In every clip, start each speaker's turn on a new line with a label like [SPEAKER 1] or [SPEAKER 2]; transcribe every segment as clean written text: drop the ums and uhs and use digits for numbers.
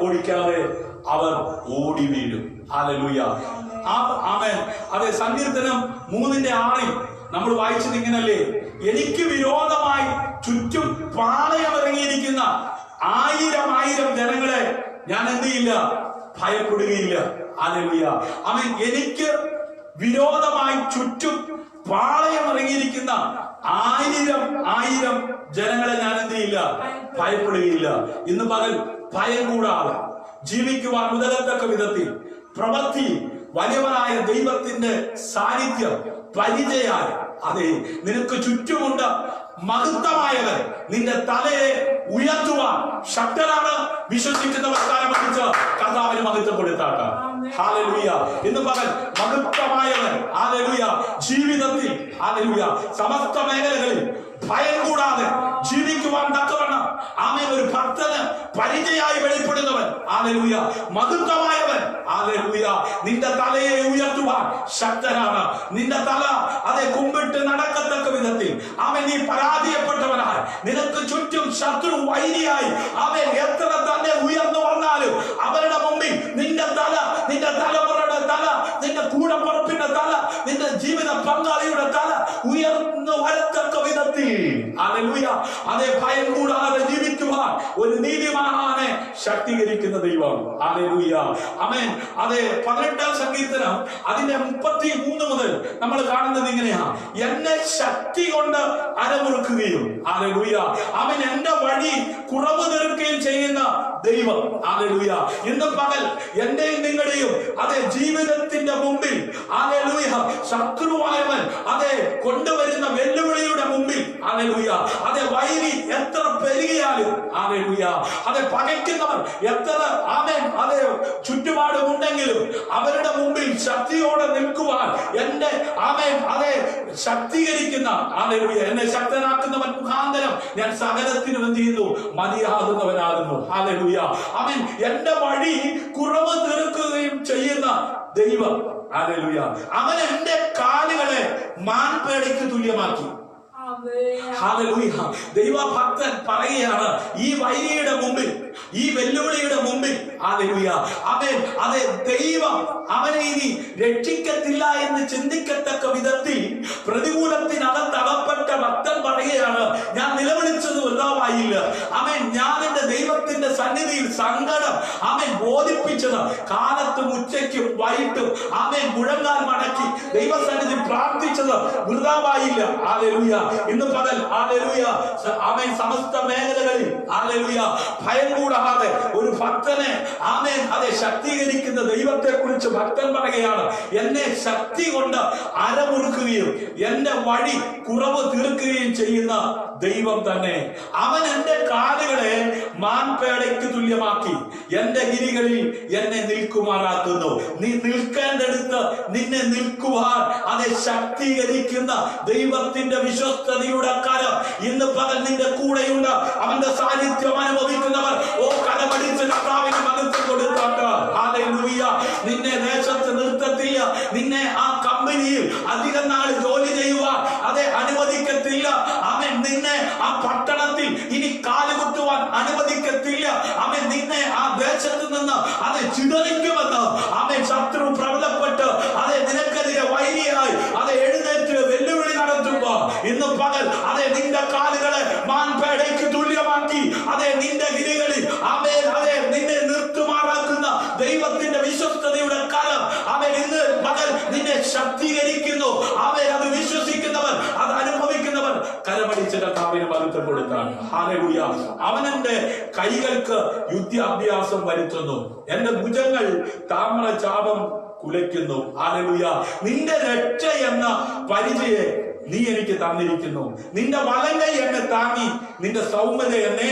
[SPEAKER 1] ഓടിക്കാതെ അവർ ഓടി വീഴും. ഹല്ലേലൂയ, ആമേൻ. അതെ, സങ്കീർത്തനം 3:6 നമ്മൾ വായിച്ചത് ഇങ്ങനല്ലേ: എനിക്ക് വിരോധമായി ചുറ്റും പാളയമിറങ്ങിയിരിക്കുന്ന 1000 ജനങ്ങളെ ഞാൻ എന്ത് ചെയ്യില്ല, ഭയപ്പെടുകയില്ല. ഹല്ലേലൂയ, ആമേൻ. എനിക്ക് വിരോധമായി ചുറ്റും പാളയമിറങ്ങിയിരിക്കുന്ന 1000 ജനങ്ങളെ ഞാൻ എന്ത് ചെയ്യില്ല, ഭയപ്പെടുകയില്ല. ഇന്ന് പകൽ ഭയം കൂടാതെ ജീവിക്കുവാൻ ഉതകത്തക്ക വിധത്തിൽ പ്രവൃത്തി വലിയവനായ ദൈവത്തിന്റെ സാന്നിധ്യം പരിചയായി, അതെ, നിനക്ക് ചുറ്റുമുണ്ട് മഹത്വമായവൻ നിന്റെ തലയെ ഉയർത്തുവാൻ ശക്തനാണ്. വിശ്വസിക്കുന്നവർ കാലമടിച്ച് കർത്താവിന് മഹത്വം കൊടുത്താക്കാം. ഹല്ലേലൂയ. ഇന്ന് പകൽ മഹത്വമായവൻ, ഹല്ലേലൂയ, ജീവിതത്തിൽ, ഹല്ലേലൂയ, സമസ്ത മേഖലകളിൽ ഭയം കൂടാതെ ജീവിക്കുവാൻ തക്കവണ്ണം ആമേൻ ഒരു ഭക്തന് പരിചയായി വെളിപ്പെടുന്നവൻ, ഹല്ലേലൂയ, മഹത്വമായവൻ, ഹല്ലേലൂയ, നിന്റെ തലയെ ഉയർത്തുവാൻ ശക്തനാണ്. നിന്റെ തല അതെ കുമ്പിട്ട് നടക്കത്തക്ക വിധത്തിൽ ആമേൻ നീ പരാജയപ്പെട്ടവനായി, നിനക്ക് ചുറ്റും ശത്രു വൈരിയായി ആമേൻ എത്ര തന്നെ ഉയർന്നു വന്നാലും അവരുടെ മുമ്പിൽ നിന്റെ തല, നിന്റെ തലമുറയുടെ തല, നിന്റെ കൂടപ്പുറപ്പിന്റെ തല, നിന്റെ ജീവിത പങ്കാളിയുടെ തല ഉയർന്നു വരത്തക്ക വിധത്തിൽ, ഹല്ലേലൂയ, അതേ ഭയം കൂടാതെ ജീവിക്കുവാൻ ഒരു നീതിമാനെ ശക്തീകരിക്കുന്ന ദൈവം. ഹല്ലേലൂയ, ആമേൻ. അതേ 18-ാം സങ്കീർത്തനം അതിന്റെ 33 മുതൽ നമ്മൾ കാണുന്നത് ഇങ്ങനെയാ: എന്നെ ശക്തി കൊണ്ട് അരമുറുക്കുകയും, ഹല്ലേലൂയ, അവൻ എന്റെ വഴി കുറവ് തീർക്കുകയും ചെയ്യുന്ന ദൈവം. ഹല്ലേലൂയ, ഇന്ന് പകൽ എന്റെയും നിങ്ങളുടെയും അതേ ജീവിതത്തിന്റെ മുമ്പിൽ, ഹല്ലേലൂയ, ശത്രുവായവൻ അതേ കൊണ്ടുവരുന്ന വെല്ലുവിളിയുടെ മുമ്പിൽ, ഹല്ലേലൂയ, അതേ വൈരി എത്ര പെരുകിയാലും, ഹല്ലേലൂയ, അതേ പകയ്ക്കുന്നവർ എത്ര ആമേൻ അതേ ചുറ്റുപാടുമുണ്ടെങ്കിലും അവരുടെ മുമ്പിൽ ശക്തിയോടെ നിൽക്കുവാൻ എന്റെ ആമേൻ അതേ ശക്തീകരിക്കുന്ന, ഹല്ലേലൂയ, എന്നെ ശക്തനാക്കുന്നവൻ മുഖാന്തരം ഞാൻ സകലത്തിനും എന്ത് ചെയ്യുന്നു, മതിയാകുന്നവനാകുന്നു. ഹല്ലേലൂയ, ആമേൻ. എന്റെ വഴി കുറവ് തീർക്കുകയും ചെയ്യുന്ന ദൈവം, ഹല്ലേലൂയ, അവൻ എന്റെ കാലുകളെ മാൻപേടയ്ക്ക് തുല്യമാക്കി. ഹല്ലേലൂയ, ദൈവഭക്തൻ പറയുകയാണ്, ഈ വൈരിയുടെ മുമ്പിൽ, ഈ വെല്ലുവിളിയുടെ മുമ്പിൽ, ഹല്ലേലൂയ, അവൻ അതെ ദൈവം അവനെ ഇനി രക്ഷിക്കത്തില്ല എന്ന് ചിന്തിക്കത്തക്ക വിധത്തിൽ പ്രതികൂലത്തിനകത്ത് അകപ്പെട്ട ഭക്തൻ പറയുകയാണ്, ഞാൻ നിലവിളിച്ചത് വൃഥാവായില്ല. അവൻ ഞാൻ എന്റെ ദൈവത്തിന്റെ സന്നിധിയിൽ സങ്കടം അവൻ ബോധിപ്പിച്ചത് കാലത്തും ഉച്ചയ്ക്കും വൈകിട്ടും അവൻ മുഴങ്ങാൻ മടക്കി ദൈവസന്നിധി പ്രാർത്ഥിച്ചത് വൃഥാവായില്ല. ഹല്ലേലൂയ, ഇന്ന് പകൽ, ഹല്ലേലൂയ, അവൻ സമസ്ത മേഖലകളിൽ, ഹല്ലേലൂയ, ഭയം കൂടാതെ ഒരു ഭക്തനെ ആമേൻ അതെ ശക്തീകരിക്കുന്ന ദൈവത്തെ കുറിച്ച് ഭക്തൻ പറയുകയാണ്, എന്നെ ശക്തി കൊണ്ട് അരമുറുക്കുകയും എന്റെ വഴി കുറവ് തീർക്കുകയും ചെയ്യുന്ന ദൈവം തന്നെ. അവൻ എന്റെ കാലുകളെ മാൻപേടയ്ക്ക് തുല്യമാക്കി എന്റെ ഗിരികളിൽ എന്നെ നിൽക്കുമാറാക്കുന്നു. നീ നിൽക്കേണ്ടടുത്ത് നിന്നെ നിൽക്കുവാൻ അതെ ശക്തീകരിക്കുന്ന ദൈവത്തിന്റെ വിശ്വസ്തതയുടെ കരം ഇന്ന് പകൽ നിന്റെ കൂടെയുണ്ട്. അവന്റെ സാന്നിധ്യം അനുഭവിക്കുന്നവർ ഓ കരമടിച്ച് കർത്താവിന് മഹത്വം കൊടുത്താട്ട്. ഹല്ലേലൂയ, നിന്നെ ദേശത്ത് നിർത്തത്തില്ല, നിന്നെ ആ കമ്പനിയിൽ അധികം നാൾ ജോലി ചെയ്യുവാൻ അതെ അനുവദിക്കത്തില്ല. അവൻ നിന്നെ ആ പട്ടണത്തിൽ ഇനി കാലുകുത്തുവാൻ അനുവദിക്കത്തില്ല. അവൻ നിന്നെ ആ ദേശത്ത് നിന്ന് അത് ചിതറിക്കുമെന്ന് അവൻ ശത്രു പ്രബലപ്പെട്ട് അതെ നിനക്കെതിരെ വൈരിയായി അത് എഴുന്നേറ്റ് വെല്ലുവിളി നടത്തുമ്പോ ഇന്ന് പകൽ അതെ നിന്റെ കാലുകളെ മാൻപേടയ്ക്ക് തുല്യമാക്കി അതെ നിന്റെ ഗിരികളിൽ അവൻ അതെ നിന്നെ നിർത്തുമാറാക്കുന്ന ദൈവത്തിന്റെ വിശ്വസ്തതയുടെ കരം അവൻ ഇന്ന് പകൽ നിന്നെ ശക്തീകരിക്കുന്നു. അവൻ അത് വിശ്വസിക്കുന്നവർ, അത് അനുഭവിക്കുന്നവർ കരമടിച്ച് കർത്താവിന് മഹത്വം കൊടുത്താണ്. ഹല്ലേലൂയ, അവൻ എന്റെ കൈകൾക്ക് യുദ്ധാഭ്യാസം വരുത്തുന്നു, എന്റെ ഭുജങ്ങൾ താമ്രചാപം കുലയ്ക്കുന്നു. ഹല്ലേലൂയ, നിന്റെ രക്ഷ എന്ന പരിചയെ നീ എനിക്ക് തന്നിരിക്കുന്നു, നിന്റെ വലങ്കൈ എന്നെ താങ്ങി, നിന്റെ സൗമ്യത എന്നെ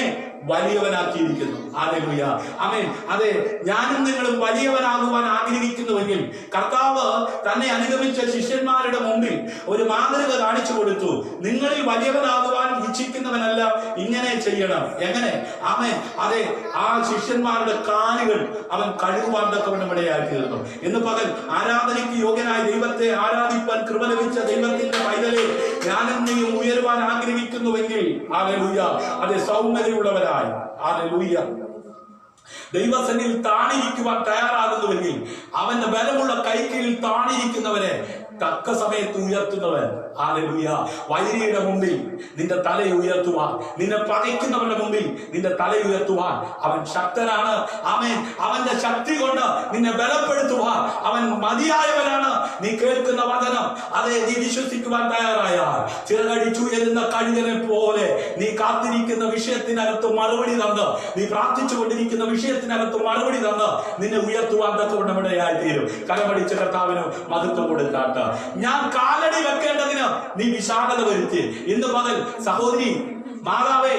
[SPEAKER 1] വലിയവനാക്കിയിരിക്കുന്നു. ഹല്ലേലൂയ, ആമേൻ. അതെ, ഞാനും നിങ്ങളും വലിയവനാകുവാൻ ആഗ്രഹിക്കുന്നുവെങ്കിൽ കർത്താവ് തന്നെ അനുഗമിച്ച ശിഷ്യന്മാരുടെ മുമ്പിൽ ഒരു മാതൃക കാണിച്ചു കൊടുത്തു. നിങ്ങളിൽ വലിയവനാകുവാൻ ഇച്ഛിക്കുന്നവനല്ല ഇങ്ങനെ ചെയ്യണം. എങ്ങനെ? ആമേൻ. അതെ, ആ ശിഷ്യന്മാരുടെ കാലുകൾ അവൻ കഴുകുവാൻ തക്കവണ്ണം ഇടയാക്കി തീർന്നു. ഇന്ന് പകൽ ആരാധനയ്ക്ക് യോഗ്യനായ ദൈവത്തെ ആരാധിപ്പാൻ കൃപ ലഭിച്ച ദൈവത്തിന്റെ പൈതലെ ഞാനും നീയും ഉയരുവാൻ ആഗ്രഹിക്കുന്നുവെങ്കിൽ ഹല്ലേലൂയ, അതെ സൗമ്യതയുള്ളവരായി, ഹല്ലേലൂയ, ദൈവസന്നിധിയിൽ താണിരിക്കുവാൻ തയ്യാറാകുന്നുവെങ്കിൽ അവന്റെ ബലമുള്ള കൈക്കീഴിൽ താണിരിക്കുന്നവരെ തക്ക സമയത്ത് ഉയർത്തുന്നവൻ. ഹല്ലേലൂയ. വൈരിയുടെ മുമ്പിൽ നിന്റെ തല ഉയർത്തുവാൻ, നിന്നെ പകയ്ക്കുന്നവരുടെ മുമ്പിൽ നിന്റെ തല ഉയർത്തുവാൻ അവൻ ശക്തനാണ്. ആമേൻ. അവന്റെ ശക്തി കൊണ്ട് നിന്നെ ബലപ്പെടുത്തുവാൻ അവൻ മതിയായവനാണ്. നീ കേൾക്കുന്ന വചനം അതെ നീ വിശ്വസിക്കുവാൻ തയ്യാറായാൽ ചിറകടിച്ചുയരുന്ന കഴുകനെ പോലെ നീ കാത്തിരിക്കുന്ന വിഷയത്തിനകത്ത് മറുപടി തന്ന്, നീ പ്രാർത്ഥിച്ചു കൊണ്ടിരിക്കുന്ന വിഷയത്തിനകത്ത് മറുപടി തന്ന് നിന്നെ ഉയർത്തുവാൻ തക്കവണ്ണമിടയായി തീരും. കരമടിച്ച കർത്താവിന് മഹത്വം കൊടുത്താട്ട്. ഞാൻ കാലടി വെക്കേണ്ടതിന് നീ വിശാലത വരുത്തി. ഇന്ന് പകൽ സഹോദരി, മാതാവേ,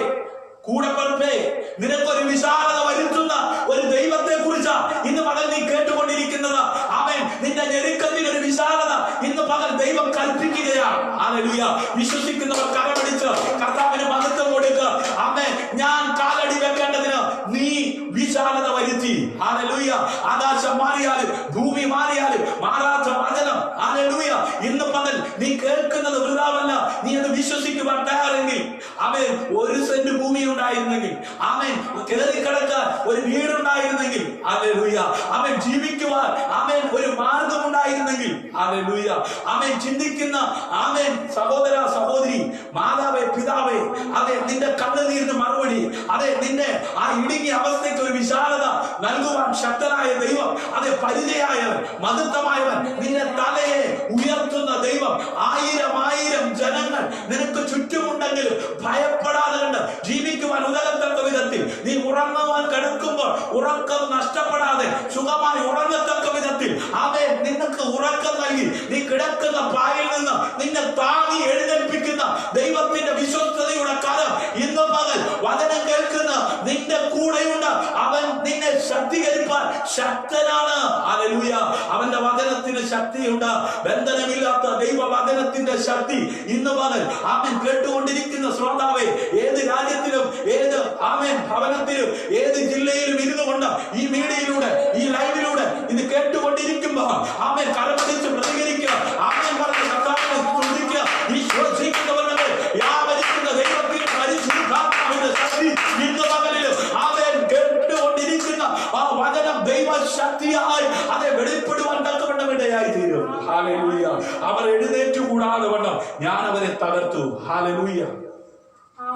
[SPEAKER 1] കൂടപ്പറപ്പേ, നിനക്കൊരു വിശാലത വരുത്തുന്ന ഒരു ദൈവത്തെ കുറിച്ച് ഇന്ന് പകൽ നീ കേട്ടുകൊണ്ടിരിക്കുന്നത്. ആമേൻ. നിന്റെ ഞെരുക്കത്തിന് ഒരു വിശാലത ഇന്ന് പകൽ ദൈവം കൽപ്പിക്കുകയാണ്. ഹല്ലേലൂയ. വിശ്വസിക്കുന്നവർ കരമടിച്ച് കർത്താവിന് മഹത്വം കൊടുക്കുക. ആമേൻ. ഞാൻ കാലടി വെക്കേണ്ടതിന് നീ വിശാലത വരുത്തി. ഹല്ലേലൂയ. ആകാശം മാറിയാലും ഭൂമി മാറിയാലും മാറാത്ത വചനം. ഹല്ലേലൂയ. ഇന്ന് പകൽ നീ കേൾക്കുന്നത് വൃഥാവല്ല. നീ അത് വിശ്വസിക്കുവാൻ തയ്യാറെങ്കിൽ ആമേൻ. ഒരു സെന്റ് ഭൂമി ഉണ്ടായിരുന്നെങ്കിൽ, ആമേൻ, കേറിക്കിടക്കാൻ ഒരു വീടുണ്ടായിരുന്നെങ്കിൽ, ഹല്ലേലൂയ, ആമേൻ, ജീവിക്കുവാൻ ആമേൻ ഒരു മാർഗം ഉണ്ടായിരുന്നെങ്കിൽ, ഹല്ലേലൂയ, ആമേൻ, ചിന്തിക്കുന്ന ആമേൻ സഹോദര സഹോദരി, മാതാവേ, പിതാവേ, അതെ നിന്റെ കണ്ണുനീരിന് മറുപടി, അതെ നിന്റെ ആ ഇടുങ്ങിയ അവസ്ഥയ്ക്ക് ഒരു വിശാലത നൽകുവാൻ ശക്തനായ ദൈവം, അതെ പരിചയായവൻ, മഹത്വമായവൻ, നിന്റെ തലയെ ഉയർത്തുന്ന ദൈവം. ആയിരം ആയിരം ജനങ്ങൾ നിനക്ക് ചുറ്റുമുണ്ടെങ്കിലും ഭയപ്പെടാതെ കണ്ട് ജീവിക്കുവാൻ ഉതകത്തക്ക വിധത്തിൽ, നീ ഉറങ്ങുവാൻ കിടക്കുമ്പോൾ ഉറക്കം നഷ്ടപ്പെടാതെ സുഖമായി ഉറങ്ങത്തക്ക വിധത്തിൽ ആമേൻ നിനക്ക് ഉറക്കം നൽകി നീ കിടക്കുന്ന പായിൽ നിന്ന് നിന്നെ താങ്ങി എഴുന്നേൽപ്പിക്കുന്ന ദൈവത്തിന്റെ വിശ്വസ്തതയുടെ കാലം ഇന്ന് പകൽ വചനം കേൾക്കുന്ന നിന്റെ കൂടെയുണ്ട്. അവൻ നിന്നെ ശക്തീകരിപ്പാൻ ശക്തനാണ്. ഹല്ലേലൂയ. അവന്റെ വചനത്തിന് ശക്തിയുണ്ട്. ബന്ധനമില്ലാത്ത ദൈവ വചനത്തിന്റെ ശക്തി ഇന്ന് പകൽ ആമേൻ കേട്ടുകൊണ്ടിരിക്കുന്ന ശ്രോതാവേ, ഏത് രാജ്യത്തിലും ഏത് ആമേൻ ഭവനത്തിലും ഏത് ജില്ലയിലും ഇരുന്നുകൊണ്ട് ഈ മീഡിയയിലൂടെ ഈ ലൈവിലൂടെ ഇത് കേട്ടുകൊണ്ടിരിക്കുമ്പോൾ ആമേൻ കരമടിച്ച് പ്രതികരിക്കുക. ആമേൻ പറഞ്ഞ കർത്താവിനെ സ്തുതിക്കുക. വിശ്വസിക്കുന്നവരുടെ യാവരിക്കുന്ന ദൈവത്തിന്റെ പരിശുദ്ധാത്മാവിന്റെ ശക്തി ഇന്ന് പകലിലും ആമേൻ കേട്ടുകൊണ്ടിരിക്കുന്ന ആ വചനം ദൈവ ശക്തിയായി അതെ വെളിപ്പെടുവാൻ തക്കവണ്ണമിടയായി തീരും. ഹല്ലേലൂയ. അവർ എഴുന്നേറ്റു കൂടാതെ വണ്ണം ഞാൻ അവരെ തകർത്തു. ഹല്ലേലൂയ.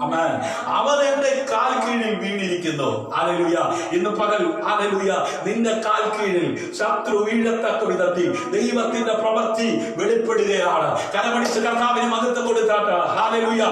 [SPEAKER 1] ആമേൻ. അവർ എന്റെ കാൽ കീഴിൽ വീണിരിക്കുന്നു. ഹല്ലേലൂയ. ഇന്ന് പകൽ ഹല്ലേലൂയ നിന്റെ കാൽ കീഴിൽ ശത്രു വീഴത്തക്ക വിധത്തിൽ ദൈവത്തിന്റെ പ്രവൃത്തി വെളിപ്പെടുകയാണ്. കരമടിച്ച് കർത്താവിന് മഹത്വം കൊടുത്താട്ട്. ഹല്ലേലൂയ.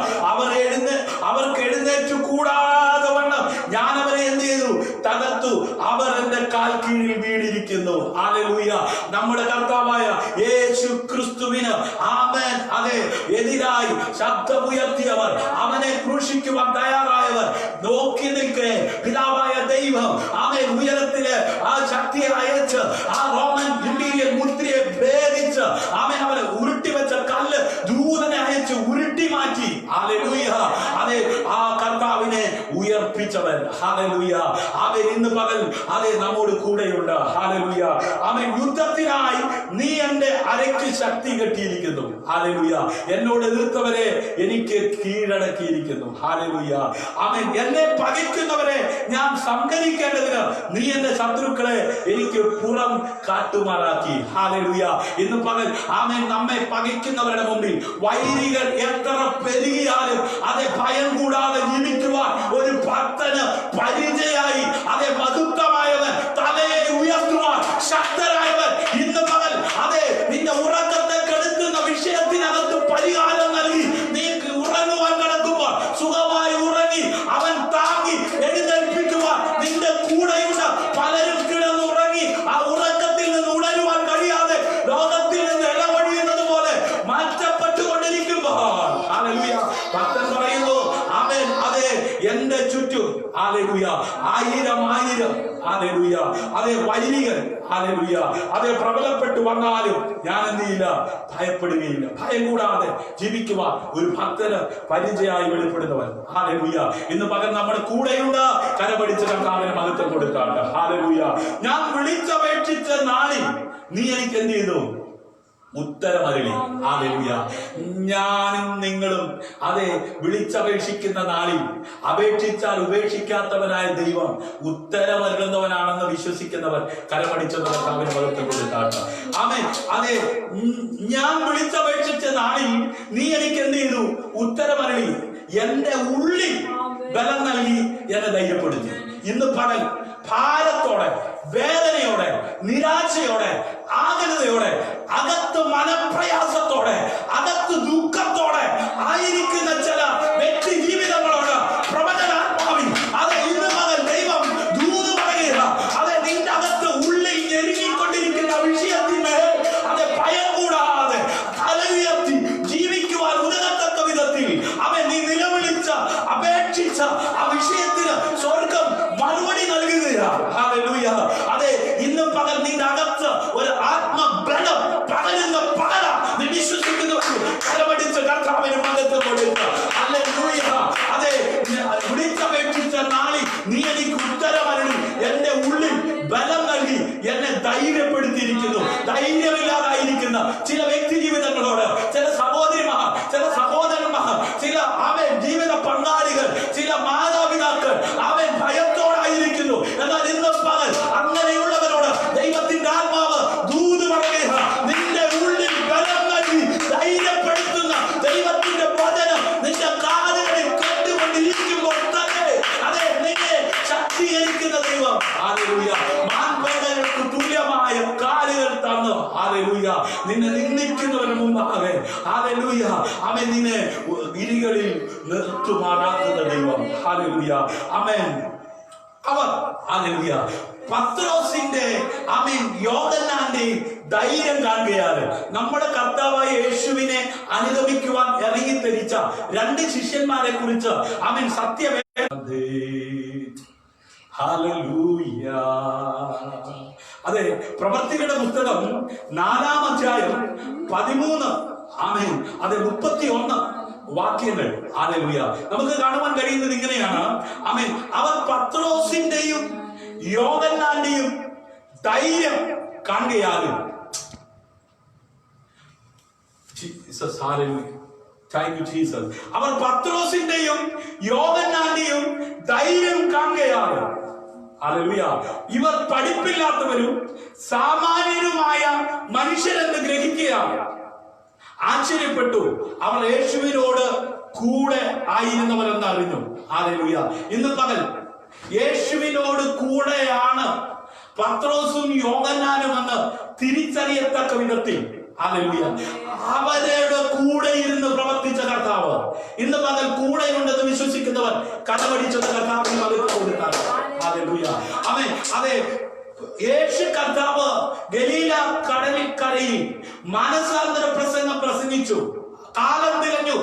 [SPEAKER 1] അവർക്ക് എഴുന്നേറ്റു കൂടാതെ വണ്ണം ഞാൻ അവരെ എന്ത് ചെയ്തു? തകർത്തു. അവർ എന്റെ കാൽ കീഴിൽ വീണിരിക്കുന്നു. ഹല്ലേലൂയ. നമ്മുടെ കർത്താവായ യേശു ക്രിസ്തുവിന് ആമേൻ അതെ എതിരായി ശബ്ദമുയർത്തിയവർ, അവനെ ക്രൂശിക്കുവാൻ തയ്യാറായവർ നോക്കി നിൽക്കെ പിതാവായ ദൈവം ആമേൻ ഉയരത്തിലെ ആ ശക്തിയെ അയച്ച് ആ റോമൻ ഇമ്പീരിയൽ മുദ്രയെ ഭേദിച്ച് ആമേൻ അവനെ ഉരുട്ടി വെച്ച കല്ല് ദൂതനെ അയച്ച് ഉരുട്ടി മാറ്റി. ഹല്ലേലൂയ. അതെ ആ കർത്താവിനെ ഉയർപ്പിച്ചവൻ. ഹല്ലേലൂയ. അവൻ ഇന്ന് പകൽ അതെ നമ്മോട് കൂടെയുണ്ട്. ഹല്ലേലൂയ. അവൻ യുദ്ധത്തിനായി നീ എന്റെ അരയ്ക്ക് ശക്തി കെട്ടിയിരിക്കുന്നു. ഹല്ലേലൂയ. എന്നോട് എതിർത്തവരെ എനിക്ക് കീഴടക്കിയിരിക്കുന്നു. ഹല്ലേലൂയ. അവൻ എന്നെ പകയ്ക്കുന്നവരെ ഞാൻ സംഹരിക്കേണ്ടതിന് നീ എന്റെ ശത്രുക്കളെ എനിക്ക് പുറം കാട്ടുമാറാക്കി. ഹല്ലേലൂയ. ഇന്ന് പകൽ ആമേൻ നമ്മെ പകയ്ക്കുന്നവരുടെ മുമ്പിൽ വൈരികൾ എത്ര പെരുകിയാലും അതെ ഭയം കൂടാതെ ജീവിക്കുവാൻ ഒരു ഭക്തന് പരിചയായി അതെ മഹത്വമായവൻ തലയെ ഉയർത്തുവാൻ ശക്തരായവൻ ഇന്ന് പകൽ അതെ നിന്റെ ഉറക്കത്തെ കെടുത്തുന്ന വിഷയത്തിനകത്ത് പരിഹാരം നൽകി നീ ഉറങ്ങുവാൻ കിടക്കുമ്പോൾ സുഖമായി ഉറങ്ങി അവൻ താങ്ങി എഴുന്നേൽപ്പിക്കുവാൻ നിന്റെ കൂടെയുണ്ട്. പലരും കിടന്നുറങ്ങി ആ ഉറക്കത്തിൽ നിന്ന് ഉണരുവാൻ കഴിയാതെ ലോകത്തിൽ നിന്ന് ഇടവഴിയുന്നത് പോലെ മാറ്റപ്പെട്ടുകൊണ്ടിരിക്കുമ്പോൾ ഹല്ലേലൂയ ഭക്തൻ പറയുന്നു ആമേൻ അതെ എന്റെ ചുറ്റും ഹല്ലേലൂയ ആയിരം ആയിരം ഹല്ലേലൂയ അതെ വൈരികൾ ഹല്ലേലൂയ അതെ പ്രബലപ്പെട്ടു വന്നാലും ഞാൻ എന്ത് ചെയ്യില്ല? ഭയപ്പെടുകയില്ല. ഭയം കൂടാതെ ജീവിക്കുവാൻ ഒരു ഭക്തന് പരിചയമായി വെളിപ്പെടുന്നവൻ. ഹല്ലേലൂയ. ഇന്ന് പകൽ നമ്മുടെ കൂടെയുണ്ട്. കരപിടിച്ച് കർത്താവിന് മഹത്വം കൊടുക്കാണ്ട്. ഹല്ലേലൂയ. ഞാൻ വിളിച്ചപേക്ഷിച്ച നാളിൽ നീ എനിക്ക് എന്ത് ചെയ്തു? ഉത്തരമരുളി. ഹല്ലേലൂയ. ഞാനും നിങ്ങളും അതെ വിളിച്ചപേക്ഷിക്കുന്ന നാളിൽ അപേക്ഷിച്ചാൽ ഉപേക്ഷിക്കാത്തവനായ ദൈവം ഉത്തരമരുളുന്നവനാണെന്ന് വിശ്വസിക്കുന്നവർ കരമടിച്ചെന്ന് കർത്താവിന് മഹത്വം കൊടുത്താട്ടെ. ആമേൻ. അതെ, ഞാൻ വിളിച്ചപേക്ഷിച്ച നാളിൽ നീ എനിക്ക് എന്ത് ചെയ്തു? ഉത്തരമരുളി. എന്റെ ഉള്ളിൽ ബലം നൽകി എന്നെ ധൈര്യപ്പെടുത്തി. ഇന്ന് പകൽ ഭാരത്തോടെ, വേദനയോടെ, നിരാശയോടെ, ആകുലതയോടെ, അകത്ത് മനപ്രയാസത്തോടെ, അകത്ത് ദുഃഖത്തോടെ ആയിരിക്കുന്ന ചില വ്യക്തി ജീവിതങ്ങളോട് പ്രവചനാത്മാവിൽ അതെ ഇന്ന് മകൻ ദൈവം ദൂത് പറയുക. അതെ, നിന്റെ അകത്ത് ഉള്ളിൽ ഞെരുങ്ങിക്കൊണ്ടിരിക്കുന്ന വിഷയത്തിന്മേൽ അതെ ഭയം കൂടാതെ തല ഉയർത്തി ജീവിക്കുവാൻ ഉതകത്തക്ക വിധത്തിൽ അവൻ നീ നിലവിളിച്ച അപേക്ഷിച്ച ആ വിഷയത്തിന് സ്വർഗം മറുപടി നൽകുകയാണ്. ഹല്ലേലൂയ. അതെ, ഇന്ന് പകൽ നിന്റെ അകത്ത് ഒരു ആത്മബലം പകരുന്ന പകല നീ വിശ്വസിക്കുന്നവർക്ക് കരമടിച്ച് കർത്താവിന് മഹത്വം കൊടുക്കുക. ഹല്ലേലൂയ. അതെ, വിളിച്ചപേക്ഷിച്ച നാളിൽ നീ എനിക്ക് ഉത്തരമരുളി. എന്റെ ഉള്ളിൽ ബലം നൽകി എന്നെ ധൈര്യപ്പെടുത്തിയിരിക്കുന്നു. ധൈര്യമില്ലാതായിരിക്കുന്ന ചില വ്യക്തി ജീവിതങ്ങളോട്, ചില സഹോദരിമാർ, ചില സഹോദരന്മാർ, ചില അവൻ ജീവിത പങ്കാളികൾ, ചില മാതാപിതാക്കൾ അവൻ ഭയത്തോടായിരിക്കുന്നു. എന്നാൽ ഇന്ന് പകൽ അങ്ങനെയുള്ളവരോട് ദൈവത്തിന്റെ ആത്മാവ് ദൂത് പറയുക. നിന്റെ ഉള്ളിൽ ബലം നൽകി ധൈര്യപ്പെടുത്തുന്ന ദൈവത്തിന്റെ വചനം നിന്റെ കാലുകളിൽ കേട്ടുകൊണ്ടിരിക്കുമ്പോൾ തന്നെ അതെ നിന്നെ ശക്തീകരിക്കുന്ന ദൈവം ഹല്ലേലൂയ മാൻപേടകൾക്ക് തുല്യമായ കാലുകൾ തന്നു ഹല്ലേലൂയ നിന്നെ നിന്ദിക്കുന്നവന് മുമ്പാകെ ഹല്ലേലൂയ അവൻ നിന്നെ ഗിരികളിൽ നിർത്തുമാറാക്കുന്ന ദൈവം ഹല്ലേലൂയ ആമേൻ. അവർ ഹല്ലേലൂയ പത്രോസിന്റെ ആമേൻ യോഹന്നാന്റെ ധൈര്യം കാണുകയാണ്. നമ്മുടെ കർത്താവായ യേശുവിനെ അനുഗമിക്കുവാൻ ഇറങ്ങിത്തിരിച്ച രണ്ട് ശിഷ്യന്മാരെ കുറിച്ച് ആമേൻ സത്യം ഹല്ലേലൂയ. അതെ, പ്രവർത്തികളുടെ പുസ്തകം 4-ാം അധ്യായം 13 ആമേൻ അതെ 31 വാക്യങ്ങൾ ഹല്ലേലൂയ നമുക്ക് കാണുവാൻ കഴിയുന്നത് ഇങ്ങനെയാണ്. ആമേൻ. അവർ പത്രോസിന്റെയും യോഹന്നാന്റെയും ധൈര്യം കാണുകയാകും. അവർ പത്രോസിന്റെയും യോഹന്നാന്റെയും ധൈര്യം കാണുകയാണ്. ഹല്ലേലൂയ. ഇവർ പഠിപ്പില്ലാത്തവരും സാമാന്യരുമായ മനുഷ്യരെന്ന് ഗ്രഹിക്കുകയാണ്. ആശ്ചര്യപ്പെട്ടു. അവർ യേശുവിനോട് കൂടെ ആയിരുന്നവരെന്ന് അറിഞ്ഞു. ഹല്ലേലൂയ. ഇന്ന് പകൽ യേശുവിനോട് കൂടെയാണ് പത്രോസും യോഹന്നാനും എന്ന് തിരിച്ചറിയത്തക്ക വിധത്തിൽ ഹല്ലേലൂയ അവരുടെ കൂടെ ഇരുന്ന് പ്രവർത്തിച്ച കർത്താവ് ഇന്ന് പകൽ കൂടെയുണ്ടെന്ന് വിശ്വസിക്കുന്നവർ കടമടിച്ചത് കർത്താവിന് മകൾക്ക് കൊടുത്താണ്. ഹല്ലേലൂയ. ആമേൻ. അതെ, യേശു കർത്താവ് ഗലീല കടലിക്കരയിൽ മാനസാന്തര പ്രസംഗം പ്രസംഗിച്ചു. കാലം തികഞ്ഞു,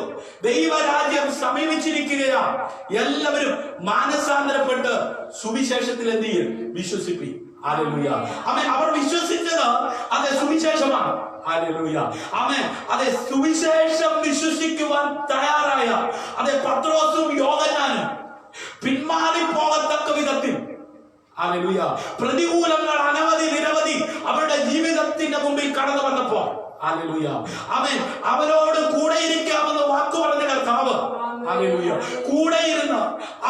[SPEAKER 1] ദൈവരാജ്യം സമീപിച്ചിരിക്കുകയാ. എല്ലാവരും മാനസാന്തരപ്പെട്ട് സുവിശേഷത്തിൽ എന്ത് ചെയ്യും? വിശ്വസിപ്പി. ഹല്ലേലൂയ. ആമേൻ. അവർ വിശ്വസിച്ചത് അതെ സുവിശേഷമാണ്. ഹല്ലേലൂയ. ആമേൻ. അതെ, സുവിശേഷം വിശ്വസിക്കുവാൻ തയ്യാറായ അതെ പത്രോസും യോഹന്നാനും പിന്മാറി പോകത്തക്ക വിധത്തിൽ ഹല്ലേലൂയ പ്രതികൂലങ്ങൾ അനവധി നിരവധി അവരുടെ ജീവിതത്തിന്റെ മുമ്പിൽ കടന്നു വന്നപ്പോ ഹല്ലേലൂയ ആമേൻ അവരോട് കൂടെ ഇരിക്കാമെന്ന് വാക്കു പറഞ്ഞ കർത്താവ് ഹല്ലേലൂയ കൂടെ ഇരുന്ന്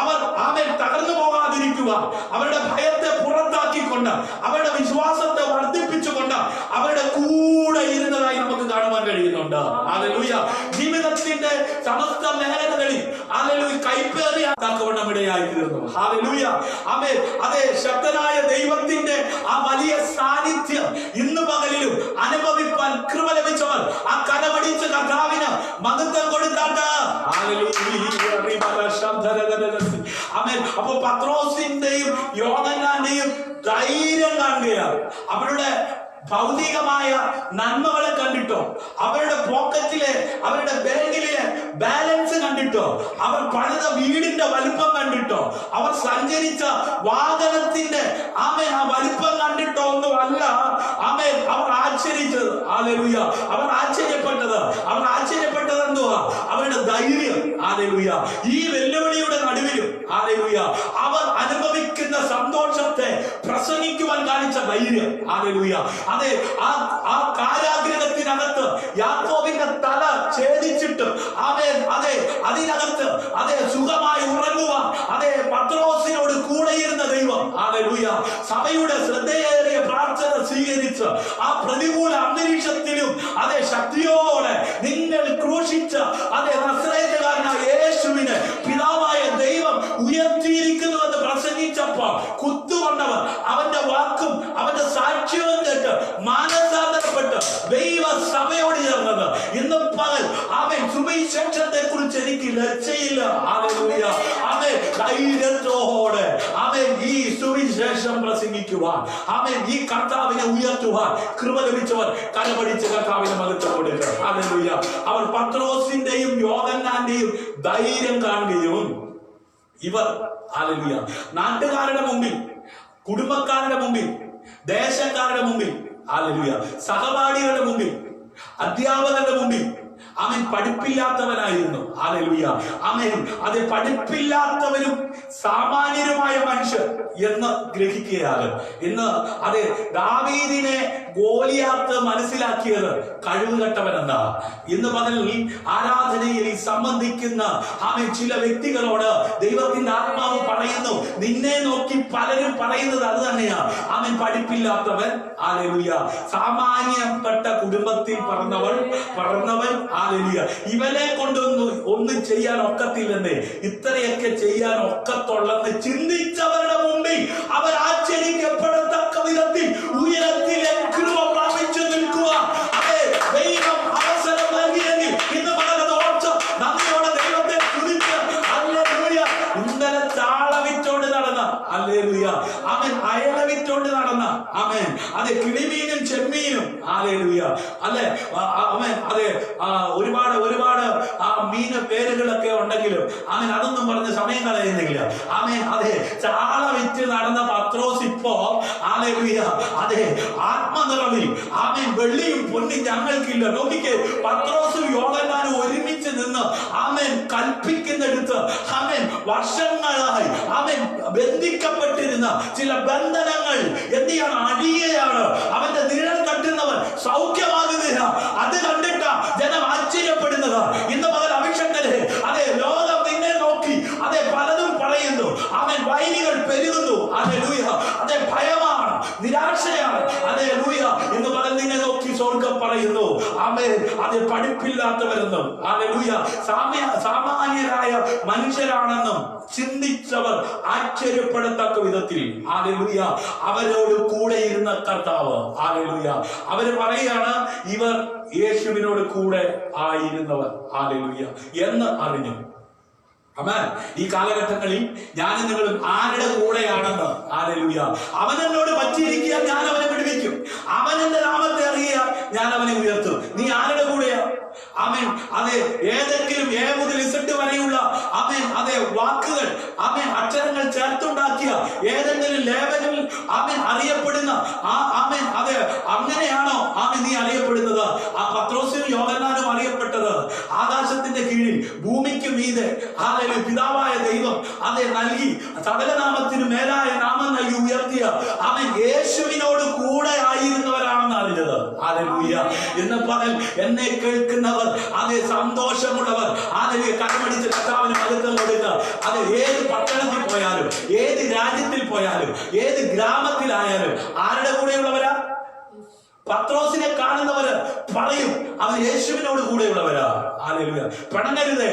[SPEAKER 1] അവർ ആമേൻ തകർന്നു പോകാതിരിക്കുക, അവരുടെ ഭയത്തെ പുറത്താക്കിക്കൊണ്ട് അവരുടെ വിശ്വാസത്തെ വർദ്ധിപ്പിച്ചുകൊണ്ട് അവരുടെ കൂടെ ഇരുന്നതായി നമുക്ക് കാണുവാൻ കഴിയുന്നുണ്ട്. ഹല്ലേലൂയ. ജീവിതത്തിന്റെ സമസ്ത മേഖലകളിൽ ഹല്ലേലൂയ കൈപ്പേറിയ തക്കവണ്ണം ഇടയായി തീർന്നു. ഹല്ലേലൂയ. ആമേൻ. അതെ, ശക്തനായ ദൈവത്തിന്റെ ആ വലിയ സാന്നിധ്യം ഇന്ന് പകലിലും അനുഭവിപ്പാൻ കൃപ ലഭിച്ചവർ ആ കരമടിച്ച കർത്താവിന് മഹത്വം കൊടുത്താട്ട്. ആമേൻ. അപ്പൊ പത്രോസിന്റെയും യോഹന്നാന്റെയും ധൈര്യം കാണുകയാണ്. അവരുടെ ഭൗതികമായ നന്മകളെ കണ്ടിട്ടോ, അവരുടെ പോക്കറ്റിലെ അവരുടെ ബാഗിലെ ബാലൻസ് കണ്ടിട്ടോ, അവർ പണിത വീടിന്റെ വലിപ്പം കണ്ടിട്ടോ, അവർ സഞ്ചരിച്ച വാഹനത്തിന്റെ ആമേൻ ആ വലിപ്പം കണ്ടിട്ടോ ഒന്നും അല്ല ആമേൻ അവർ ആശ്ചര്യച്ചത്. ഹല്ലേലൂയ. അവർ ആശ്ചര്യപ്പെട്ടത് എന്തുവാ? അവരുടെ ധൈര്യം. ഹല്ലേലൂയ. ഈ വെല്ലുവിളിയുടെ നടുവിലും ഹല്ലേലൂയ അവർ അനുഭവിക്കുന്ന സന്തോഷത്തെ പ്രസംഗിക്കുവാൻ കാണിച്ച ധൈര്യം. ഹല്ലേലൂയ. അതെ, ആ കാരാഗ്രഹത്തിനകത്ത് യാക്കോബിന്റെ തല ഛേദിച്ചിട്ട് അതെ അതിനകത്ത് സുഖമായി ഉറങ്ങുവാൻ പത്രോസിനോട് കൂടെയിരുന്ന ദൈവം. ഹല്ലേലൂയ. സഭയുടെ ശ്രദ്ധേറിയ പ്രാർത്ഥന സ്വീകരിച്ച് ആ പ്രതികൂല അന്തരീക്ഷത്തിലും ശക്തിയോടെ നിങ്ങൾ ക്രൂശിച്ച നസറേത്തുകാരനായ യേശുവിനെ പിതാവായ ദൈവം ഉയർത്തിയിരിക്കുന്നുവെന്ന് പ്രസംഗിച്ചപ്പോൾ കുത്തുകൊണ്ടവർ അവന്റെ വാക്കും അവന്റെ സാക്ഷ്യവും കേട്ട് മാനസാന്തരപ്പെട്ട് ദൈവ സഭയോട് ചേർന്നത്. ഇന്ന് പകൽ സുവിശേഷത്തെ കുറിച്ച് എനിക്ക് ലജ്ജയില്ല. ധൈര്യത്തോടെ ഈ സുവിശേഷം പ്രസംഗിക്കുവാൻ ഈ കർത്താവിനെ ഉയർത്തുവാൻ കൃപ ലഭിച്ചവർ കരപടിച്ച് കർത്താവിനെ മഹത്വം കൊടുക്കുക. ഹല്ലേലൂയ. അവർ പത്രോസിന്റെയും യോഹന്നാന്റെയും ധൈര്യം കാണുകയും ഇവർ ഹല്ലേലൂയ നാട്ടുകാരുടെ മുമ്പിൽ, കുടുംബക്കാരുടെ മുമ്പിൽ, ദേശക്കാരുടെ മുമ്പിൽ, ഹല്ലേലൂയ സഹപാഠികളുടെ മുമ്പിൽ, അധ്യാപകരുടെ മുമ്പിൽ പഠിപ്പില്ലാത്തവനായിരുന്നു. ഹല്ലേലൂയ. പഠിപ്പില്ലാത്തവരും സാമാന്യരുമായ മനുഷ്യർ എന്ന് ഗ്രഹിക്കുകയാണ്. ഇന്ന് ദാവീദിനെ ഗോലിയാത്ത് മനസ്സിലാക്കിയത് കഴിവുകെട്ടവനെന്നാ. ഇന്ന് പകൽ ആരാധനയിൽ സംബന്ധിക്കുന്ന ചില വ്യക്തികളോട് ദൈവത്തിന്റെ ആത്മാവ് പറയുന്നു, നിന്നെ നോക്കി പലരും പറയുന്നത് അത് തന്നെയാണ്. പഠിപ്പില്ലാത്തവൻ, ഹല്ലേലൂയ സാമാന്യപ്പെട്ട കുടുംബത്തിൽ പറഞ്ഞവൻ ഹല്ലേലൂയ ഇവനെ കൊണ്ടൊന്നും ചെയ്യാൻ ഒക്കത്തില്ലെന്നേ, ഇത്രയൊക്കെ ചെയ്യാൻ ഒക്കത്തുള്ളെന്ന് ചിന്തിച്ചവരുടെ മുമ്പിൽ അവർ ആശ്ചര്യപ്പെടത്തക്ക വിധത്തിൽ ഉയരത്തിലെ കൃപ പ്രാപിച്ചു നിൽക്കുക. ദൈവം അവസരം നൽകിയെങ്കിൽ ഇന്ന് പകരം ഓർച്ച നന്ദിയോടെ ദൈവത്തെ സ്തുതിച്ച് ഹല്ലേലൂയ. ഇന്നലെ താളവിറ്റോണ്ട് നടന്ന ഹല്ലേലൂയ അയലവിറ്റോണ്ട് നടന്ന കിളിമീനും ചെമ്മീനും ഹല്ലേലൂയ ഒരുപാട് മീന് പേരുകളൊക്കെ ഉണ്ടെങ്കിലും അതൊന്നും പറഞ്ഞ് സമയം കളയുന്നില്ല. ചാള വിറ്റ് നടന്ന പത്രോസ് ഇപ്പോ ഹല്ലേലൂയ ആത്മനിറവിൽ വെള്ളിയും പൊന്നും ഞങ്ങൾക്കില്ല. നോക്കിക്കേ, പത്രോസും യോഹന്നാനും ഒരുമിച്ച് നിന്ന് കൽപ്പിക്കുന്നെടുത്ത് വർഷങ്ങളായി ബന്ധിക്കപ്പെട്ടിരുന്ന ചില ബന്ധനങ്ങൾ എന്തിയാണ് അടിയാണ്. അവന്റെ നിഴൽ തട്ടുന്നവൻ സൗഖ്യമാകുന്നില്ല. അത് കണ്ടിട്ടാ ജനം ആശ്ചര്യപ്പെടുന്നത്. ഇന്ന് പകൽ അഭിഷക്തരെ ലോകം നിന്നെ നോക്കി പലതും പറയുന്നു. വൈരികൾ പെരുകുന്നു. ഭയമാണ്, നിരാശയാണ്. ഇന്ന് പകൽ നിന്നെ നോക്കി സ്വർഗം പറയുന്നു പഠിപ്പില്ലാത്തവരെന്നും സാമാന്യരായ മനുഷ്യരാണെന്നും ചിന്തിച്ചവർ ആശ്ചര്യപ്പെടത്തക്ക വിധത്തിൽ അവരോട് കൂടെ ഇരുന്ന കർത്താവ് അവര് പറയാണ്, ഇവർ യേശുവിനോട് കൂടെ ആയിരുന്നവർ എന്ന് അറിഞ്ഞു. ഈ കാലഘട്ടങ്ങളിൽ ഞാനും നിങ്ങളും ആരുടെ കൂടെയാണെന്ന് അവൻ എന്നോട് പറ്റിയിരിക്കുക, ഞാൻ അവനെ വിടുവിക്കും. അവൻ എന്റെ നാമത്തെ അറിയുക, ഞാൻ അവനെ ഉയർത്തും. നീ ആരുടെ കൂടെയാ? ഏതെങ്കിലും എ മുതൽ ഇസഡ് വരെയുള്ള വാക്കുകൾ അക്ഷരങ്ങൾ ചേർത്തുണ്ടാക്കിയ ഏതെങ്കിലും ലേബലിൽ അറിയപ്പെടുന്ന അങ്ങനെയാണോ നീ അറിയപ്പെടുന്നത്? പത്രോസും യോഹന്നാനും അറിയപ്പെട്ടത് ആകാശത്തിന്റെ കീഴിൽ ഭൂമിക്ക് മീതെ പിതാവായ ദൈവം നൽകി സകലനാമത്തിന് മേലായ നാമം നൽകി ഉയർത്തിയ യേശുവിനോട് കൂടെ ആയിരുന്നവരാണെന്ന് അറിഞ്ഞത്. എന്ന് പകൽ എന്നെ കേൾക്കുന്നവർ സന്തോഷമുള്ളവർ കരമടിച്ച് കർത്താവിന് മഹത്വം കൊടുക്കുക. ഏത് പട്ടണത്തിൽ പോയാലും, ഏത് രാജ്യത്തിൽ പോയാലും, ഏത് ഗ്രാമത്തിലായാലും ആരുടെ കൂടെയുള്ളവരാ? പത്രോസിനെ കാണുന്നവര് പറയും അവൻ യേശുവിനോട് കൂടെയുള്ളവരാ. പിണങ്ങരുത്.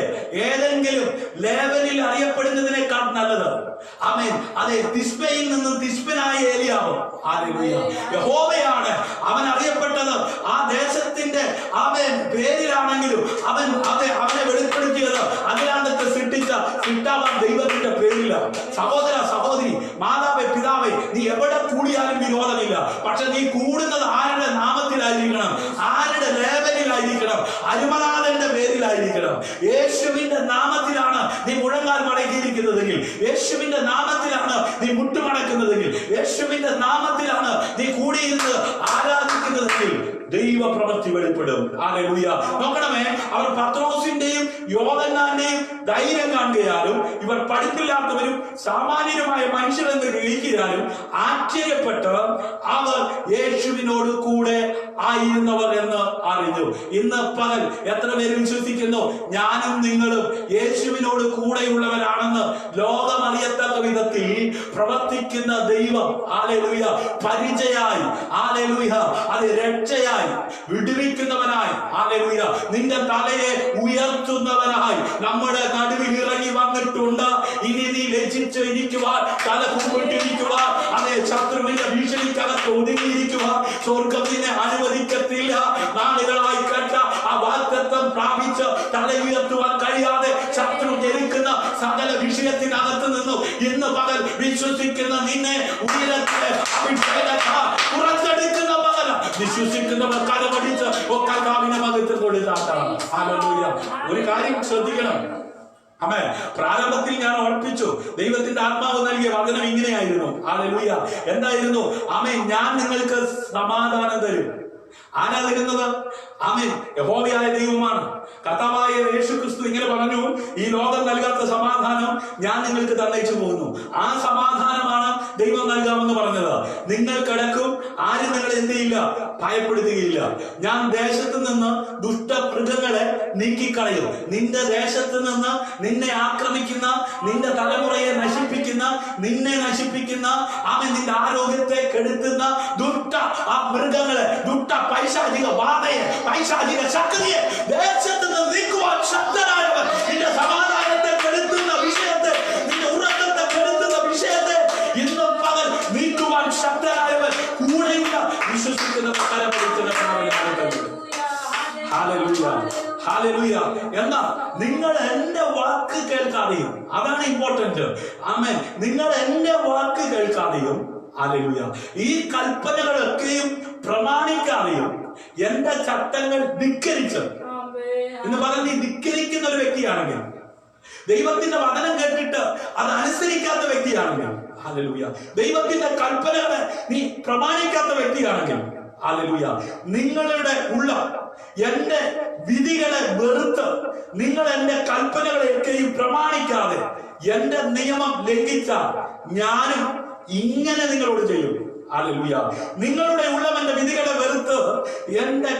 [SPEAKER 1] ഏതെങ്കിലും ലേവലിൽ അറിയപ്പെടുന്നതിനേക്കാൾ നല്ലത് തിസ്ബയിൽ നിന്നും തിസ്ബനായ ഏലിയാവ് യഹോവയാണ് അവൻ അറിയപ്പെട്ടത്. ആ ദേശത്തിന്റെ പേരിലാണെങ്കിലും അവനെ വെളിപ്പെടുത്തിയത് അഖിലാണ്ടത്തെ സൃഷ്ടിച്ച സൃഷ്ടാവാൻ ദൈവത്തിന്റെ പേരിലാണ്. സഹോദര സഹോദരി, മാതാവേ പിതാവേ, നീ എവിടെ കൂടിയാലും വിരോധമില്ല. പക്ഷെ നീ കൂടുന്നത് ആരുടെ നാമത്തിലായിരിക്കണം, ആരുടെ ലേവലിലായിരിക്കണം, അരുമനാഥന്റെ പേരിലായിരിക്കണം. യേശുവിന്റെ നാമത്തിലാണ് നീ മുഴങ്കാൽ മടക്കിയിരിക്കുന്നതെങ്കിൽ, യേശുവിന്റെ നാമത്തിലാണ് നീ മുട്ടുമടക്കുന്നതെങ്കിൽ, യേശുവിന്റെ നാമത്തിലാണ് നീ കൂടിയിരുന്ന് ആരാധിക്കുന്നതെങ്കിൽ ദൈവ പ്രവൃത്തി വെളിപ്പെടും. നോക്കണമേ, അവർ പത്രോസിന്റെയും യോഹന്നാന്റെയും ധൈര്യം കാണുകയാലും ഇവർ പഠിപ്പില്ലാത്തവരും സാമാന്യരുമായ മനുഷ്യരെന്ന് ഗ്രഹിക്കാനും ആശ്ചര്യപ്പെട്ട് അവർ യേശുവിനോട് കൂടെ ആയിരുന്നവർ എന്ന് അറിഞ്ഞു. ഇന്ന് പകൽ എത്ര പേര് വിശ്വസിക്കുന്നു ഞാനും നിങ്ങളും യേശുവിനോട് കൂടെയുള്ളവരാണെന്ന്? ലോകം അറിയത്തക്ക വിധത്തിൽ പ്രവർത്തിക്കുന്ന ദൈവം ഹല്ലേലൂയ പരിചയായി, ഹല്ലേലൂയ അത് രക്ഷയായി, വിടുവിക്കുന്നവനായി, ഹല്ലേലൂയ നിന്റെ തലയെ ഉയർത്തുന്നവനായി നമ്മുടെ നടുവിൽ ഇറങ്ങി വന്നിട്ടുണ്ട്. ഇനി നീ ലജ്ജിച്ച് ഇരിക്കുവാൻ, തല കുമ്പിട്ടിരിക്കുവാൻ, അതേ ശത്രുവിന്റെ ഭീഷണിക്കകത്ത് ഒതുങ്ങിയിരിക്കുവാൻ സ്വർഗം നിന്നെ അനുവദിക്കത്തില്ല. നാളുകളായി കേട്ട ആ വാഗ്ദത്തം പ്രാപിച്ച് തല ഉയർത്തുവാൻ കഴിയാതെ ശത്രു ജനിക്കുന്ന സകല വിഷയത്തിനകത്ത് നിന്നും ഇന്ന് പകൽ വിശ്വസിക്കുന്ന നിന്നെ ഉയരത്തെ പുറത്തെടുക്കുന്ന പകല വിശ്വസിക്കുന്നവർ കരമടിച്ച് കർത്താവിനെ മകത്തിൽ കൊടുത്താട്ടാണ്. ഹല്ലേലൂയ. ഒരു കാര്യം ശ്രദ്ധിക്കണം. ആമേൻ. പ്രാരംഭത്തിൽ ഞാൻ ഓർപ്പിച്ചു, ദൈവത്തിന്റെ ആത്മാവ് നൽകിയ വചനം ഇങ്ങനെയായിരുന്നു. ഹല്ലേലൂയ. എന്തായിരുന്നു? ആമേൻ, ഞാൻ നിങ്ങൾക്ക് സമാധാനം തരും. ആരാ തരുന്നത്? ആമേൻ, യഹോവയായ ദൈവമാണ്. കർത്താവായ യേശുക്രിസ്തു ഇങ്ങനെ പറഞ്ഞു, ഈ ലോകം നൽകാത്ത സമാധാനം ഞാൻ നിങ്ങൾക്ക് തന്നയിച്ചു പോകുന്നു. ആ സമാധാനമാണ് ദൈവം നൽകാമെന്ന് പറഞ്ഞത്. നിങ്ങൾ കിടക്കും, ആരും നിങ്ങളെ എന്ത് ചെയ്യില്ല, ഭയപ്പെടുത്തുകയില്ല. ഞാൻ ദേശത്ത് നിന്ന് ദുഷ്ടമൃഗങ്ങളെ നീക്കിക്കളയും. നിന്റെ ദേശത്ത് നിന്ന് നിന്നെ ആക്രമിക്കുന്ന, നിന്റെ തലമുറയെ നശിപ്പിക്കുന്ന, നിന്നെ നശിപ്പിക്കുന്ന, അവൻ നിന്റെ ആരോഗ്യത്തെ കെടുത്തുന്ന ദുഷ്ട ആ മൃഗങ്ങളെ, ദുഷ്ട പൈശാചിക ബാധയെ, പൈശാചിക ശക്തിയെ ദേശത്ത് നിന്ന് നീക്കുവാൻ ശക്തനായവൻ. നിന്റെ സമാധാനത്തെ കെടുത്തുന്ന വിഷയത്തെ, നിന്റെ ഉറക്കത്തെ കെടുത്തുന്ന വിഷയത്തെ ഇന്നും പകൽ നീക്കുവാൻ ശക്തനായവൻ കൂടെയുള്ള വിശ്വസിക്കുന്ന എന്നാ നിങ്ങൾ എന്റെ വാക്ക് കേൾക്കാതെയും, അതാണ് ഇമ്പോർട്ടന്റ്. ആമേൻ. നിങ്ങൾ എന്റെ വാക്ക് കേൾക്കാതെയും, ഹല്ലേലൂയ, ഈ കൽപ്പനകളൊക്കെയും പ്രമാണിക്കാതെയും എന്റെ ചട്ടങ്ങൾ ധിക്കരിച്ച് എന്ന് പറഞ്ഞ് നീ ധിക്കരിക്കുന്ന ഒരു വ്യക്തിയാണെങ്കിൽ, ദൈവത്തിന്റെ വചനം കേട്ടിട്ട് അത് അനുസരിക്കാത്ത വ്യക്തിയാണെങ്കിൽ, ഹല്ലേലൂയ, ദൈവത്തിന്റെ കൽപ്പനകളെ നീ പ്രമാണിക്കാത്ത വ്യക്തിയാണെങ്കിൽ, ഹല്ലേലൂയ, നിങ്ങളുടെ ഉള്ള എന്റെ വിധികളെ വെറുത്ത് നിങ്ങൾ എന്റെ കൽപ്പനകളെയൊക്കെയും പ്രമാണിക്കാതെ എന്റെ നിയമം ലംഘിച്ചാൽ ഞാനും ഇങ്ങനെ നിങ്ങളോട് ചെയ്യും. ഹല്ലേലൂയ. നിങ്ങളുടെ ഉള്ളം എന്റെ വിധികളെ വെറുത്ത് എന്റെ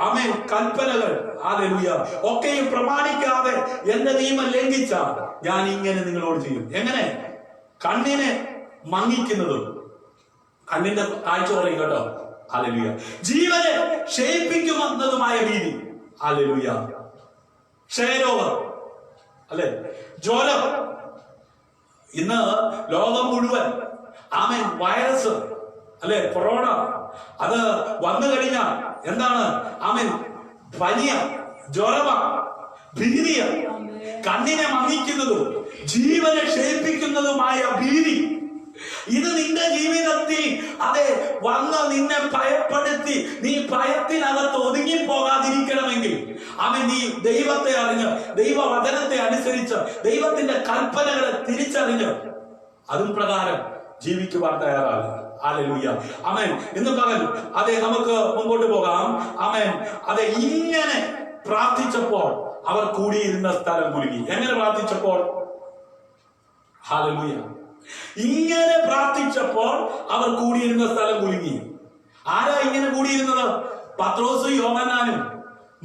[SPEAKER 1] ആമേൻ കൽപ്പനകൾ, ഹല്ലേലൂയ, ഒക്കെയും പ്രമാണിക്കാതെ എന്റെ നിയമം ലംഘിച്ചാൽ ഞാൻ ഇങ്ങനെ നിങ്ങളോട് ചെയ്യും. എങ്ങനെ? കണ്ണിനെ മങ്ങിക്കുന്നതും, കണ്ണിന്റെ കാഴ്ച പറയും കേട്ടോ, ഹല്ലേലൂയ, ജീവനെ ക്ഷയിപ്പിക്കുന്നതുമായ രീതി, ഹല്ലേലൂയ, ക്ഷയരോഗം, അല്ലെ, ജ്വരം, ഇന്ന് ലോകം മുഴുവൻ ആമേൻ വൈറസ്, അല്ലെ, കൊറോണ, അത് വന്നു കഴിഞ്ഞാൽ എന്താണ്? ആമേൻ പനിയ, ജ്വരമ, ഭീതിയ, കണ്ണിനെ മങ്ങിക്കുന്നതും ജീവനെ ക്ഷയിപ്പിക്കുന്നതുമായ ഭീതി, ഇത് നിന്റെ ജീവിതത്തിൽ അതെ വന്ന് നിന്നെ ഭയപ്പെടുത്തി നീ ഭയത്തിനകത്ത് ഒതുങ്ങിപ്പോകാതിരിക്കണമെങ്കിൽ അവൻ നീ ദൈവത്തെ അറിഞ്ഞ്, ദൈവവചനത്തെ അനുസരിച്ച്, ദൈവത്തിന്റെ കൽപ്പനകളെ തിരിച്ചറിഞ്ഞ് അതും പ്രകാരം ജീവിക്കുവാൻ തയ്യാറാകുക. ഹല്ലേലൂയ. ആമേൻ. ഇന്ന് പകൽ അതെ നമുക്ക് മുമ്പോട്ട് പോകാം. ആമേൻ. അതെ, ഇങ്ങനെ പ്രാർത്ഥിച്ചപ്പോൾ അവർ കൂടിയിരുന്ന സ്ഥലം കുലുങ്ങി. എങ്ങനെ പ്രാർത്ഥിച്ചപ്പോൾ? ഹല്ലേലൂയ. ഇങ്ങനെ പ്രാർത്ഥിച്ചപ്പോൾ അവർ കൂടിയിരുന്ന സ്ഥലം കുലുങ്ങി. ആരാ ഇങ്ങനെ കൂടിയിരുന്നത്? പത്രോസും യോഹന്നാനും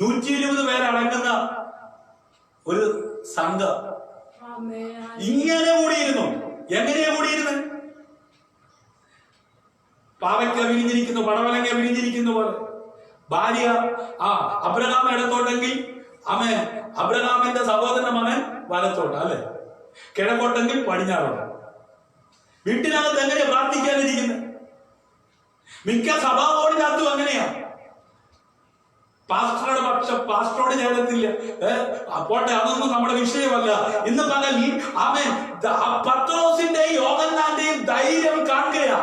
[SPEAKER 1] 120 പേരടങ്ങുന്ന ഒരു സംഘം ഇങ്ങനെ കൂടിയിരുന്നു. എങ്ങനെയാ കൂടിയിരുന്നത്? പാവയ്ക്ക വിരിഞ്ഞിരിക്കുന്നു, പടവലങ്ങ വിരിഞ്ഞിരിക്കുന്ന പോലെ. ഭാര്യ അബ്രഹാം ഇടത്തോട്ടെങ്കിൽ അമ്മ അബ്രഹാമിന്റെ സഹോദരന്റെ മകൻ വലത്തോട്ട്, അല്ലെ, കിഴക്കോട്ടെങ്കിൽ പടിഞ്ഞാറോട്ട്. വീട്ടിനകത്ത് എങ്ങനെയാ പ്രാർത്ഥിക്കാനിരിക്കുന്നത്? മിക്ക സഭാ ബോർഡിനകത്തും അങ്ങനെയാ. പാസ്റ്ററുടെ പക്ഷം പാസ്റ്ററോട് ചേരത്തില്ല. അപ്പോട്ടെ, അതൊന്നും നമ്മുടെ വിഷയമല്ല. ഇന്ന് പകൽ ആമേൻ പത്രോസിന്റെയും യോഹന്നാന്റെയും ധൈര്യം കാണുകയാ.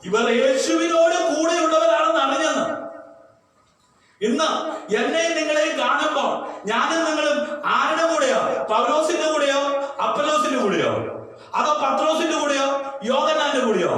[SPEAKER 1] ഇവർ യേശുവിനോട് കൂടെയുള്ളവരാണെന്ന് അറിഞ്ഞെന്ന്. ഇന്ന് എന്നെയും നിങ്ങളെയും കാണുമ്പോൾ ഞാനും നിങ്ങളും ആരുടെ കൂടെയോ? പൗലോസിന്റെ കൂടെയോ അപ്പലോസിന്റെ കൂടെയോ? അതോ പത്രോസിന്റെ കൂടെയോ യോഹന്നാന്റെ കൂടെയോ?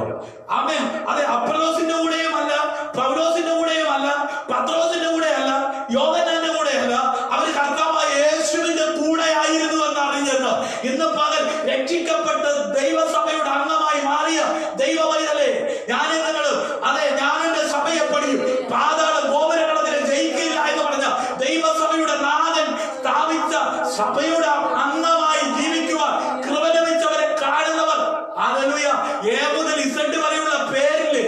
[SPEAKER 1] ആമേൻ. അതെ, അപ്പലോസിന്റെ കൂടെയും അല്ല, പൗലോസിന്റെ കൂടെയും അല്ല, പത്രോസിന്റെ കൂടെയല്ല, യോഹന്നാന്റെ കൂടെയല്ല. അവർ കർത്താവായ യേശുവിന്റെ കൂടെ ആയിരുന്നു എന്ന് അറിഞ്ഞെന്ന് ഇന്ന് പകൽ രക്ഷിക്കപ്പെട്ട് ദൈവസഭയുടെ അംഗമായി മാറിയ ദൈവവൈതലേ, ഞാനും നിങ്ങളും അതെ ഞാൻ എന്റെ സഭയെ പണിയും, പാതാള ഗോപുരങ്ങൾ അതിനെ ജയിക്കില്ല എന്ന് പറഞ്ഞ ദൈവസഭയുടെ നാഥൻ സ്ഥാപിച്ച സഭയുടെ അംഗമായി ജീവിക്കുവാൻ കൃപ ലഭിച്ചവരെ കാണുന്നവർ, ഹല്ലേലൂയ, എ മുതൽ ഇസഡ് വരെയുള്ള പേരില്ലേ,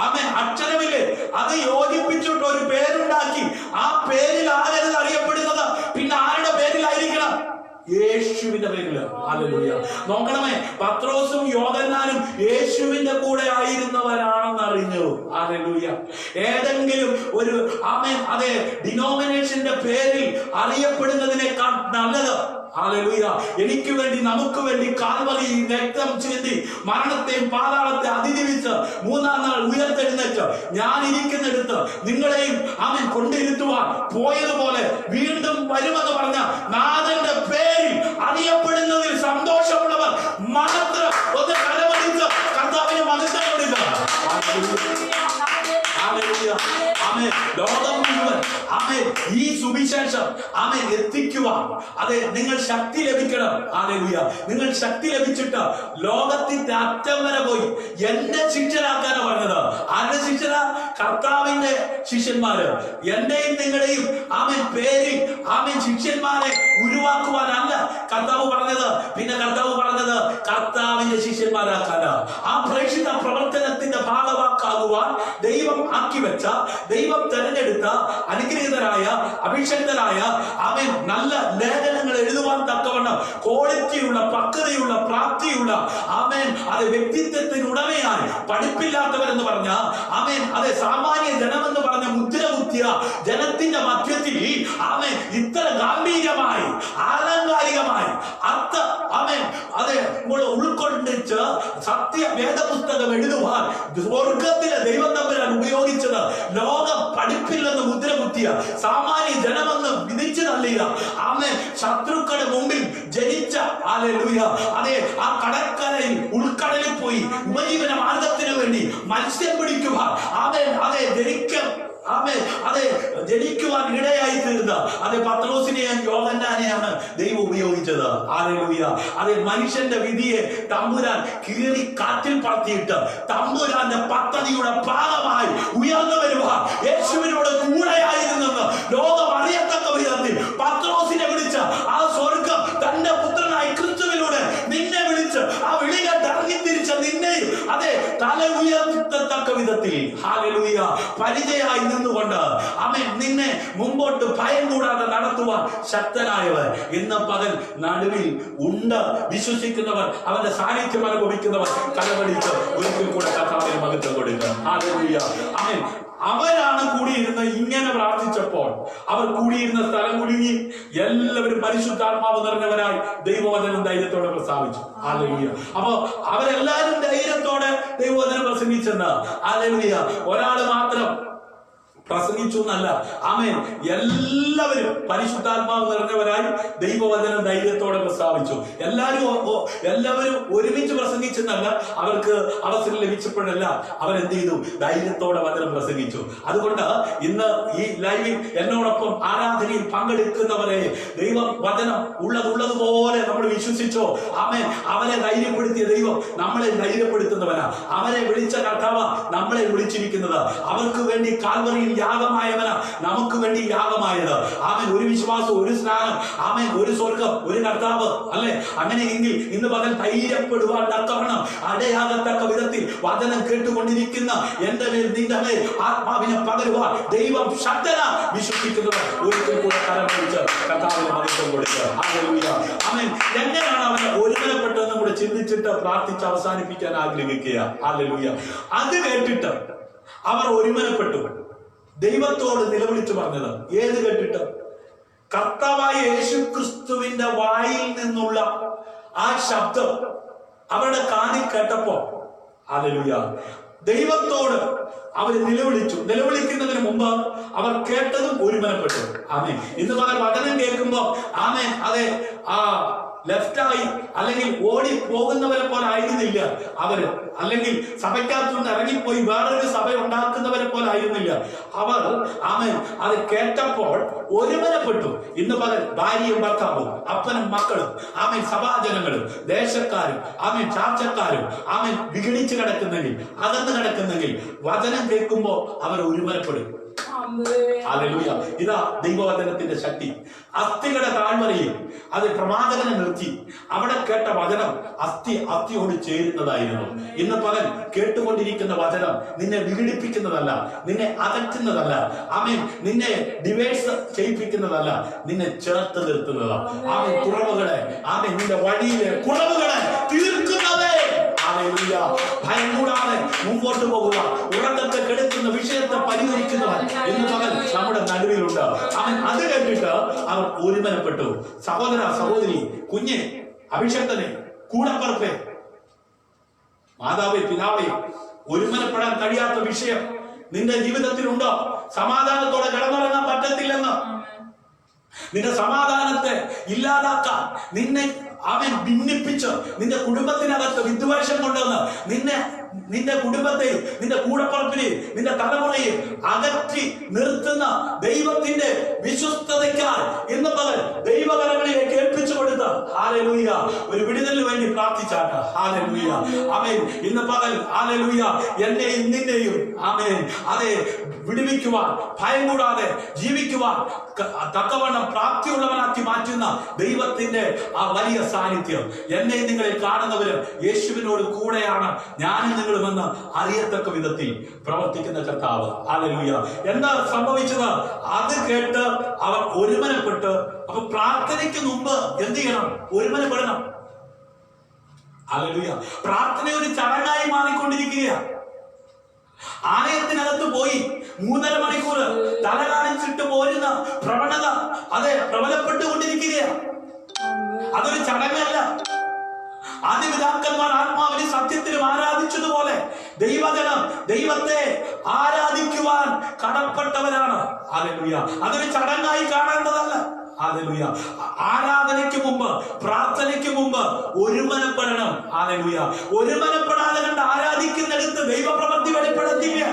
[SPEAKER 1] ആമേൻ, അക്ഷരമില്ലേ, അത് യോജിപ്പിച്ചിട്ട് ഒരു പേരുണ്ടാക്കി ആ പേരിൽ ആരത് അറിയപ്പെടുന്നത്, പിന്നെ ആരുടെ പേരിലായിരിക്കണം? യേശുവിന്റെ പേരില്. ഹല്ലേലൂയ. നോക്കണമേ, പത്രോസും യോഹന്നാനും യേശുവിന്റെ കൂടെ ആയിരുന്നവരാണെന്ന് അറിഞ്ഞു. ഹല്ലേലൂയ. ഏതെങ്കിലും ഒരു ആമേൻ അതെ ഡിനോമിനേഷന്റെ പേരിൽ അറിയപ്പെടുന്നതിനേക്കാൾ നല്ലത്, ഹല്ലേലൂയ, എനിക്ക് വേണ്ടി നമുക്ക് വേണ്ടി കാൽവരിയിൽ രക്തം ചിന്തി മരണത്തെയും പാതാളത്തെ അതിജീവിച്ച് മൂന്നാം നാൾ ഉയർത്തെഴുന്നേറ്റ് ഞാൻ ഇരിക്കുന്നിടത്ത് നിങ്ങളെയും ആമേൻ കൊണ്ടിരുത്തുവാൻ പോയതുപോലെ വീണ്ടും വരുമെന്ന് പറഞ്ഞ നാഥന്റെ പേരിൽ അറിയപ്പെടുന്നതിൽ സന്തോഷമുള്ളവർ മാത്രം ഒന്ന് കരമടിച്ച് കർത്താവിനെ മഹത്വം കൊടുക്കുക. ലോകം മുഴുവൻ ഈ സുവിശേഷം എത്തിക്കുവാൻ അതെ നിങ്ങൾ ശക്തി ലഭിക്കണം. ഹല്ലേലൂയ. നിങ്ങൾ ശക്തി ലഭിച്ചിട്ട് ലോകത്തിന്റെ അറ്റം വരെ പോയി എന്റെ ശിഷ്യരാക്കാനാ പറഞ്ഞത്. ആരുടെ ശിഷ്യര? കർത്താവിന്റെ ശിഷ്യന്മാര്. എന്റെയും നിങ്ങളുടെയും പേരിൽ ശിഷ്യന്മാരെ ഉരുവാക്കുവാനല്ല കർത്താവ് പറഞ്ഞത്. പിന്നെ കർത്താവ് പറഞ്ഞത് കർത്താവിന്റെ ശിഷ്യന്മാരാക്കാനാ. ആ പ്രേക്ഷിത പ്രവർത്തനത്തിന്റെ ഭാഗവാക്കാകുവാൻ ദൈവം ആക്കി വെച്ച, ദൈവം തെരഞ്ഞെടുത്ത അനുഗ്രഹീതരായ അഭിഷക്തരായ നല്ല ലേഖനങ്ങൾ എഴുതുവാൻ തക്കവണ്ണം ക്വാളിറ്റിയുള്ള, പക്വതയുള്ള, പ്രാപ്തിയുള്ള അത് വ്യക്തിത്വത്തിന് ഉടമയായി പഠിപ്പില്ലാത്തവരെന്ന് പറഞ്ഞ അതെ സാമാന്യ ജനമെന്ന് പറഞ്ഞ മുദ്രകുത്തിയ ജനത്തിന്റെ മധ്യത്തിൽ ഇത്ര ഗാംഭീര്യമായി ആലങ്കാരികമായി അതെ ഉൾക്കൊണ്ടിച്ച് സത്യ വേദപുസ്തകം എഴുതുവാൻ സ്വർഗത്തിലെ ദൈവം തമ്പുരാൻ ഉപയോഗിച്ചത് ലോകം പഠിപ്പില്ലെന്ന് മുദ്രകുത്തിയ സാമാന്യ ജനമെന്ന് വിധിച്ചു തള്ളിയ ശത്രുക്കളുടെ മുമ്പിൽ ജനിച്ച അതെ ആ കടൽക്കരയിൽ ഉൾക്കടലിൽ പോയി ഉപജീവന മാർഗത്തിന് വേണ്ടി മത്സ്യം പിടിക്കുക അതെ ജനിക്കുവാൻ ഇടയായി തീർന്ന അതെ പത്രോസിനെയും യോഹന്നാനെയാണ് ദൈവം ഉപയോഗിച്ചത്. ഹല്ലേലൂയ. അതെ മനുഷ്യന്റെ വിധിയെ തമ്പുരാൻ കീറി കാറ്റിൽ പറത്തിയിട്ട് തമ്പുരാന്റെ പദ്ധതിയുടെ ഭാഗമായി ഉയർന്നു വരുവാൻ യേശുവിനോട് കൂടെയായിരുന്നെന്ന് ലോകം അറിയത്തക്ക വിധത്തിൽ പത്രോസിനെ വിളിച്ച ആ സ്വർഗം തന്റെ പുത്രനായി ക്രിസ്തുവിലൂടെ നിന്നെ വിളിച്ച് ആ വിളി കേട്ട് ഇറങ്ങിത്തിരിച്ച നിന്നെയും അതെ തല ഉയർത്തത്തക്ക വിധത്തിൽ ഹല്ലേലൂയ പരിചയമായി നിന്നുകൊണ്ട് നിന്നെ മുമ്പോട്ട് ഭയം കൂടാതെ നടത്തുവാൻ ശക്തനായവർ ഇന്ന് പകൽ നടുവിൽ ഉണ്ട്. വിശ്വസിക്കുന്നവർ, അവന്റെ സാന്നിധ്യം അനുഭവിക്കുന്നവർ കലവടിച്ച് ഒരിക്കൽ കൂടെ കർത്താവിനെ മഹത്വം കൊടുക്കുക. ഹല്ലേലൂയ. ആമേൻ. അവരാണ് കൂടിയിരുന്ന് ഇങ്ങനെ പ്രാർത്ഥിച്ചപ്പോൾ അവർ കൂടിയിരുന്ന സ്ഥലം കുടുങ്ങി. എല്ലാവരും പരിശുദ്ധാത്മാവ് നിറഞ്ഞവരായി ദൈവവചനം ധൈര്യത്തോടെ പ്രസ്താവിച്ചു. ഹല്ലേലൂയ. അപ്പൊ അവരെല്ലാരും ധൈര്യത്തോടെ ദൈവവചനം പ്രസംഗിച്ചെന്ന്. ഹല്ലേലൂയ. ഒരാള് മാത്രം പ്രസംഗിച്ചു എന്നല്ല, ആമേൻ, എല്ലാവരും പരിശുദ്ധാത്മാവ് നിറഞ്ഞവരായി ദൈവവചനം ധൈര്യത്തോടെ പ്രസ്താവിച്ചു. എല്ലാവരും ഒരുമിച്ച് പ്രസംഗിച്ചെന്നല്ല, അവർക്ക് അവസരം ലഭിച്ചപ്പോഴല്ല അവരെന്ത് ചെയ്തു? ധൈര്യത്തോടെ വചനം പ്രസംഗിച്ചു. അതുകൊണ്ട് ഇന്ന് ഈ ലൈവിൽ എന്നോടൊപ്പം ആരാധനയിൽ പങ്കെടുക്കുന്നവരെ ദൈവം വചനം ഉള്ളതുപോലെ നമ്മൾ വിശ്വസിച്ചോ. ആമേൻ. അവരെ ധൈര്യപ്പെടുത്തിയ ദൈവം നമ്മളെ ധൈര്യപ്പെടുത്തുന്നവനാ. അവരെ വിളിച്ച കർത്താവ് നമ്മളെ വിളിച്ചിരിക്കുന്നത്. അവർക്ക് വേണ്ടി കാൽവറിയിൽ യാഗമായവനാ നമുക്ക് വേണ്ടി യാഗമായത്. ആമേൻ. ഒരു വിശ്വാസം, ഒരു സ്നാനം, ആമേൻ, ഒരു സ്വർഗം, ഒരു കർത്താവ്, അല്ലെ? അങ്ങനെയെങ്കിൽ ഇന്ന് പകൽ ധൈര്യപ്പെടുവാൻ തക്കവണ്ണം അടയാകത്തക്ക വിധത്തിൽ വചനം കേട്ടുകൊണ്ടിരിക്കുന്ന എന്റെ മേൽ നിന്റെ മേൽ ആത്മാവിനെ പകരുവാൻ ദൈവം ശക്തനാ. വിശ്വസിക്കുന്നവർ ഒരിക്കൽ കൂടെ കരം പിടിച്ച് കർത്താവിനെ മഹത്വം കൊടുക്കുക. ഹല്ലേലൂയ. ആമേൻ. എങ്ങനെയാണ് അവനെ ഒരുമനപ്പെട്ടതെന്നും കൂടെ ചിന്തിച്ചിട്ട് പ്രാർത്ഥിച്ച് അവസാനിപ്പിക്കാൻ ആഗ്രഹിക്കുക. ഹല്ലേലൂയ. അത് കേട്ടിട്ട് അവർ ഒരുമനപ്പെട്ടു ദൈവത്തോട് നിലവിളിച്ചു പറഞ്ഞത്. ഏത് കേട്ടിട്ട്? കർത്താവായ യേശു ക്രിസ്തുവിന്റെ വായിൽ നിന്നുള്ള ആ ശബ്ദം അവരുടെ കാതിൽ കേട്ടപ്പോ ഹല്ലേലൂയ ദൈവത്തോട് അവർ നിലവിളിച്ചു. നിലവിളിക്കുന്നതിന് മുമ്പ് അവർ കേട്ടതും ഒരുമനപ്പെട്ടു. ആമേൻ. ഇന്ന് പകൽ വചനം കേൾക്കുമ്പോ ആമേൻ അതെ ലെഫ്റ്റായി അല്ലെങ്കിൽ ഓടി പോകുന്നവരെ പോലെ ആയിരുന്നില്ല അവര്, അല്ലെങ്കിൽ സഭയ്ക്കകത്തുനിന്ന് ഇറങ്ങിപ്പോയി വേറൊരു സഭ ഉണ്ടാക്കുന്നവരെ പോലെ ആയിരുന്നില്ല അവർ. ആമേൻ. അത് കേട്ടപ്പോൾ ഒരുമനപ്പെട്ടു. ഇന്ന് പകൽ ഭാര്യയും ഭർത്താവും, അപ്പനും മക്കളും, ആമേൻ, സഭാജനങ്ങളും, ദേശക്കാരും, ആമേൻ, ചാർച്ചക്കാരും, ആമേൻ, വിഘടിച്ച് കിടക്കുന്നെങ്കിൽ, അകന്ന് കിടക്കുന്നെങ്കിൽ വചനം കേൾക്കുമ്പോൾ അവർ ഒരുമനപ്പെടും. ഹല്ലേലൂയ. ഇതാ ദൈവവചനത്തിന്റെ ശക്തി. അസ്ഥികളുടെ താഴ്വരയിൽ അത് പ്രവാചകനെ നിർത്തി അവിടെ കേട്ട വചനം അസ്ഥിയോട് ചേരുന്നതായിരുന്നു. ഇന്ന് പകൽ കേട്ടുകൊണ്ടിരിക്കുന്ന വചനം നിന്നെ വിഘടിപ്പിക്കുന്നതല്ല, നിന്നെ അകറ്റുന്നതല്ല, ആമേൻ, നിന്നെ ഡിവേഴ്സ് ചെയ്യിപ്പിക്കുന്നതല്ല, നിന്നെ ചേർത്ത് നിർത്തുന്നതാണ്. ആമേൻ. കുറവുകളെ, ആമേൻ, നിന്റെ വഴിയിലെ കുറവുകളെ തീർക്കുന്നതേ. ഹല്ലേലൂയ. ഭയം കൂടാതെ മുമ്പോട്ട് പോകുക, ഉറക്കത്തെ കെടുക്കുന്ന വിഷയത്തെ പരിഹരിക്കുന്നവൻ ഇന്ന് പകൽ നമ്മുടെ നടുവിലുണ്ട്. അവൻ അത് കേട്ടിട്ട് അവർ ഒരുമനപ്പെട്ടു. സഹോദര, സഹോദരി, കുഞ്ഞെ, അഭിഷക്തനെ, കൂടപ്പറപ്പെ, മാതാവേ, പിതാവേ, ഒരുമനപ്പെടാൻ കഴിയാത്ത വിഷയം നിന്റെ ജീവിതത്തിലുണ്ടോ? സമാധാനത്തോടെ കിടന്നുറങ്ങാൻ പറ്റത്തില്ലെന്ന്, നിന്റെ സമാധാനത്തെ ഇല്ലാതാക്കാൻ നിന്നെ അവൻ ഭിന്നിപ്പിച്ച് നിന്റെ കുടുംബത്തിനകത്ത് വിദ്വേഷം കൊണ്ടുവന്ന് നിന്റെ കുടുംബത്തെയും നിന്റെ കൂടപ്പറപ്പിനെയും നിന്റെ തലമുറയും അകറ്റി നിർത്തുന്ന ദൈവത്തിന്റെ വിശ്വസ്തതയ്ക്കായി ഇന്ന് പകൽ ദൈവകരങ്ങളിലേക്ക് ഏൽപ്പിച്ചു കൊടുത്ത ഹല്ലേലൂയ ഒരു വിടുതലിന് വേണ്ടി പ്രാർത്ഥിച്ചാണ്. ഹല്ലേലൂയ. ആമേൻ. ഇന്ന് പകൽ ഹല്ലേലൂയ എന്നെയും നിന്നെയും ആമേൻ അതെ വിടുവിക്കുവാൻ, ഭയം കൂടാതെ ജീവിക്കുവാൻ തക്കവണ്ണം പ്രാപ്തിയുള്ളവനാക്കി മാറ്റുന്ന ദൈവത്തിന്റെ ആ വലിയ സാന്നിധ്യം എന്നെ നിങ്ങളെ കാണുന്നവരും യേശുവിനോട് കൂടെയാണ് ഞാനും നിങ്ങളുമെന്ന് അറിയത്തക്ക വിധത്തിൽ പ്രവർത്തിക്കുന്ന കർത്താവ്. ഹല്ലേലൂയ. എന്താ സംഭവിച്ചത്? അത് കേട്ട് അവർ ഒരുമനപ്പെട്ട്. അപ്പൊ പ്രാർത്ഥനയ്ക്ക് മുമ്പ് എന്ത് ചെയ്യണം? ഒരുമനപ്പെടണം. ഹല്ലേലൂയ. പ്രാർത്ഥന ഒരു ചടങ്ങായി മാറിക്കൊണ്ടിരിക്കുകയാണ്. ആലയത്തിനകത്ത് പോയി 3.5 മണിക്കൂർ തല കാണിച്ചിട്ട് പോരുന്ന പ്രവണത അതെ പ്രബലപ്പെട്ടുകൊണ്ടിരിക്കുകയാണ്. അതൊരു ചടങ്ങല്ല. ആദിപിതാക്കന്മാർ ആത്മാവിനെ സത്യത്തിലും ആരാധിച്ചതുപോലെ ദൈവജനം ദൈവത്തെ ആരാധിക്കുവാൻ കടപ്പെട്ടവരാണ്. ഹല്ലേലൂയ. അതൊരു ചടങ്ങായി കാണേണ്ടതല്ല. ഹല്ലേലൂയ. ആരാധനയ്ക്ക് മുമ്പ്, പ്രാർത്ഥനയ്ക്ക് മുമ്പ് ഒരുമനപ്പെടണം. ഹല്ലേലൂയ. ഒരുമനപ്പെടാതെ കണ്ട് ആരാധിക്കുന്നിടത്ത് ദൈവപ്രവൃത്തി വെളിപ്പെടത്തില്ല.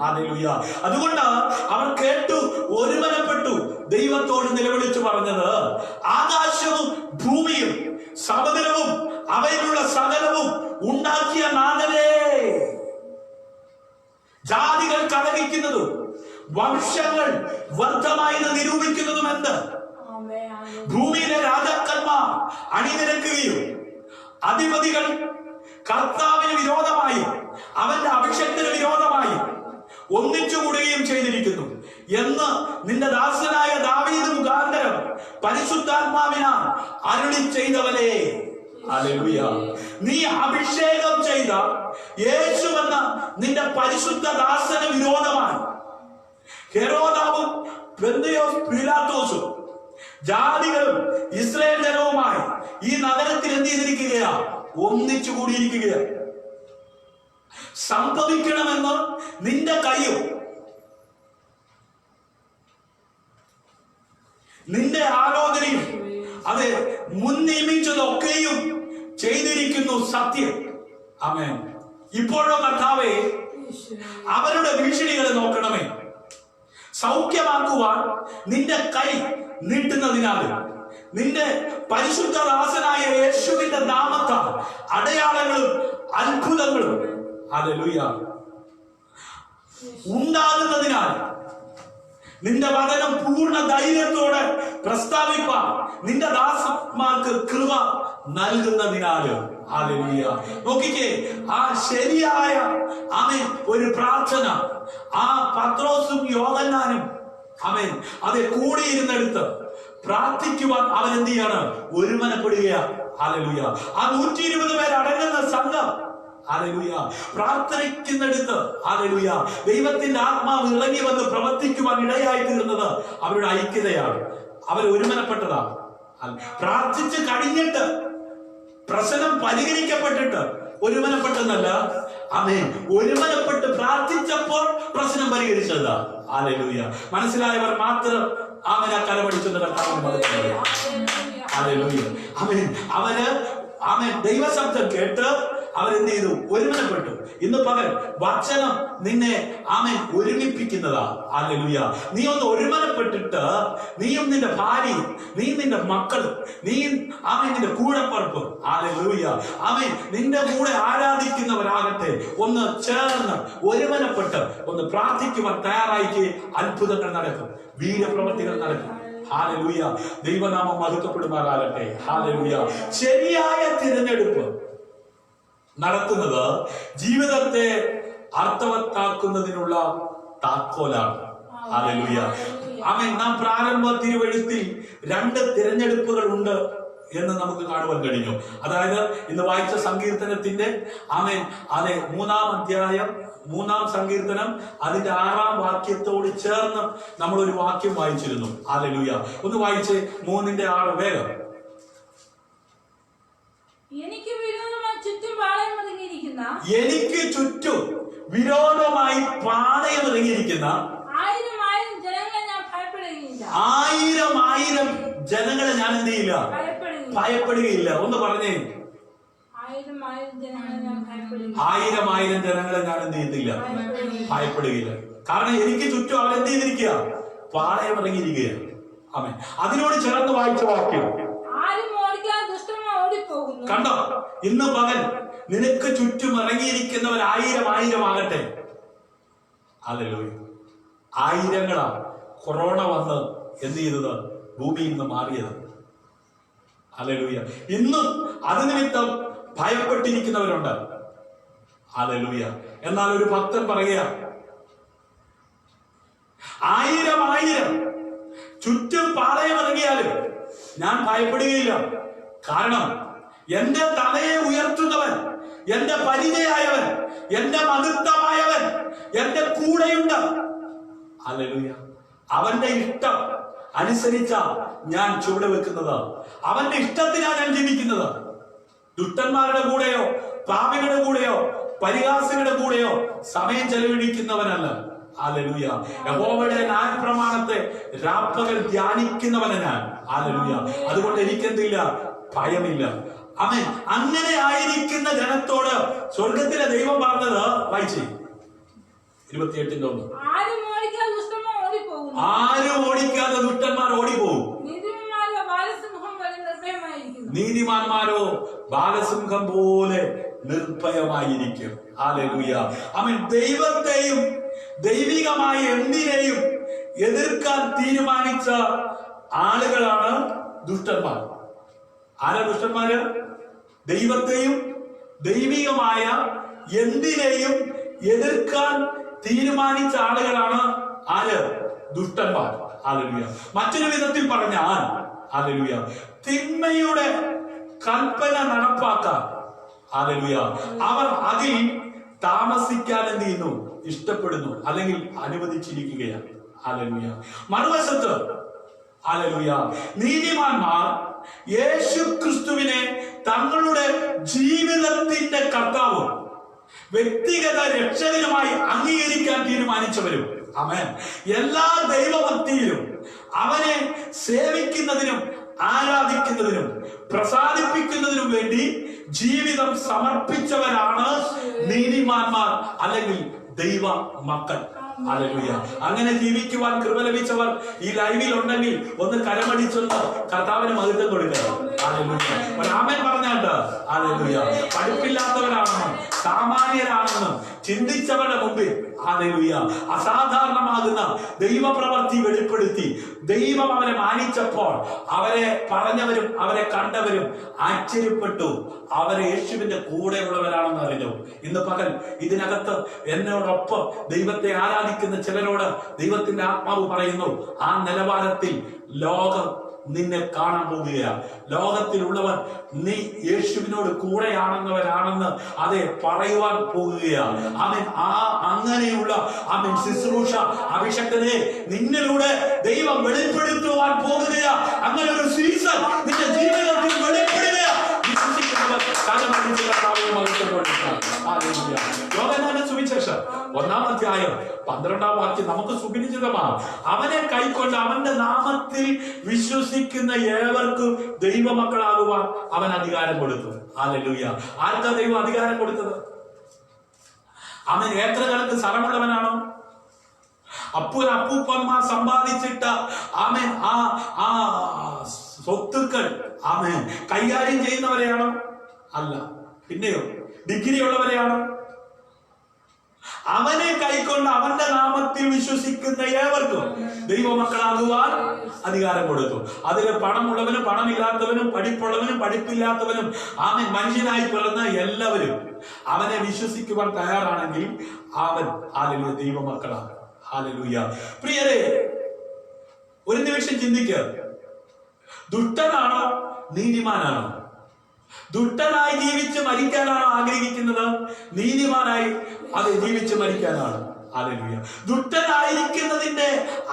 [SPEAKER 1] ഹല്ലേലൂയ. അതുകൊണ്ട് അവർ കേട്ടു, ഒരുമനപ്പെട്ടു, ദൈവത്തോട് നിലവിളിച്ചു പറഞ്ഞത്, ആകാശവും ഭൂമിയും സമുദ്രവും അവയിലുള്ള സകലവും ഉണ്ടാക്കിയ നാഥനേ, ജാതികൾ കലഹിക്കുന്നതും വംശങ്ങൾ വ്യർത്ഥമായി നിരൂപിക്കുന്നതും എന്ത്? ഭൂമിയിലെ രാജാക്കന്മാർ അണിനിരക്കുകയും അധിപതികൾ കർത്താവിന് വിരോധമായി അവന്റെ അഭിഷേകത്തിന് വിരോധമായി ഒന്നിച്ചുകൂടുകയും ചെയ്തിരിക്കുന്നു എന്ന് നിന്റെ ദാസനായ ദാവീദ് മുഖാന്തരം പരിശുദ്ധാത്മാവിനാൽ അരുളി ചെയ്തവനെ. ഹല്ലേലൂയ. നീ അഭിഷേകം ചെയ്ത യേശു എന്ന നിന്റെ പരിശുദ്ധ ദാസന് വിരോധമായി ഹെരോദാവും പൊന്തിയോസ് പീലാത്തോസും ജാതികളും ഇസ്രായേൽ ജനവുമായി ഈ നഗരത്തിൽ എന്ത് ചെയ്തിരിക്കുകയാ? ഒന്നിച്ചു കൂടിയിരിക്കുകയാ. സംഭവിക്കണമെന്ന് നിന്റെ കൈയും നിന്റെ ആലോചനയും അത് മുൻ നിയമിച്ചതൊക്കെയും ചെയ്തിരിക്കുന്നു സത്യം. ആമേൻ. ഇപ്പോഴോ കർത്താവേ അവരുടെ ഭീഷണികളെ നോക്കണമേ. സൗഖ്യമാക്കുവാൻ നിന്റെ കൈ നീട്ടുന്നതിനാൽ നിന്റെ പരിശുദ്ധദാസനായ യേശുവിന്റെ നാമത്താൽ അടയാളങ്ങളും അത്ഭുതങ്ങളും ഹല്ലേലൂയ ഉണ്ടാകുന്നതിനാൽ നിന്റെ വചനം പൂർണ്ണ ധൈര്യത്തോടെ പ്രസ്താവിപ്പാൻ നിന്റെ ദാസന്മാർക്ക് കൃപ നൽകുന്നതിനാല്. ഹല്ലേലൂയ. നോക്കിക്കേ, ആ ശരിയായ ആമേൻ ഒരു പ്രാർത്ഥന ആ പത്രോസും യോഹന്നാനും ആമേൻ അതെ കൂടിയിരുന്നെടുത്ത് പ്രാർത്ഥിക്കുവാൻ അവരെന്ത് ചെയ്യാണ്? ഒരുമനപ്പെടുകയാണ്. ഹല്ലേലൂയ. ആ 120 പേർ അടങ്ങുന്ന സംഘം ഹല്ലേലൂയ പ്രാർത്ഥിക്കുന്നിടത്ത് ഹല്ലേലൂയ ദൈവത്തിന്റെ ആത്മാവ് ഇറങ്ങി വന്ന് പ്രവർത്തിക്കുവാൻ ഇടയായി തീർന്നത് അവരുടെ ഐക്യതയാണ്. അവർ ഒരുമനപ്പെട്ടതാണ്. പ്രാർത്ഥിച്ച് കഴിഞ്ഞിട്ട് പ്രശ്നം പരിഹരിക്കപ്പെട്ടിട്ട് ഒരുമനപ്പെട്ടെന്നല്ല, ആമേൻ, ഒരുമനപ്പെട്ട് പ്രാർത്ഥിച്ചപ്പോൾ പ്രശ്നം പരിഹരിച്ചതാ. ഹല്ലേലൂയ. മനസ്സിലായവർ മാത്രം ആമേൻ ആ കരമടിച്ചെന്ന് കർത്താവിന് ഹല്ലേലൂയ. ആമേൻ. അവന് ദൈവശബ്ദം കേട്ട് അവരെന്ത് ചെയ്തു? ഒരുമനപ്പെട്ടു. ഇന്ന് പകൽ വചനം നിന്നെ ഒരുമിപ്പിക്കുന്നതാ. ഹല്ലേലൂയ. നീ ഒന്ന് ഒരുമനപ്പെട്ടിട്ട് നീയും നിന്റെ ഭാര്യയും നീയും നിന്റെ മക്കളും നീയും നിന്റെ കൂടപ്പറപ്പും ഹല്ലേലൂയ നിന്റെ കൂടെ ആരാധിക്കുന്നവരാകട്ടെ ഒന്ന് ചേർന്ന് ഒരുമനപ്പെട്ട് ഒന്ന് പ്രാർത്ഥിക്കുവാൻ തയ്യാറായിക്ക് അത്ഭുതങ്ങൾ നടക്കും, വീര്യപ്രവൃത്തികൾ നടക്കും. ഹല്ലേലൂയ. ദൈവനാമം മഹത്വപ്പെടുമാറാകട്ടെ. ഹല്ലേലൂയ. ശരിയായ തിരഞ്ഞെടുപ്പ് നടത്തുന്നത് ജീവിതത്തെ അർത്ഥവത്താക്കുന്നതിനുള്ള താക്കോലാണ്. ഹല്ലേലൂയ. നാം പ്രാരംഭ തിരുവെഴുത്തിൽ 2 തിരഞ്ഞെടുപ്പുകൾ ഉണ്ട് എന്ന് നമുക്ക് കാണുവാൻ കഴിഞ്ഞു. അതായത് ഇന്ന് വായിച്ച സങ്കീർത്തനത്തിന്റെ അതെ 3-ാം അധ്യായം 3-ാം സങ്കീർത്തനം അതിന്റെ 6-ാം വാക്യത്തോട് ചേർന്ന് നമ്മൾ ഒരു വാക്യം വായിച്ചിരുന്നു. ഹല്ലേലൂയ. ഒന്ന് വായിച്ച് 3:6 വേഗം. എനിക്ക് ചുറ്റും വിരോധമായി പാളയമൊരുങ്ങിയിരിക്കുന്ന 1000 ജനങ്ങളെ ഞാൻ എന്ത് ചെയ്യില്ല? ഭയപ്പെടുകയില്ല. ഒന്ന് പറഞ്ഞേ. 1000 ജനങ്ങളെ ഞാൻ എന്ത് ചെയ്തില്ല? ഭയപ്പെടുകയില്ല. കാരണം എനിക്ക് ചുറ്റും അവരെന്ത് ചെയ്തിരിക്കുക? പാളയമൊരുങ്ങിയിരിക്കുകയാണ്. ആമേൻ. അതിനോട് ചേർന്ന് വായിച്ച വാക്യം കണ്ടോ? ഇന്ന് പകൽ നിനക്ക് ചുറ്റും ഇറങ്ങിയിരിക്കുന്നവർ 1000 ആകട്ടെ. ഹല്ലേലൂയ. 1000 കൊറോണ വന്ന് എന്ത് ചെയ്തത്? ഭൂമിയിൽ നിന്ന് മാറിയത്. ഹല്ലേലൂയ. ഇന്നും അത് നിമിത്തം ഭയപ്പെട്ടിരിക്കുന്നവരുണ്ട്. ഹല്ലേലൂയ. എന്നാൽ ഒരു ഭക്തൻ പറയുക, 1000 ചുറ്റും പാളയം ഇറങ്ങിയാലും ഞാൻ ഭയപ്പെടുകയില്ല. കാരണം എന്റെ തലയെ ഉയർത്തുന്നവൻ, എന്റെ പരിചയായവൻ, എന്റെ മഹത്വമായവൻ എന്റെ കൂടെയുണ്ട്. ഹല്ലേലൂയ. അവന്റെ ഇഷ്ടം അനുസരിച്ച ഞാൻ ചുവട് വെക്കുന്നത്, അവന്റെ ഇഷ്ടത്തിനാണ് ഞാൻ ജീവിക്കുന്നത്. ദുഷ്ടന്മാരുടെ കൂടെയോ പാപികളുടെ കൂടെയോ പരിഹാസികളുടെ കൂടെയോ സമയം ചെലവഴിക്കുന്നവനല്ല. ഹല്ലേലൂയ. യഹോവയുടെ ന്യായപ്രമാണത്തെ രാപ്പകൽ ധ്യാനിക്കുന്നവനാണ് ഞാൻ. ഹല്ലേലൂയ. അതുകൊണ്ട് എനിക്കെന്തില്ല? ഭയമില്ല. ആമേൻ. അങ്ങനെ ആയിരിക്കുന്ന ജനത്തോട് സ്വർഗത്തിലെ ദൈവം പറഞ്ഞത് വായിച്ചേ 28:1. ആരും ഓടിക്കാതെ ദുഷ്ടന്മാർ ഓടിപ്പോകും, നീതിമാന്മാരോ ബാലസിംഹം പോലെ നിർഭയമായിരിക്കും. ഹല്ലേലൂയ. ആമേൻ. ദൈവത്തെയും ദൈവികമായ എന്തിനേയും എതിർക്കാൻ തീരുമാനിച്ച ആളുകളാണ് ദുഷ്ടന്മാർ. ആരാ ദുഷ്ടന്മാര്? ദൈവത്തെയും ദൈവികമായ എന്തിനേയും എതിർക്കാൻ തീരുമാനിച്ച ആളുകളാണ് ആര്? ദുഷ്ടന്മാർ. ഹല്ലേലൂയ. മറ്റൊരു വിധത്തിൽ പറഞ്ഞാൽ ഹല്ലേലൂയ തിന്മയുടെ കൽപ്പന നടപ്പാക്കാൻ ഹല്ലേലൂയ അവർ അതിൽ താമസിക്കാൻ എന്ത് ചെയ്യുന്നു? ഇഷ്ടപ്പെടുന്നു, അല്ലെങ്കിൽ അനുവദിച്ചിരിക്കുകയാണ്. ഹല്ലേലൂയ. മറുവശത്ത് ഹല്ലേലൂയ നീതിമാന്മാർ യേശു ക്രിസ്തുവിനെ തങ്ങളുടെ ജീവിതത്തിന്റെ കർത്താവും വ്യക്തിഗത രക്ഷകനുമായി അംഗീകരിക്കാൻ തീരുമാനിച്ചവരും ആമേൻ എല്ലാ ദൈവഭക്തിയിലും അവനെ സേവിക്കുന്നതിനും ആരാധിക്കുന്നതിനും പ്രസാദിപ്പിക്കുന്നതിനും വേണ്ടി ജീവിതം സമർപ്പിച്ചവരാണ് നീതിമാന്മാർ, അല്ലെങ്കിൽ ദൈവ മക്കൾ. ഹല്ലേലൂയ. അങ്ങനെ ജീവിക്കുവാൻ കൃപ ലഭിച്ചവർ ഈ ലൈവിൽ ഉണ്ടെങ്കിൽ ഒന്ന് കരമടിച്ചൊന്ന് കർത്താവിന് മഹത്വം കൊടുക്കുക. ഹല്ലേലൂയ. ആമേൻ പറഞ്ഞാട്ട്. ഹല്ലേലൂയ. പഠിപ്പില്ലാത്തവരാണെന്നും സാമാന്യരാണെന്നും ചിന്തിച്ചവരുടെ മുമ്പിൽ ഹല്ലേലൂയ അസാധാരണമാകുന്ന ദൈവപ്രവൃത്തി വെളിപ്പെടുത്തി ദൈവം അവരെ മാനിച്ചപ്പോൾ അവരെ പറഞ്ഞവരും അവരെ കണ്ടവരും ആശ്ചര്യപ്പെട്ടു. അവരെ യേശുവിന്റെ കൂടെയുള്ളവരാണെന്ന് അറിഞ്ഞു. ഇന്ന് പകൽ ഇതിനകത്ത് എന്നോടൊപ്പം ദൈവത്തെ ആരാധിക്കുന്ന ചിലരോട് ദൈവത്തിന്റെ ആത്മാവ് പറയുന്നു, ആ നിലവാരത്തിൽ ലോകം നിന്നെ കാണാൻ പോകുകയാണ്. ലോകത്തിലുള്ളവർ നീ യേശുവിനോട് കൂടെയാണെന്നവരാണെന്ന് അതെ പറയുവാൻ പോകുകയാണ്. അവൻ അങ്ങനെയുള്ള അവൻ ശുശ്രൂഷ അഭിഷക്തനെ നിന്നിലൂടെ ദൈവം വെളിപ്പെടുത്തുവാൻ പോകുകയാ. അങ്ങനെ ഒരു സീസൺ നിന്റെ ജീവിതത്തിൽ വെളിപ്പെടുകയാ. യോഹന്നാന്റെ സുവിശേഷം സുവിശേഷം 1-ാം അധ്യായം 12-ാം വാക്യം നമുക്ക് സുപരിചിതമാണ്. അവനെ കൈക്കൊണ്ട് അവന്റെ നാമത്തിൽ വിശ്വസിക്കുന്ന ഏവർക്കും ദൈവമക്കളാകുവാൻ അവൻ അധികാരം കൊടുത്തു. ഹല്ലേലൂയ. ആർക്കാ ദൈവം അധികാരം കൊടുത്തത്? അവൻ ഏക്കറുകൾക്ക് സ്ഥലമുള്ളവനാണോ? അപ്പൂപ്പന്മാർ സമ്പാദിച്ചിട്ട ആമേൻ ആ സ്വത്തുക്കൾ ആമേൻ കൈകാര്യം ചെയ്യുന്നവരെയാണോ? അല്ല. പിന്നെയോ ഡിഗ്രി ഉള്ളവരെയാണോ? അവനെ കൈക്കൊണ്ട് അവന്റെ നാമത്തിൽ വിശ്വസിക്കുന്ന ഏവർക്കും ദൈവമക്കളാകുവാൻ അധികാരം കൊടുത്തു. അതിൽ പണമുള്ളവനും പണമില്ലാത്തവനും പഠിപ്പുള്ളവനും പഠിപ്പില്ലാത്തവനും ആമേൻ മനുഷ്യനായി പിറന്ന എല്ലാവരും അവനെ വിശ്വസിക്കുവാൻ തയ്യാറാണെങ്കിൽ അവൻ ഹല്ലേലൂയ ദൈവമക്കളാണ്. ഹല്ലേലൂയ. പ്രിയരെ, ഒരു നിമിഷം ചിന്തിക്കുക. ദുഷ്ടനാണോ നീതിമാനാണോ? ദുഷ്ടനായി ജീവിച്ച് മരിക്കാനാണോ ആഗ്രഹിക്കുന്നത്? നീതിമാനായി അത് ജീവിച്ച് മരിക്കാനാണ്. ഹല്ലേലൂയ. ദുഷ്ടനായിരിക്കുന്നതിന്റെ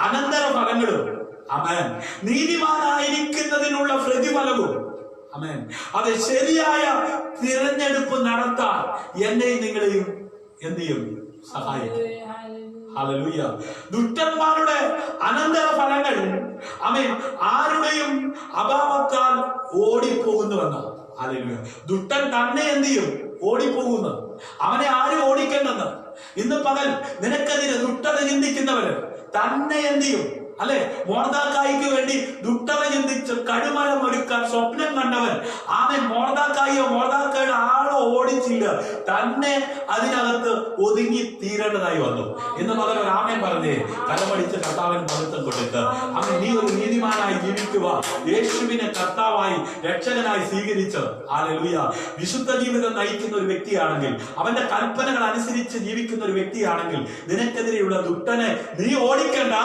[SPEAKER 1] അനന്തര ഫലങ്ങളും ആമേൻ നീതിമാനായിരിക്കുന്നതിനുള്ള പ്രതിഫലവും ആമേൻ അത് ശരിയായ തിരഞ്ഞെടുപ്പ് നടത്താൻ എന്നെയും നിങ്ങളെയും എന്ത് ചെയ്യും? സഹായിക്കും. ഹല്ലേലൂയ. ദുഷ്ടന്മാരുടെ അനന്തര ഫലങ്ങൾ ആമേൻ ആരുടെയും അഭാവത്താൽ ഓടിപ്പോകുന്നുവെന്നാണ്. ഹല്ലേലൂയ. ദുഷ്ടൻ തന്നെ എന്ത് ചെയ്യും? ഓടിപ്പോകുന്നു. അവനെ ആരും ഓടിക്കേണ്ടെന്ന്. ഇന്ന് പകൽ നിനക്കെതിരെ ദുഷ്ടത ചിന്തിക്കുന്നവര് തന്നെ എന്ത് ചെയ്യും? അല്ലെ, മോർദെഖായിക്ക് വേണ്ടി ദുഷ്ടത ചിന്തിച്ച് കടുമരം ഒരുക്കാൻ സ്വപ്നം കണ്ടവൻ ആമേൻ മോർദെഖായിയുടെ ആളോ ഓടിച്ചില്ല, തന്നെ അതിനകത്ത് ഒതുങ്ങി തീരേണ്ടതായി വന്നു. ഇന്ന് പകൽ ഒരു ആമേൻ പറഞ്ഞേ, കരമടിച്ച് കർത്താവിന് മഹത്വം കൊടുത്ത് ആമേൻ നീ ഒരു നീതിമാനായി ജീവിക്കുക. യേശുവിനെ കർത്താവായി രക്ഷകനായി സ്വീകരിച്ച് ഹല്ലേലൂയ വിശുദ്ധ ജീവിതം നയിക്കുന്ന ഒരു വ്യക്തിയാണെങ്കിൽ, അവന്റെ കൽപ്പനകൾ അനുസരിച്ച് ജീവിക്കുന്ന ഒരു വ്യക്തിയാണെങ്കിൽ, നിനക്കെതിരെയുള്ള ദുഷ്ടനെ നീ ഓടിക്കണ്ട,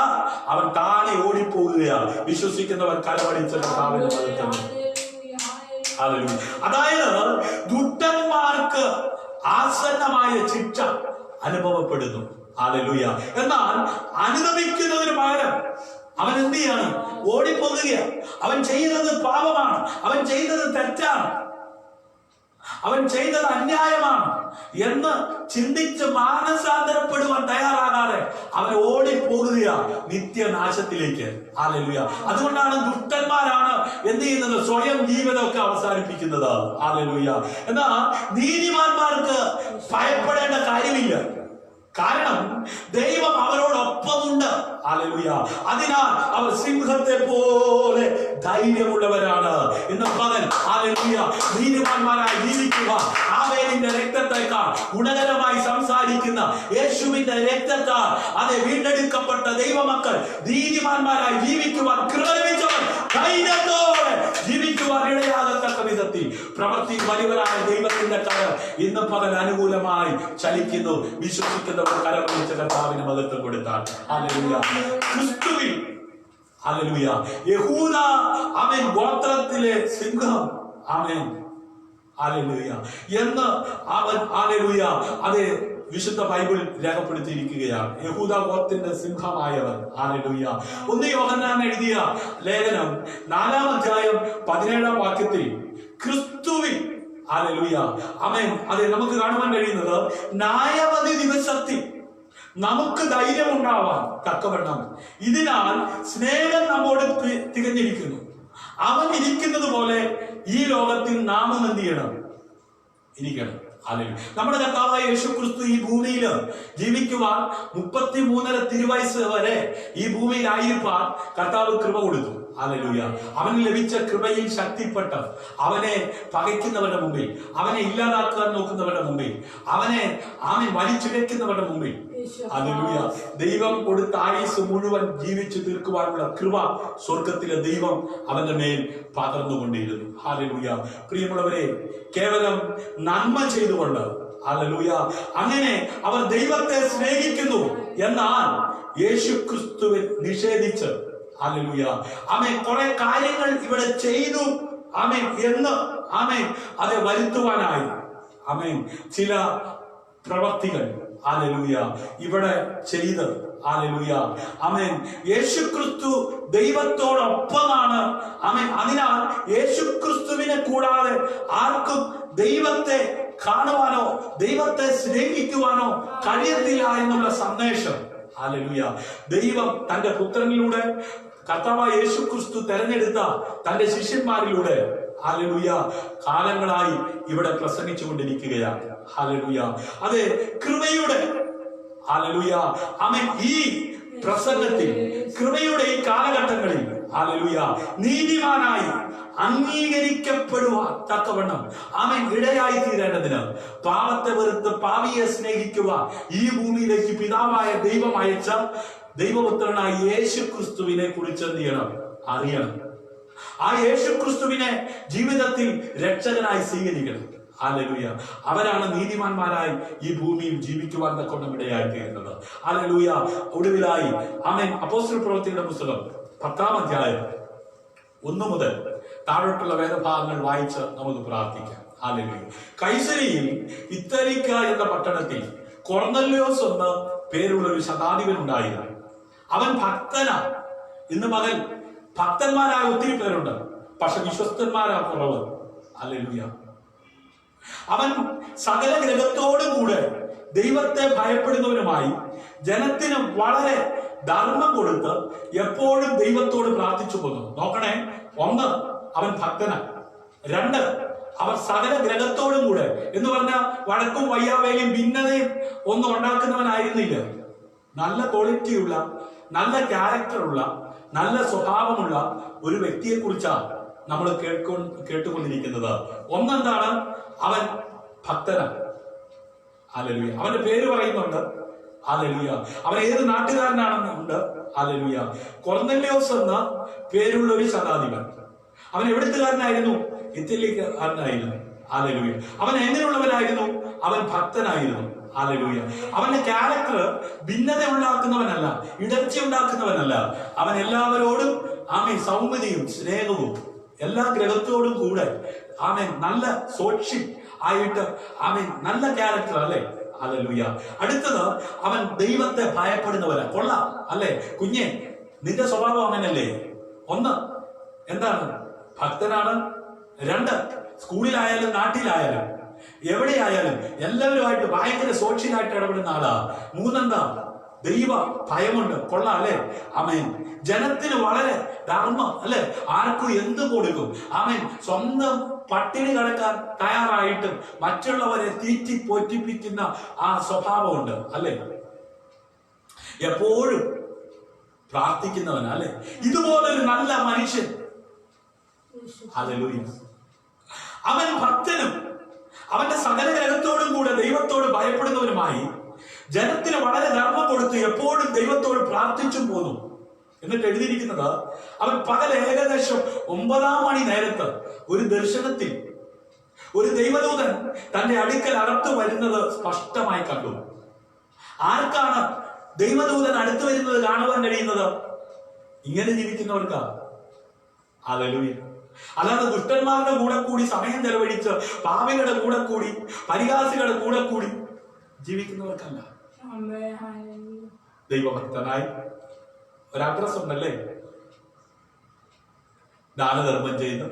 [SPEAKER 1] അവൻ താനെ ഓടിപ്പോകുകയാണ്. വിശ്വസിക്കുന്നവൻ കരമടിച്ച് കർത്താവിന് മഹത്വം. ഹല്ലേലൂയ. അതായത് ദുഷ്ടന്മാർക്ക് ആസന്നമായ ശിക്ഷ അനുഭവപ്പെടുന്നു. ഹല്ലേലൂയ. എന്നാൽ അനുഭവിക്കുന്നതിന് പകരം അവൻ എന്ത് ചെയ്യാണ്? ഓടിപ്പോകുകയാണ്. അവൻ ചെയ്തത് പാപമാണ്, അവൻ ചെയ്തത് തെറ്റാണ്, അവൻ ചെയ്തത് അന്യായമാണ് എന്ന് ചിന്തിച്ച് മാനസാന്തരപ്പെടുവാൻ തയ്യാറാകാതെ അവൻ ഓടിപ്പോകുകയാണ് നിത്യനാശത്തിലേക്ക്. ഹല്ലേലൂയ. അതുകൊണ്ടാണ് ദുഷ്ടന്മാരാണ് എന്ത് ചെയ്യുന്നത്? സ്വയം ജീവിതമൊക്കെ അവസാനിപ്പിക്കുന്നത്. ഹല്ലേലൂയ. എന്നാൽ നീതിമാന്മാർക്ക് ഭയപ്പെടേണ്ട കാര്യമില്ല. കാരണം ദൈവം അവരോടൊപ്പമുണ്ട്. ഹല്ലേലൂയ. അതിനാൽ അവർ സിംഹത്തെ പോലെ ധൈര്യമുള്ളവരാണ്. ഇന്ന് പകൽ ഹല്ലേലൂയ നീതിമാന്മാരായി ജീവിക്കുക. ആബേലിന്റെ രക്തത്തേക്കാൾ ഗുണകരമായി സംസാരിക്കുന്ന യേശുവിന്റെ രക്തത്താൽ അത് വീണ്ടെടുക്കപ്പെട്ട ദൈവമക്കൾ നീതിമാന്മാരായി ജീവിക്കുവാൻ കൃപ ലഭിച്ചവർ ധൈര്യത്തോടെ ജീവിക്കുവാൻ ഇടയാകത്തക്ക വിധത്തിൽ പ്രവൃത്തി വലിയവരായ ദൈവത്തിന്റെ കരം ഇന്ന് പകൽ അനുകൂലമായി ചലിക്കുന്നു. വിശ്വസിക്കുന്നവർ കരമടിച്ച കർത്താവിന് മഹത്വം കൊടുത്താൽ ഹല്ലേലൂയ. ക്രിസ്തുവിൽ ഹല്ലേലൂയ യഹൂദ ആമേൻ ഗോത്രത്തിലെ സിംഹം ആമേൻ ഹല്ലേലൂയ എന്ന് അവൻ ഹല്ലേലൂയ അത് വിശുദ്ധ ബൈബിൾ രേഖപ്പെടുത്തിയിരിക്കുകയാണ്. യഹൂദ ഗോത്രത്തിന്റെ സിംഹമായവൻ. ഹല്ലേലൂയ. 1 യോഹന്നാൻ എഴുതിയ ലേഖനം 4-ാം അധ്യായം 17-ാം വാക്യത്തിൽ ക്രിസ്തുവിൽ ഹല്ലേലൂയ ആമേൻ അത് നമുക്ക് കാണുവാൻ കഴിയുന്നത് ന്യായവധി ദിവസത്തിൽ നമുക്ക് ധൈര്യം ഉണ്ടാവാൻ തക്കവണ്ണം ഇതിനാൽ സ്നേഹം നമ്മോട് തികഞ്ഞിരിക്കുന്നു. അവൻ ഇരിക്കുന്നത് പോലെ ഈ ലോകത്തിൽ നാമും എന്ത് ചെയ്യണം? ഇരിക്കണം. നമ്മുടെ കർത്താവായ യേശു ക്രിസ്തു ഈ ഭൂമിയിൽ ജീവിക്കുവാൻ 33.5 തിരുവയസ്സ് വരെ ഈ ഭൂമിയിൽ ആയിരിക്കാൻ കർത്താവ് കൃപ കൊടുത്തു. ഹല്ലേലൂയ. അവന് ലഭിച്ച കൃപയിൽ ശക്തിപ്പെട്ട് അവനെ പകയ്ക്കുന്നവരുടെ മുമ്പിൽ, അവനെ ഇല്ലാതാക്കാൻ നോക്കുന്നവരുടെ മുമ്പിൽ, അവനെ വലിച്ചിഴക്കുന്നവരുടെ മുമ്പിൽ ഹല്ലേലൂയ ദൈവം കൊടുത്ത ആയുസ് മുഴുവൻ ജീവിച്ചു തീർക്കുവാനുള്ള കൃപ സ്വർഗത്തിലെ ദൈവം അവന്റെ മേൽ പകർന്നുകൊണ്ടിരുന്നു. ഹല്ലേലൂയ. പ്രിയമുള്ളവരെ, കേവലം നന്മ ചെയ്തുകൊണ്ട് ഹല്ലേലൂയ അങ്ങനെ അവർ ദൈവത്തെ സ്നേഹിക്കുന്നു. എന്നാൽ യേശു ക്രിസ്തുവിൽ നിഷേധിച്ച് ഹല്ലേലൂയ ആമേൻ കുറെ കാര്യങ്ങൾ ഇവിടെ ചെയ്തു ആമേൻ എന്ന് ആമേൻ അത് വരുത്തുവാനായി ആമേൻ ചില പ്രവർത്തികൾ ഹല്ലേലൂയ ഇവിടെ ചെയ്ത് ഹല്ലേലൂയ ആമേൻ യേശുക്രിസ്തു ദൈവത്തോടൊപ്പമാണ്. ആമേൻ അതിനാൽ യേശുക്രിസ്തുവിനെ കൂടാതെ ആർക്കും ദൈവത്തെ കാണുവാനോ ദൈവത്തെ സ്നേഹിക്കുവാനോ കഴിയത്തില്ല എന്നുള്ള സന്ദേശം, ഹല്ലേലൂയ, ദൈവം തന്റെ പുത്രനിലൂടെ കർത്താവായ യേശുക്രിസ്തു തെരഞ്ഞെടുത്ത തന്റെ ശിഷ്യന്മാരിലൂടെ, ഹല്ലേലൂയ, കാലങ്ങളായി ഇവിടെ പ്രസംഗിച്ചു കൊണ്ടിരിക്കുകയാണ്. ഹല്ലേലൂയ, അതെ, കൃപയുടെ, ഹല്ലേലൂയ, ആമേൻ, ഈ പ്രസംഗത്തിൽ, കൃപയുടെ ഈ കാലഘട്ടങ്ങളിൽ, ഹല്ലേലൂയ, നീതിമാനായി അംഗീകരിക്കപ്പെടുവാൻ തക്കവണ്ണം ആമേൻ ഇടയായി തീരേണ്ടതിന് പാപത്തെ വെറുത്ത് പാപിയെ സ്നേഹിക്കുക ഈ ഭൂമിയിലേക്ക് പിതാവായ ദൈവം അയച്ച ദൈവപുത്രനായ യേശുക്രിസ്തുവിനെ കുറിച്ച് എന്ത് ചെയ്യണം? അറിയണം. ആ യേശുക്രിസ്തുവിനെ ജീവിതത്തിൽ രക്ഷകനായി സ്വീകരിക്കണം. ഹല്ലേലൂയ, അവരാണ് നീതിമാന്മാരായി ഈ ഭൂമിയിൽ ജീവിക്കുവാൻ തക്കവണ്ണം ഇടയായി തീരുന്നത്. ഹല്ലേലൂയ, ഒടുവിലായി ആമേൻ അപ്പോസ്തല പ്രവൃത്തിയുടെ പുസ്തകം 10-ാം അധ്യായം 1 മുതൽ താഴോട്ടുള്ള വേദഭാഗങ്ങൾ വായിച്ച് നമുക്ക് പ്രാർത്ഥിക്കാം. ഹല്ലേലൂയ. കൈസരിയിൽ ഇത്തലിക്ക എന്ന പട്ടണത്തിൽ കൊർന്നല്യോസ് എന്ന പേരുള്ള ഒരു ശതാധിപൻ ഉണ്ടായിരുന്നു. അവൻ ഭക്തനാണ്. ഇന്ന് മകൻ ഭക്തന്മാരായ ഒത്തിരി പേരുണ്ട്, പക്ഷെ വിശ്വസ്തന്മാരാ കുറവ്. ഹല്ലേലൂയ. അവൻ സകല ഗ്രഹത്തോടും കൂടെ ദൈവത്തെ ഭയപ്പെടുന്നവനുമായി ജനത്തിന് വളരെ ധർമ്മം കൊടുത്ത് എപ്പോഴും ദൈവത്തോട് പ്രാർത്ഥിച്ചു പോന്നു. നോക്കണേ, 1, അവൻ ഭക്തനാണ്. 2, അവൻ സകല ഗ്രഹത്തോടും കൂടെ എന്ന് പറഞ്ഞാൽ വഴക്കും വയ്യാവേലിയും ഭിന്നതയും ഒന്നും ഉണ്ടാക്കുന്നവനായിരുന്നില്ല. നല്ല ക്വാളിറ്റിയുള്ള, നല്ല ക്യാരക്ടറുള്ള, നല്ല സ്വഭാവമുള്ള ഒരു വ്യക്തിയെ കുറിച്ചാണ് നമ്മൾ കേട്ടുകൊണ്ടിരിക്കുന്നത്. ഒന്നെന്താണ്? അവൻ ഭക്തനാണ്. ഹല്ലേലൂയ. അവന്റെ പേര് പറയുന്നുണ്ട്. ഹല്ലേലൂയ. അവൻ ഏത് നാട്ടുകാരനാണെന്നുണ്ട്. ഹല്ലേലൂയ. കൊർന്നല്യോസ് എന്ന പേരുള്ള ഒരു ശതാധിപൻ. അവൻ എവിടുത്തുകാരനായിരുന്നു? ഇറ്റലിക്കാരനായിരുന്നു. ഹല്ലേലൂയ. അവൻ എങ്ങനെയുള്ളവനായിരുന്നു? അവൻ ഭക്തനായിരുന്നു. ഹല്ലേലൂയ. അവന്റെ ക്യാരക്ടർ ഭിന്നത ഉണ്ടാക്കുന്നവനല്ല, ഇടർച്ച ഉണ്ടാക്കുന്നവനല്ല. അവൻ എല്ലാവരോടും ആമേൻ സൗമ്യതയും സ്നേഹവും എല്ലാ ഗ്രഹത്തോടും കൂടെ ആമേൻ നല്ല സോഷ്യൽ ആയിട്ട് ആമേൻ നല്ല ക്യാരക്ടർ അല്ലേ? ഹല്ലേലൂയ. അടുത്തത്, അവൻ ദൈവത്തെ ഭയപ്പെടുന്നവരാ. കൊള്ളാം അല്ലേ കുഞ്ഞെ? നിന്റെ സ്വഭാവം അങ്ങനല്ലേ? 1, എന്താണ്? ഭക്തനാണ്. 2, സ്കൂളിലായാലും നാട്ടിലായാലും എവിടെയായാലും എല്ലാവരുമായിട്ട് ഭയങ്കര സോഷ്യലായിട്ട് ഇടപെടുന്ന ആളാ. 3, എന്താ? ദൈവ ഭയമുണ്ട്. കൊള്ളാം അല്ലേ? ആമേൻ. ജനത്തിന് വളരെ ധർമ്മം അല്ലെ? ആർക്കും എന്ത് കൊടുക്കും. ആമേൻ. സ്വന്തം പട്ടിണി കിടക്കാൻ തയ്യാറായിട്ടും മറ്റുള്ളവരെ തീറ്റി പോറ്റിപ്പിക്കുന്ന ആ സ്വഭാവമുണ്ട് അല്ലെ? എപ്പോഴും പ്രാർത്ഥിക്കുന്നവൻ അല്ലെ? ഇതുപോലൊരു നല്ല മനുഷ്യൻ. ഹല്ലേലൂയ. അവൻ ഭക്തനും അവന്റെ സകല ഗ്രഹത്തോടും കൂടെ ദൈവത്തോട് ഭയപ്പെടുന്നവനുമായി ജനത്തിന് വളരെ ധർമ്മം കൊടുത്ത് എപ്പോഴും ദൈവത്തോട് പ്രാർത്ഥിച്ചും പോന്നു. എന്നിട്ട് എഴുതിയിരിക്കുന്നത്, അവൻ പകൽ ഏകദേശം 9-ാം മണി നേരത്ത് ഒരു ദർശനത്തിൽ ഒരു ദൈവദൂതൻ തന്റെ അടുക്കൽ അടുത്ത് വരുന്നത് സ്പഷ്ടമായി കണ്ടു. ആർക്കാണ് ദൈവദൂതൻ അടുത്ത് വരുന്നത് കാണുവാൻ കഴിയുന്നത്? ഇങ്ങനെ ജീവിക്കുന്നവർക്കാ. ഹല്ലേലൂയ. അല്ലാതെ ദുഷ്ടന്മാരുടെ കൂടെ കൂടി സമയം ചെലവഴിച്ച് പാപികളുടെ കൂടെ കൂടി പരിഹാസികളുടെ കൂടെ കൂടി ജീവിക്കുന്നവർക്കല്ല. ദൈവഭക്തനായി ഒരു അഡ്രസ് ഉണ്ടല്ലേ? ദാനധർമ്മം ചെയ്ത്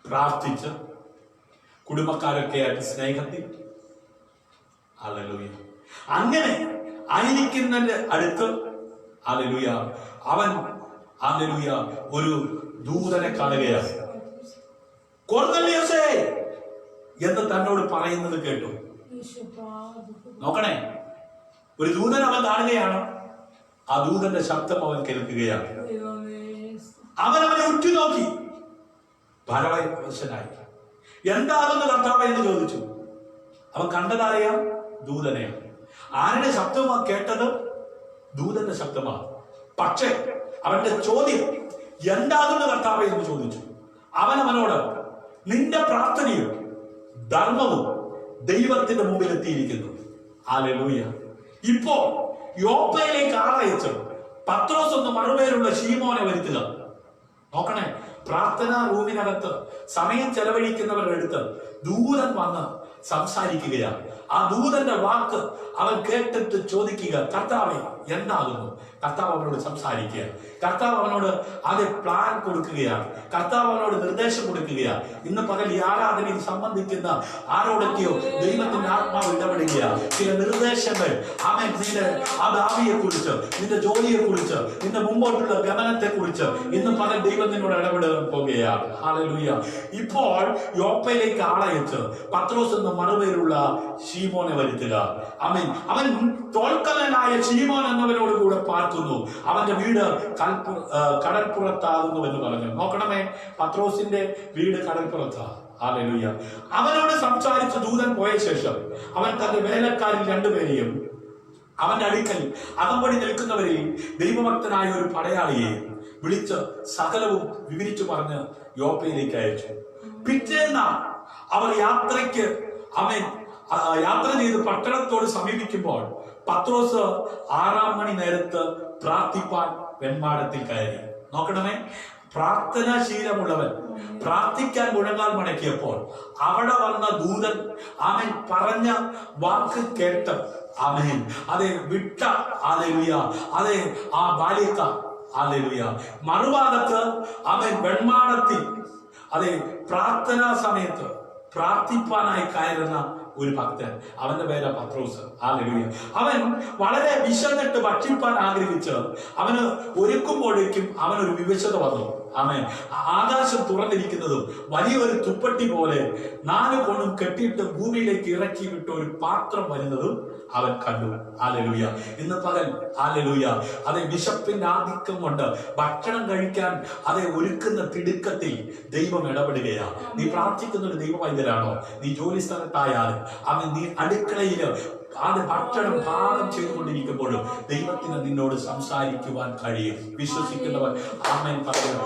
[SPEAKER 1] പ്രാർത്ഥിച്ച് കുടുംബക്കാരൊക്കെ ആയിട്ട് സ്നേഹത്തിൽ. ഹല്ലേലൂയ. അങ്ങനെ ആയിരിക്കുന്നതിന്റെ അടുത്ത് ഹല്ലേലൂയ അവൻ ഹല്ലേലൂയ ഒരു ദൂതനെ കാണുകയാണ്. കൊർന്നല്യോസേ എന്ന് തന്നോട് പറയുന്നത് കേട്ടു. നോക്കണേ, ഒരു ദൂതൻ അവൻ കാണുകയാണ്. ആ ദൂതന്റെ ശബ്ദം അവൻ കേൾക്കുകയാണ്. അവനെ ഉറ്റുനോക്കി പരവശനായി. എന്താകുന്നു കർത്താവേ എന്ന് ചോദിച്ചു. അവൻ കണ്ടതായ ദൂതനെയാണ്. ആരുടെ ശബ്ദമാ കേട്ടത്? ദൂതന്റെ ശബ്ദമാണ്. പക്ഷേ അവന്റെ ചോദ്യം എന്താകുന്നു കർത്താവേ എന്ന് ചോദിച്ചു. അവനോട് നിന്റെ പ്രാർത്ഥനയും ധർമ്മവും ദൈവത്തിന്റെ മുമ്പിൽ എത്തിയിരിക്കുന്നു. ഹല്ലേലൂയ. ഇപ്പോ യോപ്പയിലേക്ക് ആളയച്ചു പത്രോസ് എന്ന് മറുപേരുള്ള ശീമോനെ വരുത്തുക. നോക്കണേ, പ്രാർത്ഥനാ റൂമിനകത്ത് സമയം ചെലവഴിക്കുന്നവരുടെ അടുത്ത് ദൂതൻ വന്ന് സംസാരിക്കുകയാണ്. ആ ദൂതന്റെ വാക്ക് അവൻ കേട്ടിട്ട് ചോദിക്കുക, കർത്താവേ എന്താകുന്നു? കർത്താവ് അവനോട് സംസാരിക്കുക. കർത്താവ് അവനോട് ആദ്യം പ്ലാൻ കൊടുക്കുകയാണ്. കർത്താവ് അവനോട് നിർദ്ദേശം കൊടുക്കുകയാണ്. ഇന്ന് പകൽ ഈ ആരാധനയിൽ സംബന്ധിക്കുന്ന ആരോടൊക്കെയോ ദൈവത്തിന്റെ ആത്മാവ് ഇടപെടുകയാണ്. ചില നിർദ്ദേശങ്ങൾ ആമേൻ, നിന്റെ ആ ഭാവിയെ കുറിച്ച്, നിന്റെ ജോലിയെ കുറിച്ച്, നിന്റെ മുമ്പോട്ടുള്ള ഗമനത്തെ കുറിച്ച് ഇന്ന് പകൽ ദൈവം നിന്നോട് ഇടപെടാൻ പോകുകയാണ്. ഹല്ലേലൂയ. ഇപ്പോൾ യോപ്പയിലേക്ക് ആളയച്ച് പത്രോസ് എന്ന മറുപേരുള്ള ശീമോനെ വരുത്തുക. ആമേൻ. അവൻ തോൽക്കലനായ ശീമോൻ എന്നവനോട് കൂടെ പാർക്കുന്നു. അവന്റെ വീട് കടൽപ്പുറത്താകുന്നു എന്ന് പറഞ്ഞു. നോക്കണമേ, പത്രോസിന്റെ വീട് കടൽപ്പുറത്താ. ഹല്ലേലൂയ. അവനോട് സംസാരിച്ച ദൂതൻ പോയ ശേഷം അവൻ തന്റെ വേലക്കാരിൽ രണ്ടുപേരെയും അവന്റെ അടുക്കൽ അകമ്പടി നിൽക്കുന്നവരിൽ ദൈവഭക്തനായ ഒരു പടയാളിയെ വിളിച്ച് സകലവും വിവരിച്ചു പറഞ്ഞ് യോപ്പയിലേക്ക് അയച്ചു. പിറ്റേന്ന് അവർ യാത്ര ചെയ്ത് പട്ടണത്തോട് സമീപിക്കുമ്പോൾ പത്രോസ് 6-ാം മണി നേരത്ത് പ്രാർത്ഥിപ്പാൻ വെൺമാടത്തിൽ കയറി. നോക്കണമേ, പ്രാർത്ഥനാശീലമുള്ളവൻ പ്രാർത്ഥിക്കാൻ മുഴങ്ങാൽ മടക്കിയപ്പോൾ അവിടെ വന്ന ദൂതൻ ആമേൻ പറഞ്ഞ വാക്ക് കേട്ട് ആമേൻ അതെ വിട്ട ഹല്ലേലൂയ അതെ ആ ബാലിക ഹല്ലേലൂയ മറുഭാഗത്ത് ആമേൻ വെൺമാടത്തിൽ അതെ പ്രാർത്ഥനാ സമയത്ത് പ്രാർത്ഥിപ്പാനായി കയറുന്ന ഒരു ഭക്തൻ. അവന്റെ പേര് പത്രോസ്. ഹല്ലേലൂയ. അവൻ വളരെ വിശന്നിട്ട് ഭക്ഷിപ്പാൻ ആഗ്രഹിച്ച് അവന് ഒരുക്കുമ്പോഴേക്കും അവനൊരു വിവശത വന്നു. ആമേൻ. ആകാശം തുറന്നിരിക്കുന്നതും വലിയൊരു തുപ്പട്ടി പോലെ 4 കോണും കെട്ടിയിട്ട് ഭൂമിയിലേക്ക് ഇറക്കി വിട്ട ഒരു പാത്രം വരുന്നതും അവൻ കണ്ടു. ഹല്ലേലൂയ. ഇന്ന് പകൽ ഹല്ലേലൂയ അതെ വിശപ്പിന്റെ ആധിക്യം കൊണ്ട് ഭക്ഷണം കഴിക്കാൻ അതെ ഒരുക്കുന്ന തിടുക്കത്തിൽ ദൈവം ഇടപെടുകയാണ്. നീ പ്രാർത്ഥിക്കുന്ന ഒരു ദൈവവൈദ്യരാണോ? നീ ജോലി സ്ഥലത്തായാലും അവൻ നീ അടുക്കളയില് അത് ഭക്ഷണം പാകം ചെയ്തുകൊണ്ടിരിക്കുമ്പോഴും ദൈവത്തിന് നിന്നോട് സംസാരിക്കുവാൻ കഴിയും. വിശ്വസിക്കുന്നവൻ ആമേൻ പറയുന്നു.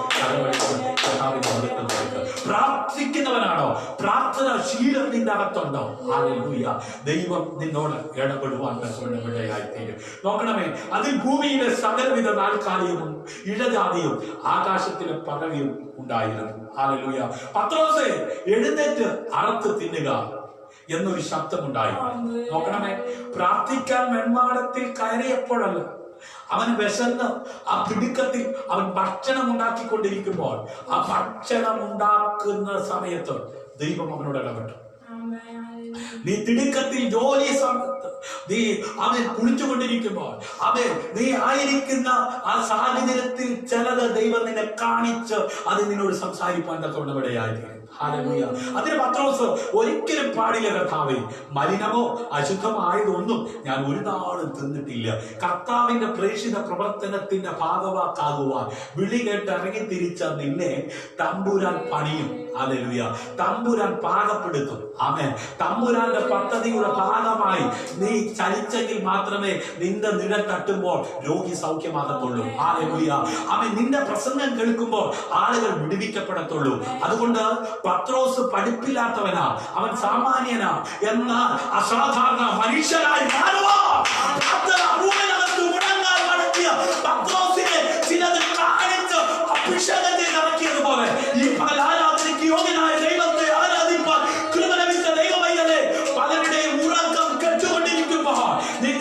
[SPEAKER 1] പ്രാർത്ഥിക്കുന്നവനാണോ? പ്രാർത്ഥന ശീലം നിന്റെ അകത്തുണ്ടോ? ഹല്ലേലൂയ. ദൈവം നിന്നോട് ഇടപെടുവാൻ ഇടയായിത്തീരും. നോക്കണമേ, അതിൽ ഭൂമിയിലെ സകലവിധ നാൽക്കാലിയും ഇഴജാതിയും ആകാശത്തിലെ പറവിയും ഉണ്ടായിരുന്നു. ഹല്ലേലൂയ. പത്രോസേ, എഴുന്നേറ്റ് അറുത്ത് തിന്നുക എന്നൊരു ശബ്ദമുണ്ടായി. നോക്കണമേ, പ്രാർത്ഥിക്കാൻ വെൺമാടത്തിൽ കയറിയപ്പോഴല്ല, അവൻ വിശന്ന് ആ തിടുക്കത്തിൽ അവൻ ഭക്ഷണം ഉണ്ടാക്കിക്കൊണ്ടിരിക്കുമ്പോൾ ആ ഭക്ഷണം ഉണ്ടാക്കുന്ന സമയത്ത് ദൈവം അവനോട് ഇടപെട്ടു. നീ തിടുക്കത്തിൽ ജോലി സമയത്ത് നീ അവൻ കുളിച്ചുകൊണ്ടിരിക്കുമ്പോൾ നീ ആയിരിക്കുന്ന ആ സാഹചര്യത്തിൽ ചിലത് ദൈവം നിന്നെ കാണിച്ച് അത് നിന്നോട് സംസാരിപ്പാൻ ഇടയായിരിക്കും. ഹല്ലേലൂയ. അതിന് പത്രോസ് ഒരിക്കലും പാടില്ല, കർത്താവേ മലിനമോ അശുദ്ധമായതൊന്നും ഞാൻ ഒരു നാളും തിന്നിട്ടില്ല. കർത്താവിന്റെ പ്രേക്ഷിത പ്രവർത്തനത്തിന്റെ ഭാഗവാക്കാകുവാൻ വിളി കേട്ട് ഇറങ്ങി തിരിച്ച നിന്നെ തമ്പുരാൻ പണിയും. ഹല്ലേലൂയ. തമ്പുരാൻ പാകപ്പെടുത്തും. ആമേൻ. തമ്പുരാന്റെ പദ്ധതിയുടെ ഭാഗമായി നീ ചലിച്ചെങ്കിൽ മാത്രമേ നിന്റെ നിഴൽ തട്ടുമ്പോൾ രോഗി സൗഖ്യമാകത്തുള്ളൂ. ഹല്ലേലൂയ. ആമേൻ. നിന്റെ പ്രസംഗം കേൾക്കുമ്പോൾ ആളുകൾ വിടുവിക്കപ്പെടത്തുള്ളൂ. അതുകൊണ്ട് പത്രോസ് പഠിപ്പില്ലാത്തവനാ, അവൻ സാമാന്യനാ, എന്നാൽ അസാധാരണ മനുഷ്യനായി പത്രോസിനെ ചിലത് കാണിച്ച് അഭിഷേകം ചെയ്ത് ഇറക്കിയതുപോലെ ഈ പല ആരാധനയ്ക്ക് യോഗ്യനായ ദൈവത്തെ ആരാധിപ്പാൻ കൃപ ലഭിച്ച ദൈവമൈതലേ, പലരുടെയും ഉറക്കം കെട്ടുകൊണ്ടിരിക്കുമ്പോൾ നീ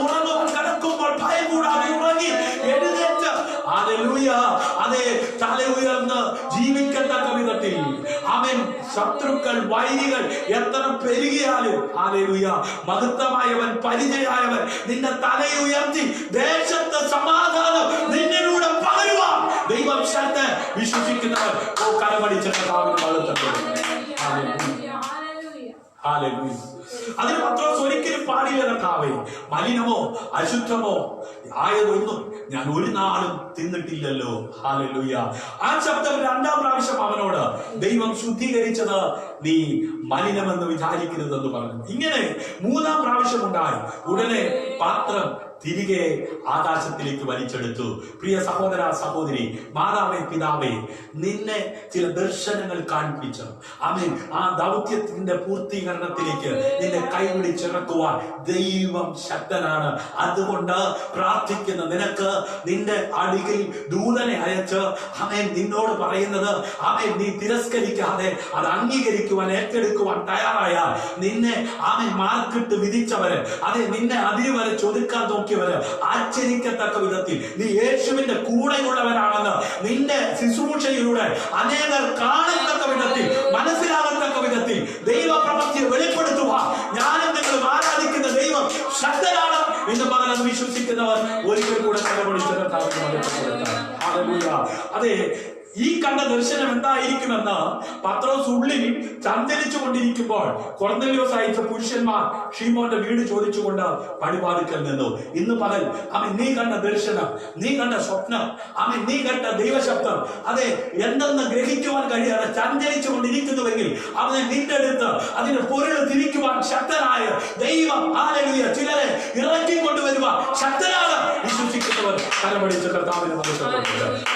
[SPEAKER 1] ഉറങ്ങുവാൻ കിടക്കുമ്പോൾ ഭയം കൂടാതെ ഉറങ്ങി എഴുന്നേറ്റ് ഹല്ലേലൂയ അതെ തല ഉയർന്ന് ജീവിക്കത്തക്ക വിധത്തിൽ അവൻ ശത്രുക്കൾ വൈരികൾ എത്ര പെരുകിയാലും ഹല്ലേലൂയ മഹത്വമായവൻ പരിചയമായവൻ നിന്റെ തലയുയർത്തി ദേശത്ത് സമാധാനം നിന്നിലൂടെ പകരുവാൻ ദൈവം ശക്ത വിശ്വസിക്കുന്നവർ കരമടിച്ച അതിന് പത്രോസ് ഒരിക്കലും പാടില്ല, കർത്താവേ മലിനമോ അശുദ്ധമോ ആയതൊന്നും ഞാൻ ഒരു നാളും തിന്നിട്ടില്ലല്ലോ. ഹല്ലേലൂയ. ആ ശബ്ദം 2-ാം പ്രാവശ്യം അവനോട് ദൈവം ശുദ്ധീകരിച്ചത് നീ മലിനമെന്ന് വിചാരിക്കരുതെന്ന് പറഞ്ഞു. ഇങ്ങനെ 3-ാം പ്രാവശ്യം ഉണ്ടായി. ഉടനെ പാത്രം തിരികെ ആകാശത്തിലേക്ക് വലിച്ചെടുത്തു. പ്രിയ സഹോദര സഹോദരി, മാതാവേ പിതാവേ, നിന്നെ ചില ദർശനങ്ങൾ കാണിപ്പിച്ചു ആമേൻ ആ ദൗത്യത്തിന്റെ പൂർത്തീകരണത്തിലേക്ക് നിന്നെ കൈപിടിച്ചിറക്കുവാൻ ദൈവം ശക്തനാണ്. അതുകൊണ്ട് പ്രാർത്ഥിക്കുന്ന നിനക്ക് നിന്റെ അടികിൽ ദൂതനെ അയച്ച് ആമേൻ നിന്നോട് പറയുന്നത് ആമേൻ നീ തിരസ്കരിക്കാതെ അത് അംഗീകരിക്കുവാൻ ഏറ്റെടുക്കുവാൻ തയ്യാറായാൽ നിന്നെ ആമേൻ മാർക്കിട്ട് വിധിച്ചവര്, അതെ നിന്നെ അതിരുവരെ ചൊതുക്കാൻ നോക്കിയവര് ആശ്ചര്യക്കത്തക്ക വിധത്തിൽ നീ യേശുവിന്റെ കൂടെയുള്ളവരാണെന്ന് നിന്റെ ശുശ്രൂഷയിലൂടെ അനേകർ കാണത്തക്ക വിധത്തിൽ മനസ്സിലാകത്തക്ക വിധത്തിൽ ദൈവപ്രവൃത്തിയെ വെളിപ്പെടുത്തുവാൻ ഞാനും നിങ്ങൾ ആരാധിക്കുന്ന ദൈവം ശക്തനാണ് എന്ന് പകരം വിശ്വസിക്കുന്നവർ ഒരിക്കൽ കൂടെ അതെ ഈ കണ്ട ദർശനം എന്തായിരിക്കുമെന്ന് പത്രോസ് ഉള്ളിൽ ചഞ്ചലിച്ചു കൊണ്ടിരിക്കുമ്പോൾ കൊർന്നല്യോസ് അയച്ച പുരുഷന്മാർ ഷീമോന്റെ വീട് ചോദിച്ചുകൊണ്ട് പടിവാതിക്കൽ നിന്നു. ഇന്ന് പകൽ അവൻ നീ കണ്ട ദർശനം, നീ കണ്ട സ്വപ്നം, അവൻ നീ കണ്ട ദൈവശബ്ദം അതെ എന്തെന്ന് ഗ്രഹിക്കുവാൻ കഴിയാതെ ചഞ്ചലിച്ചു കൊണ്ടിരിക്കുന്നുവെങ്കിൽ അവനെ നിന്റെ അടുത്ത് അതിന് പൊരുൾ തിരിക്കുവാൻ ശക്തനായ ദൈവം ഹല്ലേലൂയ ചിലരെ ഇറക്കിക്കൊണ്ടുവരുവാൻ ശക്തനാണ്. വിശ്വസിക്കുന്നവർ കരമടിച്ച് കർത്താവിനെ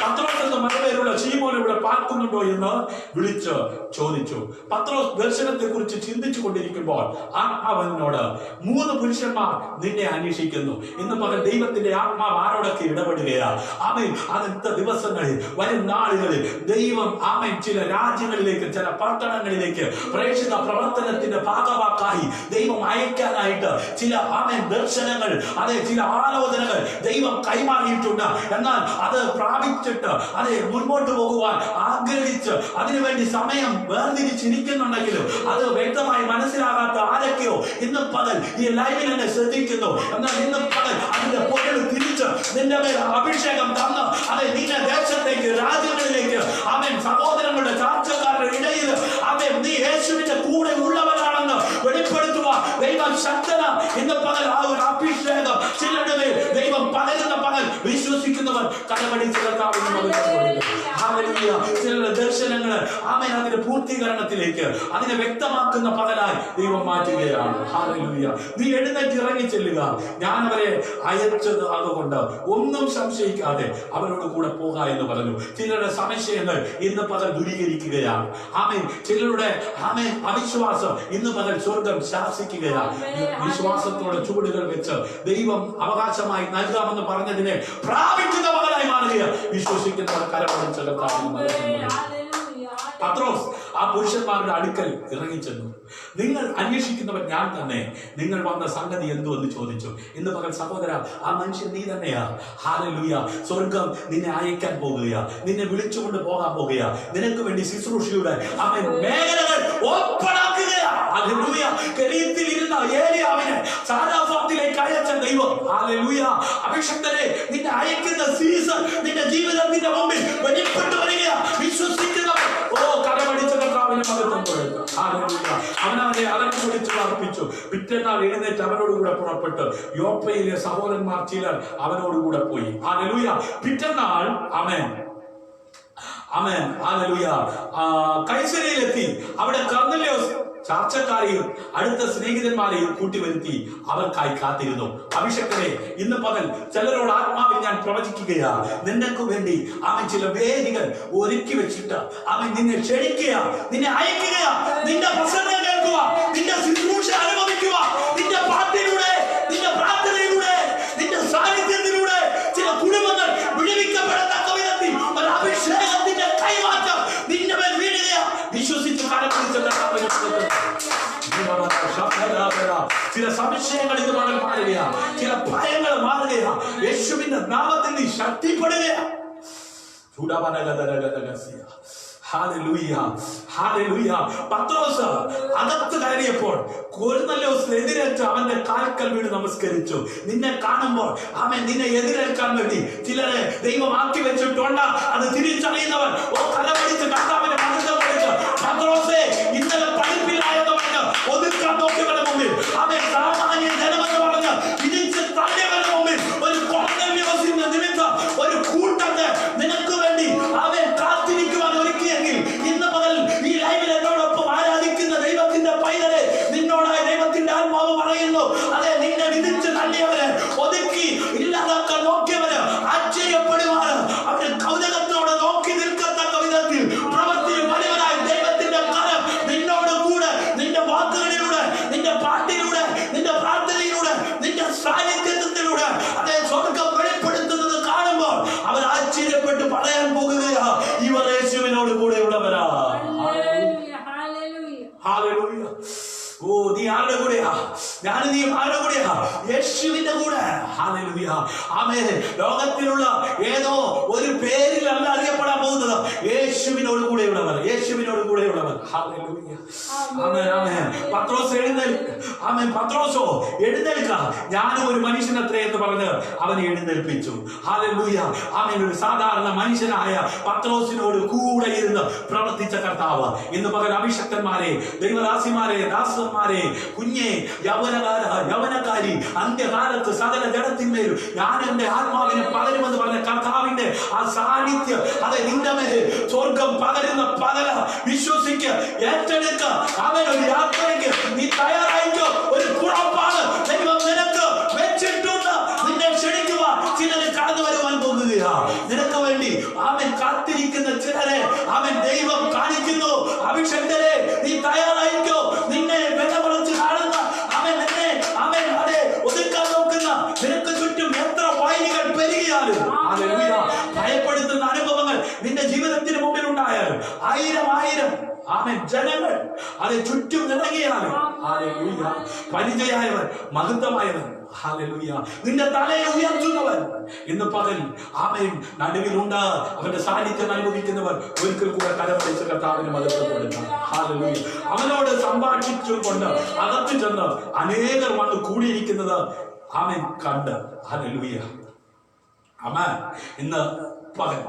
[SPEAKER 1] പത്രോസ് എന്ന മറുപേരുള്ള ഷീമോൻ ഇവിടെ പാർക്കുന്നുണ്ടോ എന്ന് വിളിച്ച് ചോദിച്ചു. പത്രോസ് ദർശനത്തെ കുറിച്ച് ചിന്തിച്ചു കൊണ്ടിരിക്കുമ്പോൾ ആത്മാവിനോട് 3 പുരുഷന്മാർ നിന്നെ അന്വേഷിക്കുന്നു. ഇന്ന് പകൽ ദൈവത്തിന്റെ ആത്മാവ് ആരോടൊക്കെ ഇടപെടുകയാണ്. ആമേൻ അടുത്ത ദിവസങ്ങളിൽ വരും നാളുകളിൽ ദൈവം ആമേൻ ചില രാജ്യങ്ങളിലേക്ക് ചില പട്ടണങ്ങളിലേക്ക് പ്രേക്ഷിത പ്രവർത്തനത്തിന്റെ ഭാഗമാക്കായി ദൈവം അയക്കാനായിട്ട് ചില ആമേൻ ദർശനങ്ങൾ അതെ ചില ആലോചനകൾ ദൈവം കൈമാറിയിട്ടുണ്ട്. എന്നാൽ അത് പ്രാപിച്ചിട്ട് അതെ മുൻപോട്ട് പോകുവാൻ ആഗ്രഹിച്ച് അതിനുവേണ്ടി സമയം വേർതിരിച്ചിരിക്കുന്നുണ്ടെങ്കിലും അത് വ്യക്തമായി മനസ്സിലാകാത്ത ആരൊക്കെയോ ഇന്ന് പകൽ ഈ ലൈവിൽ എന്നെ ശ്രദ്ധിക്കുന്നു. എന്നാൽ ഇന്ന് പകൽ അതിന്റെ പൊരുൾ തിരിച്ച് നിന്റെ മേൽ അഭിഷേകം തന്ന് അതെ നിന്റെ ദേശത്തേക്ക് രാജ്യങ്ങളിലേക്ക് അവൻ സഹോദരങ്ങളുടെ ചാർച്ചക്കാരുടെ ഇടയിൽ അവൻ നീ യേശുവിന്റെ കൂടെ ഉള്ളവരാണെന്ന് വെളിപ്പെടുത്തുവാൻ ദൈവം ശക്തന. ഇന്ന് പകൽ ആ ഒരു അഭിഷേകം ചിലരുടെ മേൽ ദൈവം പകരുന്ന പകൽ വിശ്വസിക്കുന്നവർ കരമടിച്ച് ചിലരുടെ ദർശനങ്ങള് ആമേൻ അതിന്റെ പൂർത്തീകരണത്തിലേക്ക് അതിനെ വ്യക്തമാക്കുന്ന പകലായി ദൈവം മാറ്റുകയാണ്. ഹല്ലേലൂയ. നീ എഴുന്നേറ്റ് ഇറങ്ങി ചെല്ലുക, ഞാൻ അവരെ അയച്ചത് അതുകൊണ്ട് ഒന്നും സംശയിക്കാതെ അവരോട് കൂടെ പോക എന്ന് പറഞ്ഞു. ചിലരുടെ സംശയങ്ങൾ ഇന്ന് പകൽ ദൂരീകരിക്കുകയാണ്. ആമേൻ ചിലരുടെ ആമേൻ അവിശ്വാസം ഇന്ന് പകൽ സ്വർഗം ശാസിക്കുകയാണ്. വിശ്വാസത്തോടെ ചുവടുകൾ വെച്ച് ദൈവം അവകാശമായി നൽകാമെന്ന് പറഞ്ഞതിനെ പ്രാപിക്കുന്ന മകനായി മാറുകയാണ്. വിശ്വസിക്കുന്നവർ കരമടിച്ച് പത്രോസ് ആ പുരുഷന്മാരുടെ അടുക്കൽ ഇറങ്ങിച്ചെന്നു. നിങ്ങൾ അന്വേഷിക്കുന്നവർ ഞാൻ തന്നെ, നിങ്ങൾ വന്ന സംഗതി എന്തു എന്ന് ചോദിച്ചു. ഇന്ന് പകൽ സഹോദര ആ മനുഷ്യൻ നീ തന്നെയാ. ഹല്ലേലൂയ. സ്വർഗം നിന്നെ അയക്കാൻ പോകുകയാ, നിന്നെ വിളിച്ചുകൊണ്ട് പോകാൻ പോകുകയാ. നിനക്ക് വേണ്ടി ശുശ്രൂഷയുടെ അവൻ മേഖലകൾ ഓപ്പണാക്കുകയാ. ഹല്ലേലൂയ. കെരീത്തിലിരുന്ന ഏലിയാവിനെ സാരാഫാത്തിലേക്ക് അയച്ച ദൈവം ഹല്ലേലൂയ അഭിഷക്തരെ നിന്നെ അയക്കുന്ന സീസൺ നിന്റെ ജീവിതത്തിന്റെ മുമ്പിൽ വെളിപ്പെട്ടു വരികയാ. വിശ്വസിക്കുന്നവർ കരമടിച്ച കർത്താവിനെ മഹത്വം കൊടുക്കുക. അവനവനെ അലർന്നു പിടിച്ച് അർപ്പിച്ചു. പിറ്റേന്നാൾ എഴുന്നേറ്റ് അവനോടുകൂടെ പുറപ്പെട്ട് യോപ്പയിലെ സഹോദരന്മാർ ചിലർ അവനോടുകൂടെ പോയി. ഹല്ലേലൂയ. പിറ്റേന്നാൾ ആമേൻ ആമേൻ ഹല്ലേലൂയ കൈസരയിലെത്തി. അവിടെ കൊർന്നല്യോസ് ചാർച്ചക്കാരെയും അടുത്ത സ്നേഹിതന്മാരെയും കൂട്ടിവരുത്തി അവർക്കായി കാത്തിരുന്നു. അഭിഷേകരെ ഇന്ന് പകൽ ചിലരോട് ആത്മാവിൽ ഞാൻ പ്രവചിക്കുകയാ. നിനക്ക് വേണ്ടി അവൻ ചില വേദികൾ ഒരുക്കി വെച്ചിട്ട് അവൻ നിന്നെ ക്ഷണിക്കുക, നിന്നെ അയക്കുക, നിന്റെ പ്രസംഗം കേൾക്കുക, നിന്റെ ശുശ്രൂഷ അനുഭവിക്കുക. നിന്റെ പാട്ടിലൂടെ, നിന്റെ പ്രാർത്ഥനയിലൂടെ, നിന്റെ സാന്നിധ്യത്തിലൂടെ ചില കുടുംബങ്ങൾ വിടുവിക്കപ്പെടത്തക്ക വിധത്തിൽ ഒരു അഭിഷേകത്തിന്റെ കൈമാറ്റം നിന്റെ മേൽ വീഴുകയാ. വിശ്വസിച്ച് ചില സംശയങ്ങൾ ഇത് മാറുകയാ, ചില ഭയങ്ങൾ മാറുകയാ. യേശുവിന്റെ നാമത്തിൽ നീ ശക്തിപ്പെടുകയാ. Hallelujah, hallelujah. പത്രോസ് അകത്ത് കയറിയപ്പോൾ കൊർന്നല്യോസ് എതിരേറ്റ് അവന്റെ കാൽക്കൽ വീണ് നമസ്കരിച്ചു. നിന്നെ കാണുമ്പോൾ അവൻ നിന്നെ എതിരേൽക്കാൻ വേണ്ടി ചിലരെ ദൈവം ആക്കി വെച്ചിട്ടുണ്ട്. അത് തിരിച്ചറിയുന്നവർ കലപടിച്ച് കർത്താവിനെ മഹത്വം കൊടുത്ത് പത്രോസേ ഇന്നലെ പഠിപ്പിലായതുകൊണ്ട് ഒതുക്കാൻ നോക്കിയവരുടെ മുമ്പിൽ അവൻ സാമാന്യ ജനമെന്ന് പറഞ്ഞ് വിധിച്ച് തള്ളിയവരുടെ മുമ്പിൽ ഒരു കൊർന്നല്യോസിന്റെ നിമിത്തം ഒരു കൂട്ടത്തെ നിനക്ക് വേണ്ടി അവൻ കാത്തിരിക്കുവാൻ ഒരുക്കിയെങ്കിൽ ഇന്ന് പകൽ ഈ ലൈവിൽ എന്നോടൊപ്പം ആരാധിക്കുന്ന ദൈവത്തിന്റെ പൈതലെ നിന്നോടായി ദൈവത്തിന്റെ ആത്മാവ് പറയുന്നു. അതെ നിന്നെ വിധിച്ച് തള്ളിയവരെ ഒതുക്കി ഞാൻ നീ ആരുടെ കൂടെയാ? യേശുവിന്റെ കൂടെ. ഹല്ലേലൂയ. ആമേൻ. ലോകത്തിലുള്ള ഏതോ ഒരു പേരിലല്ല അറിയപ്പെടാൻ പോകുന്നത്. യേശുവിനോട് കൂടെയുള്ളവർ, യേശുവിനോട് കൂടെയുള്ളവർ. ഹല്ലേലൂയ. ആമേൻ, ആമേൻ. പത്രോസ് എഴുന്നേൽക്ക. ആമേൻ. പത്രോസോ എഴുന്നേൽക്ക, ഞാനും ഒരു മനുഷ്യനത്രേ എന്ന് പറഞ്ഞ് അവനെ എഴുന്നേൽപ്പിച്ചു. ഹല്ലേലൂയ. ആമേൻ. ഒരു സാധാരണ മനുഷ്യനായ പത്രോസിനോട് കൂടെ ഇരുന്ന് പ്രവർത്തിച്ച കർത്താവ് ഇന്ന് പകൽ അഭിഷക്തന്മാരെ, ദൈവദാസിമാരെ, ദാസന്മാരെ, കുഞ്ഞെ, യൗവനക്കാരി, അന്ത്യകാലത്ത് സകല ജഡത്തിന്മേലും ഞാൻ എന്റെ ആത്മാവിനെ പകരുമെന്ന് പറഞ്ഞ കർത്താവിന്റെ ആ സാന്നിധ്യം അത് നിന്റെ മേൽ സ്വർഗം പകരുന്ന പകല വിശ്വസിക്ക, ഏറ്റെടുക്ക. അവൻ ഒരു യാത്രയ്ക്ക് നീ തയ്യാറായിക്കോ. ഒരു പുറപ്പാട് ദൈവം നിനക്ക് വെച്ചിട്ടുണ്ട്. നിന്നെ ക്ഷണിക്കുക. ചിലര് കടന്നു വരുവാൻ പോകുകയാ നിനക്ക് വേണ്ടി. അവൻ കാത്തിരിക്കുന്ന ചിലരെ അവൻ ദൈവം കാണിക്കുന്നു. അഭിഷക്തരെ നീ തയ്യാറായിക്കോ. നിന്നെ വിലപറച്ച് കാണുന്ന അവൻ എന്നെ അവൻ അതെ ഒതുക്കാൻ നോക്കുന്ന നിനക്ക് ചുറ്റും എത്ര വൈരികൾ പെരുകിയാലും, ഭയപ്പെടുത്തുന്ന അനുഭവങ്ങൾ നിന്റെ ജീവിതത്തിന് മുമ്പിൽ ഉണ്ടായാലും, ആയിരം ആമേൻ ജനങ്ങൾ അത് ചുറ്റും നിറങ്ങിയാലും, ഹല്ലേലൂയ, പരിചയായവൻ, മഹത്വമായവൻ, ഹല്ലേലൂയ, നിന്റെ തലയെ ഉയർത്തുന്നവൻ ഇന്ന് പകൽ ആമേൻ നടുവിലുണ്ട്. അവന്റെ സാന്നിധ്യം അനുഭവിക്കുന്നവർ ഒരിക്കൽ കൂടെ കരമടിച്ച് കർത്താവിന് മഹത്വപ്പെടുത്താം. ഹല്ലേലൂയ. അവനോട് സംഭാഷിച്ചുകൊണ്ട് അകത്തു ചെന്ന് അനേകർ വന്ന് കൂടിയിരിക്കുന്നത് ആമേൻ കണ്ട്. ഹല്ലേലൂയ. ആമേൻ. ഇന്ന് പകൽ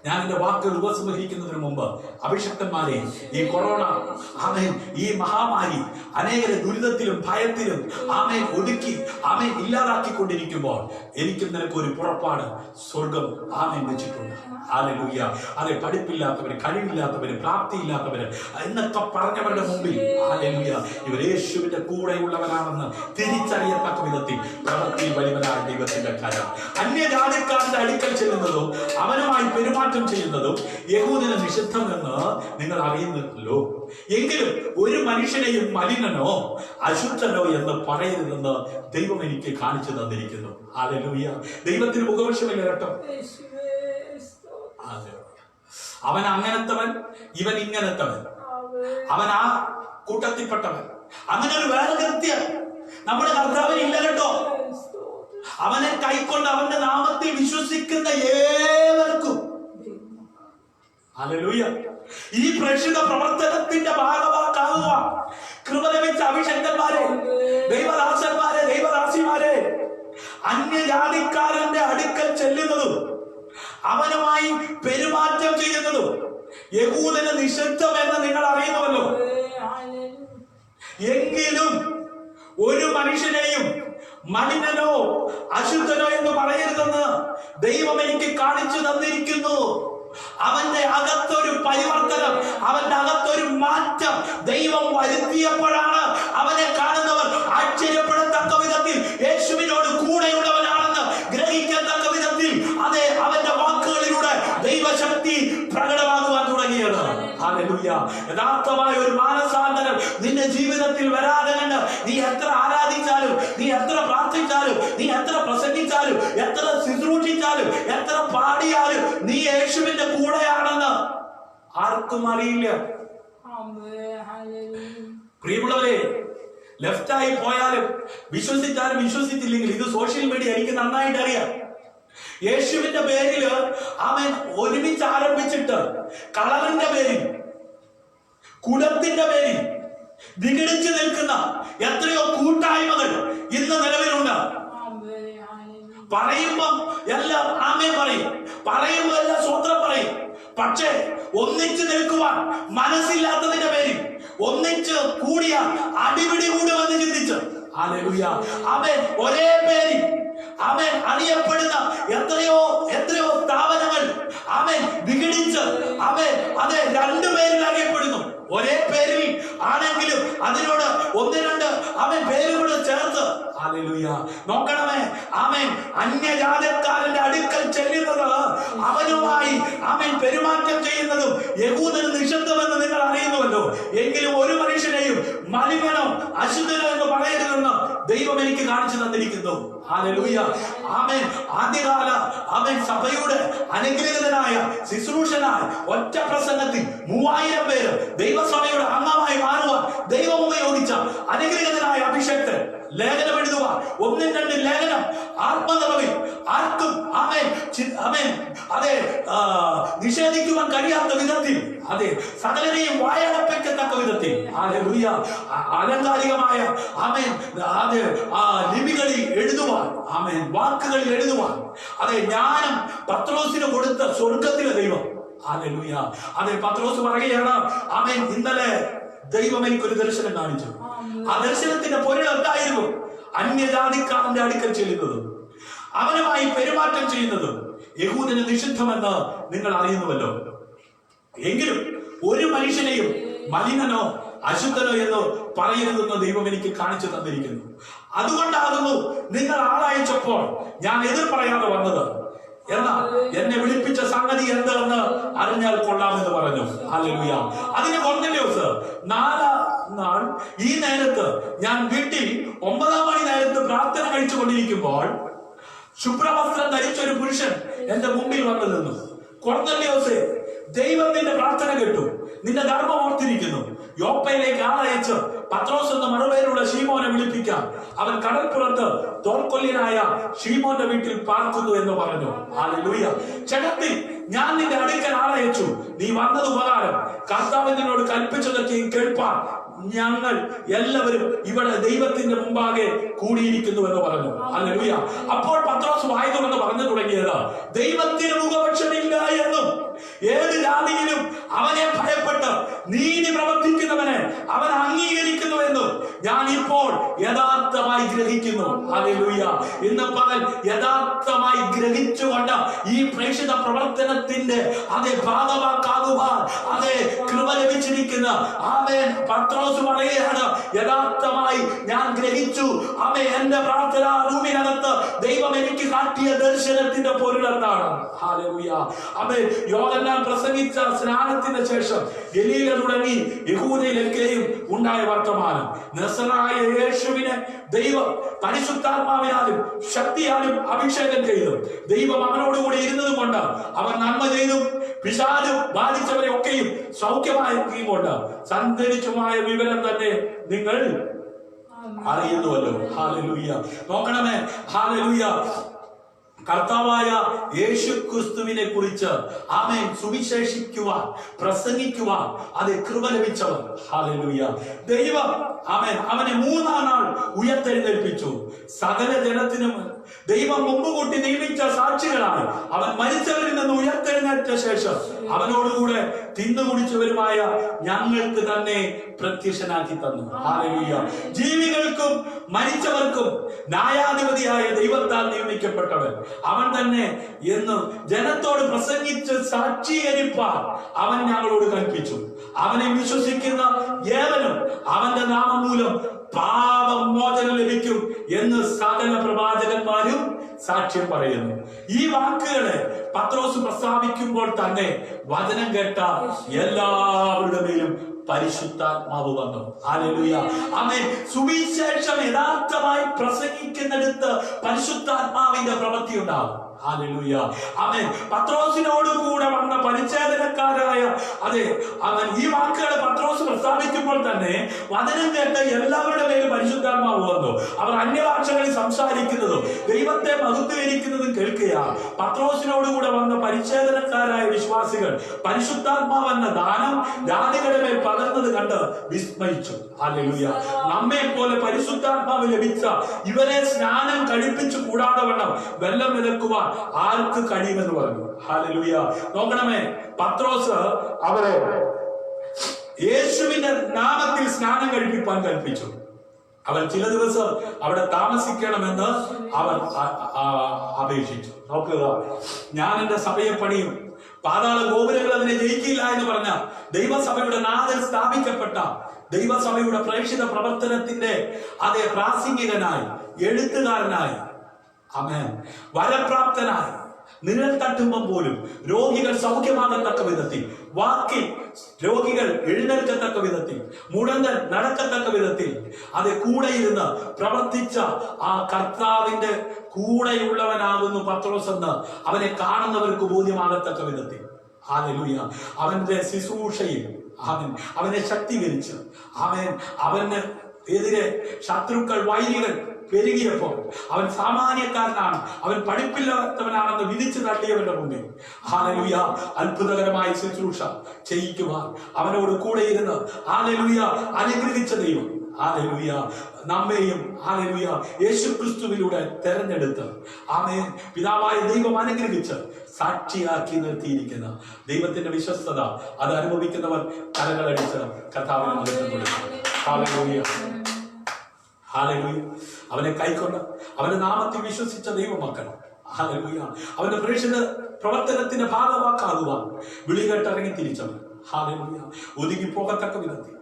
[SPEAKER 1] ഞാൻ എന്റെ വാക്കുകൾ ഉപസംഹരിക്കുന്നതിന് മുമ്പ് അഭിഷക്തന്മാരെ, ഈ കൊറോണ ആമേൻ, ഈ മഹാമാരി അനേകരെ ദുരിതത്തിലും ഭയത്തിലും ആമേൻ ഒതുക്കി ആമേൻ ഇല്ലാതാക്കിക്കൊണ്ടിരിക്കുമ്പോൾ എനിക്കും നിനക്ക് ഒരു പുറപ്പാട് സ്വർഗം ആമേൻ വെച്ചിട്ടുണ്ട്. ഹല്ലേലൂയ. അതെ, പഠിപ്പില്ലാത്തവര്, കഴിവില്ലാത്തവര്, പ്രാപ്തിയില്ലാത്തവര് എന്നൊക്കെ പറഞ്ഞവരുടെ മുമ്പിൽ ഹല്ലേലൂയ ഇവർ യേശുവിന്റെ കൂടെയുള്ളവരാണെന്ന് തിരിച്ചറിയത്തക്ക വിധത്തിൽ പ്രവൃത്തിയിൽ വലിയവനായ ദൈവത്തിന്റെ കരം. അന്യജാതിക്കാരന്റെ അടുക്കൽ ചെല്ലുന്നതും അവനുമായി പെരുമാറ്റം ചെയ്യുന്നതും യഹൂദന് നിഷിദ്ധമെന്ന് നിങ്ങൾ അറിയുന്നല്ലോ. എങ്കിലും ഒരു മനുഷ്യനെയും മലിനനോ അശുദ്ധനോ എന്ന് പറയരുതെന്ന് ദൈവം എനിക്ക് കാണിച്ചു തന്നിരിക്കുന്നു. ഹല്ലേലൂയ. ദൈവത്തിന് മുഖവശമില്ല കേട്ടോ. അവൻ അങ്ങനത്തവൻ, ഇവൻ ഇങ്ങനത്തവൻ, അവൻ ആ കൂട്ടത്തിൽപ്പെട്ടവൻ. അങ്ങനെ ഒരു വേർതിരിവ് നമ്മുടെ കർത്താവിന് ഇല്ല കേട്ടോ. അവനെ കൈക്കൊണ്ട് അവന്റെ നാമത്തിൽ വിശ്വസിക്കുന്ന ഏവർക്കും ഹല്ലേലൂയ ഈ പ്രേക്ഷിത പ്രവർത്തനത്തിന്റെ ഭാഗമാക്കാവുക. കൃപ ലഭിച്ച അഭിഷക്തന്മാരെ, ദൈവദാസന്മാരെ, ദൈവദാസിമാരെ, അന്യജാതിക്കാരന്റെ അടുക്കൽ ചെല്ലുന്നതും അവനുമായി പെരുമാറ്റം ചെയ്യുന്നതും യഹൂദന് നിഷിദ്ധമെന്ന് നിങ്ങൾ അറിയുന്നുവല്ലോ. എങ്കിലും ഒരു മനുഷ്യനെയും മലിനനോ അശുദ്ധനോ എന്ന് പറയരുതെന്ന് ദൈവം എനിക്ക് കാണിച്ചു തന്നിരിക്കുന്നു. അവന്റെ അകത്തൊരു പരിവർത്തനം, അവന്റെ അകത്തൊരു മാറ്റം ദൈവം വരുത്തിയപ്പോഴാണ് അവനെ കാണുന്നവർ ആശ്ചര്യപ്പെടത്തക്ക വിധത്തിൽ യേശുവിനോട് കൂടെയുള്ളവനാണെന്ന് ഗ്രഹിക്കത്തക്ക വിധത്തിൽ അതെ അവന്റെ വാക്കുകളിലൂടെ ദൈവശക്തി പ്രകടമാകുവാൻ തുടങ്ങിയത്. ഹല്ലേലൂയ. യഥാർത്ഥമായ ഒരു മാനസാന്തരം നിന്റെ ജീവിതത്തിൽ വരാതെ കണ്ട് നീ എത്ര ആരാധിച്ചാലും, നീ എത്ര പ്രാർത്ഥിച്ചാലും, നീ എത്ര പ്രസംഗിച്ചാലും, എത്ര ശുശ്രൂഷിച്ചാലും, എത്ര പാടിയാലും നീ യേശുവിന്റെ കൂടെയാണെന്ന് ആർക്കും അറിയില്ല. പ്രിയമുള്ളവരെ, ലെഫ്റ്റായി പോയാലും വിശ്വസിച്ചാലും വിശ്വസിച്ചില്ലെങ്കിൽ ഇത് സോഷ്യൽ മീഡിയ എനിക്ക് നന്നായിട്ട് അറിയാം. യേശുവിന്റെ പേരില് അവൻ ഒരുമിച്ച് ആരംഭിച്ചിട്ട് കളറിന്റെ പേരിൽ, കുലത്തിന്റെ പേരിൽ വിഘടിച്ചു നിൽക്കുന്ന എത്രയോ കൂട്ടായ്മകൾ ഇന്ന് നിലവിലുണ്ട്. പറയുമ്പം എല്ലാം ആമേൻ പറയും, പറയുമ്പോ എല്ലാം സ്വത്രം പറയും. പക്ഷേ ഒന്നിച്ചു നിൽക്കുവാൻ മനസ്സില്ലാത്തതിന്റെ പേരിൽ ഒന്നിച്ച് കൂടിയ അടിപിടി കൂടുമെന്ന് ചിന്തിച്ച് ഹല്ലേലൂയ അവൻ ഒരേ പേരിൽ അവൻ അറിയപ്പെടുന്ന എത്രയോ സ്ഥാപനങ്ങൾ അവൻ വിഘടിച്ച് അവൻ അതെ രണ്ടു പേരിൽ അറിയപ്പെടുന്നു. ഒരേ പേരിൽ ആണെങ്കിലും അതിനോട് ഒന്ന് രണ്ട് അവൻ പേരുകൾ ചേർത്ത് ഹല്ലേലൂയ നോക്കണമേ. അവൻ അന്യജാതിക്കാരന്റെ അടുക്കൽ ചെല്ലുന്നത് അവനുമായി അവൻ പെരുമാറ്റം ചെയ്യുന്നതും യഹൂദന് നിഷിദ്ധമെന്ന് നിങ്ങൾ അറിയുന്നുവല്ലോ. എങ്കിലും ഒരു മനുഷ്യനെയും മലിനനോ അശുദ്ധനോ എന്ന് പറയരുതെന്ന് ദൈവം എനിക്ക് കാണിച്ചു തന്നിരിക്കുന്നു. ഹല്ലേലൂയ. ആമേൻ. ആദ്യകാല ആമേൻ സഭയുടെ അനുഗ്രഹീതനായ ശുശ്രൂഷനായ ഒറ്റ പ്രസംഗത്തിൽ 3000 പേര് ദൈവസഭയുടെ അംഗമായി മാറുവാൻ ദൈവം ഉപയോഗിച്ച അനുഗ്രഹീതനായ അഭിഷേകത്തെ ലേഖനം എഴുതുവാൻ 1-2 ലേഖനം ആത്മനിറവിൽ ആർക്കും ആമേൻ ആമേൻ അതെ നിഷേധിക്കുവാൻ കഴിയാത്ത വിധത്തിൽ, അതെ സകലരെയും വായടപ്പിക്കത്തക്ക വിധത്തിൽ, ഹല്ലേലൂയ, ആലങ്കാരികമായ ആമേൻ അതെ ലിപികളിൽ എഴുതുവാൻ, ആമേൻ വാക്കുകളിൽ എഴുതുവാൻ, അതെ ജ്ഞാനം പത്രോസിന് കൊടുത്ത സ്വർഗത്തിലെ ദൈവം. ഹല്ലേലൂയ. അതെ പത്രോസ് പറയുകയാണ്, ആമേൻ ഇന്നലെ ദൈവം എനിക്കൊരു ദർശനം കാണിച്ചു. ആ ദർശനത്തിന്റെ പൊരുൾ എന്തായിരുന്നു? അന്യജാതിക്കാരന്റെ അടുക്കൽ ചെല്ലുന്നത്, അവനുമായി പെരുമാറ്റം ചെയ്യുന്നത് യഹൂദന് നിഷിദ്ധമെന്ന് നിങ്ങൾ അറിയുന്നുവല്ലോ. എങ്കിലും ഒരു മനുഷ്യനെയും മലിനനോ അശുദ്ധനോ എന്ന് പറയരുതെന്ന് ദൈവം എനിക്ക് കാണിച്ചു തന്നിരിക്കുന്നു. അതുകൊണ്ടാകുന്നു നിങ്ങൾ ആളയച്ചപ്പോൾ ഞാൻ എതിർ പറയാതെ വന്നത്. എന്നാൽ എന്നെ വിളിപ്പിച്ച സംഗതി എന്തെന്ന് അറിഞ്ഞാൽ കൊള്ളാമെന്ന് പറഞ്ഞു. ഹല്ലേലൂയ. അതിന് കൊർന്നേലിയോസ് 4 നാൾ ഈ നേരത്ത് ഞാൻ വീട്ടിൽ 9 മണി നേരത്ത് പ്രാർത്ഥന കഴിച്ചുകൊണ്ടിരിക്കുമ്പോൾ ശുഭ്രവസ്ത്രം ധരിച്ച ഒരു പുരുഷൻ എന്റെ മുമ്പിൽ വന്നു നിന്നു. കൊർന്നേലിയോസേ, ദൈവം നിന്റെ പ്രാർത്ഥന കേട്ടു, നിന്റെ ധർമ്മം ഓർത്തിരിക്കുന്നു. യോപ്പയിലേക്ക് ആളയച്ച് പത്രോസ് എന്ന മറുപേരുള്ള ശീമോനെ വിളിപ്പിക്കാം. അവൻ കടൽപ്പുറത്ത് തോൽക്കൊല്യനായ ശീമോന്റെ വീട്ടിൽ പാർക്കുന്നു എന്ന് പറഞ്ഞു. ഹല്ലേലൂയ. ക്ഷണത്തിൽ ഞാൻ നിന്റെ അടുക്കൽ ആളയച്ചു, നീ വന്നത് ഉപകാരം. കർത്താവ് നിന്നോട് കൽപ്പിച്ചതൊക്കെ കേൾപ്പാൻ ഞങ്ങൾ എല്ലാവരും ഇവിടെ ദൈവത്തിന്റെ മുമ്പാകെ കൂടിയിരിക്കുന്നു എന്ന് പറഞ്ഞു. ഹല്ലേലൂയ. അപ്പോൾ പത്രോസ് വായ തുറന്ന് പറഞ്ഞു തുടങ്ങിയത്, ദൈവത്തിന് മുഖപക്ഷമില്ല എന്നും ഏത് ജാതിയിലും അവനെ ഭയപ്പെട്ട് നീതി പ്രവർത്തിക്കുന്നവനെ അവൻ അംഗീകരിക്കുന്നുവെന്നും ഞാൻ ഇപ്പോൾ യഥാർത്ഥമായി ഗ്രഹിക്കുന്നു. ഹല്ലേലൂയ. ഇന്ന് പകൽ യഥാർത്ഥമായി ഗ്രഹിച്ചുകൊണ്ട് ഈ പ്രേക്ഷിത പ്രവർത്തനത്തിന്റെ അതേ ഭാഗമാക്കാകുവാൻ അതേ കൃപ ലഭിച്ചിരിക്കുന്ന ആമേൻ പത്രോസ് പറയുകയാണ്, യഥാർത്ഥമായി ഞാൻ ഗ്രഹിച്ചു. ആമേൻ എന്റെ പ്രാർത്ഥനാ റൂമിനകത്ത് ദൈവം എനിക്ക് കാട്ടിയ ദർശനത്തിന്റെ പൊരുൾ എന്താണ്? ഹല്ലേലൂയ. ആമേൻ. യോഹന്നാൻ പ്രസംഗിച്ച സ്നാനത്തിന് ശേഷം ഗലീല തുടങ്ങി യഹൂദയിലൊക്കെയും ഉണ്ടായ വർത്തമാനം. നസറായ യേശുവിനെ ദൈവം പരിശുദ്ധാത്മാവിനാലും ശക്തിയാലും അഭിഷേകം ചെയ്തു. ദൈവം അവനോടുകൂടി ഇരുന്നത് കൊണ്ട് അവൻ നന്മ ചെയ്തു. പിശാച് ബാധിച്ചവരെ ഒക്കെയും സൗഖ്യമാക്കുകയും കൊണ്ട് സഞ്ചരിച്ചുമായ വിവരം തന്നെ നിങ്ങൾ അറിയുന്നുവല്ലോ. ഹല്ലേലൂയ. നോക്കണമേ. ഹല്ലേലൂയ. കർത്താവായ യേശു ക്രിസ്തുവിനെ കുറിച്ച് ആമേൻ സുവിശേഷിക്കുവാൻ പ്രസംഗിക്കുവാൻ അത് കൃപ ലഭിച്ചവർ. ഹല്ലേലൂയ. ദൈവം ആമേൻ അവനെ 3-ാം നാൾ ഉയർത്തെഴുന്നേൽപ്പിച്ചു. സകല ജനത്തിനും ദൈവം മുമ്പ് കൂട്ടി നിയമിച്ച സാക്ഷികളാണ്. അവൻ മരിച്ചവരിൽ നിന്ന് ഉയർത്തെഴുന്നേറ്റ ശേഷം അവനോടുകൂടെ തിന്നുകുടിച്ചവരുമായ ഞങ്ങൾക്ക് തന്നെ പ്രത്യക്ഷനാക്കി തന്നു. ഹല്ലേലൂയ. ജീവികൾക്കും മരിച്ചവർക്കും ന്യായാധിപതിയായ ദൈവത്താൽ നിയമിക്കപ്പെട്ടവൻ അവൻ തന്നെ എന്ന് ജനത്തോട് പ്രസംഗിച്ച് സാക്ഷീകരിപ്പാൻ അവൻ ഞങ്ങളോട് കൽപ്പിച്ചു. അവനെ വിശ്വസിക്കുന്ന ഏവനും അവന്റെ നാമം മൂലം പാപമോചനം ലഭിക്കും എന്ന് സകല പ്രവാചകന്മാരും സാക്ഷ്യം പറയുന്നു. ഈ വാക്കുകളെ പത്രോസ് പ്രസ്താവിക്കുമ്പോൾ തന്നെ വചനം കേട്ട എല്ലാവരുടെ മേലും പരിശുദ്ധാത്മാവ് വന്നു. ഹല്ലേലൂയ. ആമേൻ. സുവിശേഷം യഥാർത്ഥമായി പ്രസംഗിക്കുന്നിടത്ത് പരിശുദ്ധാത്മാവിന്റെ പ്രവൃത്തി ഉണ്ടാകും. ഹല്ലേലൂയ. ആമേൻ. പത്രോസിനോട് കൂടെ വന്ന പരിച്ഛേദനക്കാരായ അതെ അവൻ ഈ വാക്കുകളെ പത്രോസ് പ്രസ്താവിക്കുമ്പോൾ തന്നെ വചനം കേട്ട എല്ലാവരുടെ മേലും പരിശുദ്ധാത്മാവ് വന്നു. അവർ അന്യഭാഷകളിൽ സംസാരിക്കുന്നതും ദൈവത്തെ മഹത്വീകരിക്കുന്നതും കേൾക്കുക. പത്രോസിനോട് കൂടെ വന്ന പരിച്ഛേദനക്കാരായ വിശ്വാസികൾ പരിശുദ്ധാത്മാവ് എന്ന ദാനം ജാതികളുടെ മേൽ പകർന്നത് കണ്ട് വിസ്മയിച്ചു. ഹല്ലേലൂയ. നമ്മെ പോലെ പരിശുദ്ധാത്മാവ് ലഭിച്ച ഇവരെ സ്നാനം കഴിപ്പിച്ചു കൂടാതെ വണ്ണം വെള്ളം വിലക്കുവാൻ ആർക്ക് കഴിയുമെന്ന് പറഞ്ഞു. ഹല്ലേലൂയ. നോക്കണമേ. പത്രോസ് അവരെ യേശുവിന്റെ നാമത്തിൽ സ്നാനം കഴിപ്പിക്കാൻ കൽപ്പിച്ചു. അവൻ ചില ദിവസം അവിടെ താമസിക്കണമെന്ന് അവൻ അപേക്ഷിച്ചു. നോക്കുക, ഞാൻ എന്റെ സഭയെ പണിയും, പാതാള ഗോപുരങ്ങൾ അതിനെ ജയിക്കില്ല എന്ന് പറഞ്ഞ ദൈവസഭയുടെ നാഥൻ സ്ഥാപിക്കപ്പെട്ട ദൈവസഭയുടെ പ്രേക്ഷിത പ്രവർത്തനത്തിന്റെ അതേ പ്രാസംഗികനായി, എഴുത്തുകാരനായി, ആമേൻ, വരപ്രാപ്തനായി നിഴൽ തട്ടുമ്പോൾ പോലും രോഗികൾ സൗഖ്യമാകത്തക്ക വിധത്തിൽ, വാക്കിൽ രോഗികൾ എഴുന്നേൽക്കത്തക്ക വിധത്തിൽ, മുടന്തൻ നടക്കത്തക്ക വിധത്തിൽ അത് കൂടെ ഇരുന്ന് പ്രവർത്തിച്ച ആ കർത്താവിന്റെ കൂടെയുള്ളവനാകുന്നു പത്രോസ് എന്ന് അവനെ കാണുന്നവർക്ക് ബോധ്യമാകത്തക്ക വിധത്തിൽ ഹല്ലേലൂയ അവന്റെ ശുശ്രൂഷയിൽ അവനെ ശക്തീകരിച്ച് അവന് എതിരെ ശത്രുക്കൾ, വൈരികൾ പെരുകിയപ്പോൾ അവൻ സാമാന്യക്കാരനാണ്, അവൻ പഠിപ്പില്ലാത്തവനാണെന്ന് വിധിച്ചു തള്ളിയവരുടെ മുമ്പിൽ ഹല്ലേലൂയ അത്ഭുതകരമായ ശുശ്രൂഷ ചെയ്യിക്കുവാൻ അവനോട് കൂടെ ഇരുന്ന് ഹല്ലേലൂയ അനുഗ്രഹിച്ച ദൈവം ഹല്ലേലൂയ നമ്മെയും ഹല്ലേലൂയ യേശുക്രിസ്തുവിലൂടെ തെരഞ്ഞെടുത്ത് ആമേൻ പിതാവായ ദൈവം അനുഗ്രഹിച്ച് സാക്ഷിയാക്കി നിർത്തിയിരിക്കുന്ന ദൈവത്തിന്റെ വിശ്വസ്തത അത് അനുഭവിക്കുന്നവർ കരങ്ങളടിച്ച് കർത്താവിനെ മഹത്വം കൊടുക്കും. ഹല്ലേലൂയ ഹല്ലേലൂയ അവനെ കൈക്കൊണ്ട് അവന്റെ നാമത്തിൽ വിശ്വസിച്ച ദൈവമക്കൾ ഹല്ലേലൂയ അവന്റെ പ്രേക്ഷിത പ്രവർത്തനത്തിന്റെ ഭാഗമാക്കാകുവാൻ വിളികെട്ടിറങ്ങി തിരിച്ചവൻ ഹല്ലേലൂയ ഒതുങ്ങിപ്പോകത്തക്ക വിധത്തിൽ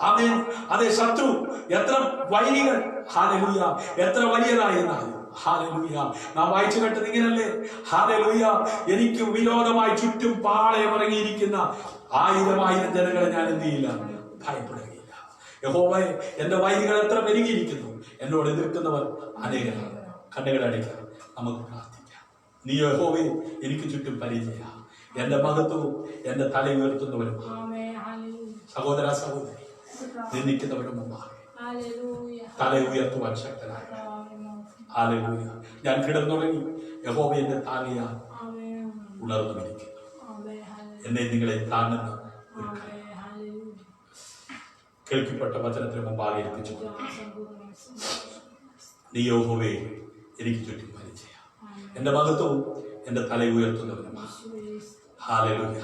[SPEAKER 1] ആമേൻ. അതെ, ശത്രു എത്ര വൈരികൾ ഹല്ലേലൂയ എത്ര വലിയതായിരുന്നാലും ഹല്ലേലൂയ നാം വായിച്ചു കേട്ടത് ഇങ്ങനല്ലേ, ഹല്ലേലൂയ എനിക്ക് വിരോധമായി ചുറ്റും പാളയം ഇറങ്ങിയിരിക്കുന്ന 1000 ജനങ്ങളെ ഞാൻ എന്ത് ചെയ്യില്ല, ഭയപ്പെടുകയില്ല. യഹോവേ എന്റെ വൈരികൾ എത്ര പെരുകിയിരിക്കുന്നു, എന്നോട് എതിർക്കുന്നവർ അനേകരാണ്. കണ്ണുകളടയ്ക്കാം, നമുക്ക് പ്രാർത്ഥിക്കാം. നീ യഹോവേ എനിക്ക് ചുറ്റും പരിചയ, എന്റെ മഹത്വവും എന്റെ തല ഉയർത്തുന്നവരും സഹോദര സഹോദരി നിന്ദിക്കുന്നവരുടെ മുമ്പാകെ തല ഉയർത്തുവാൻ ശക്തനായ ഹല്ലേലൂയ ഞാൻ കിടന്നുറങ്ങി, യഹോവ എന്റെ താങ്ങിയാൽ ഉണർന്നുമിരിക്കുന്നു. എന്നെ നിങ്ങളെ താങ്ങുന്ന ഒരു കേൾക്കപ്പെട്ട വചനത്തിന് മുമ്പാകെ ഏൽപ്പിച്ചു. നീ യഹോവേ എനിക്ക് ചുറ്റും പരിചയ, എന്റെ മഹത്വവും എന്റെ തല ഉയർത്തുന്നവരുമാണ്. ഹല്ലേലൂയ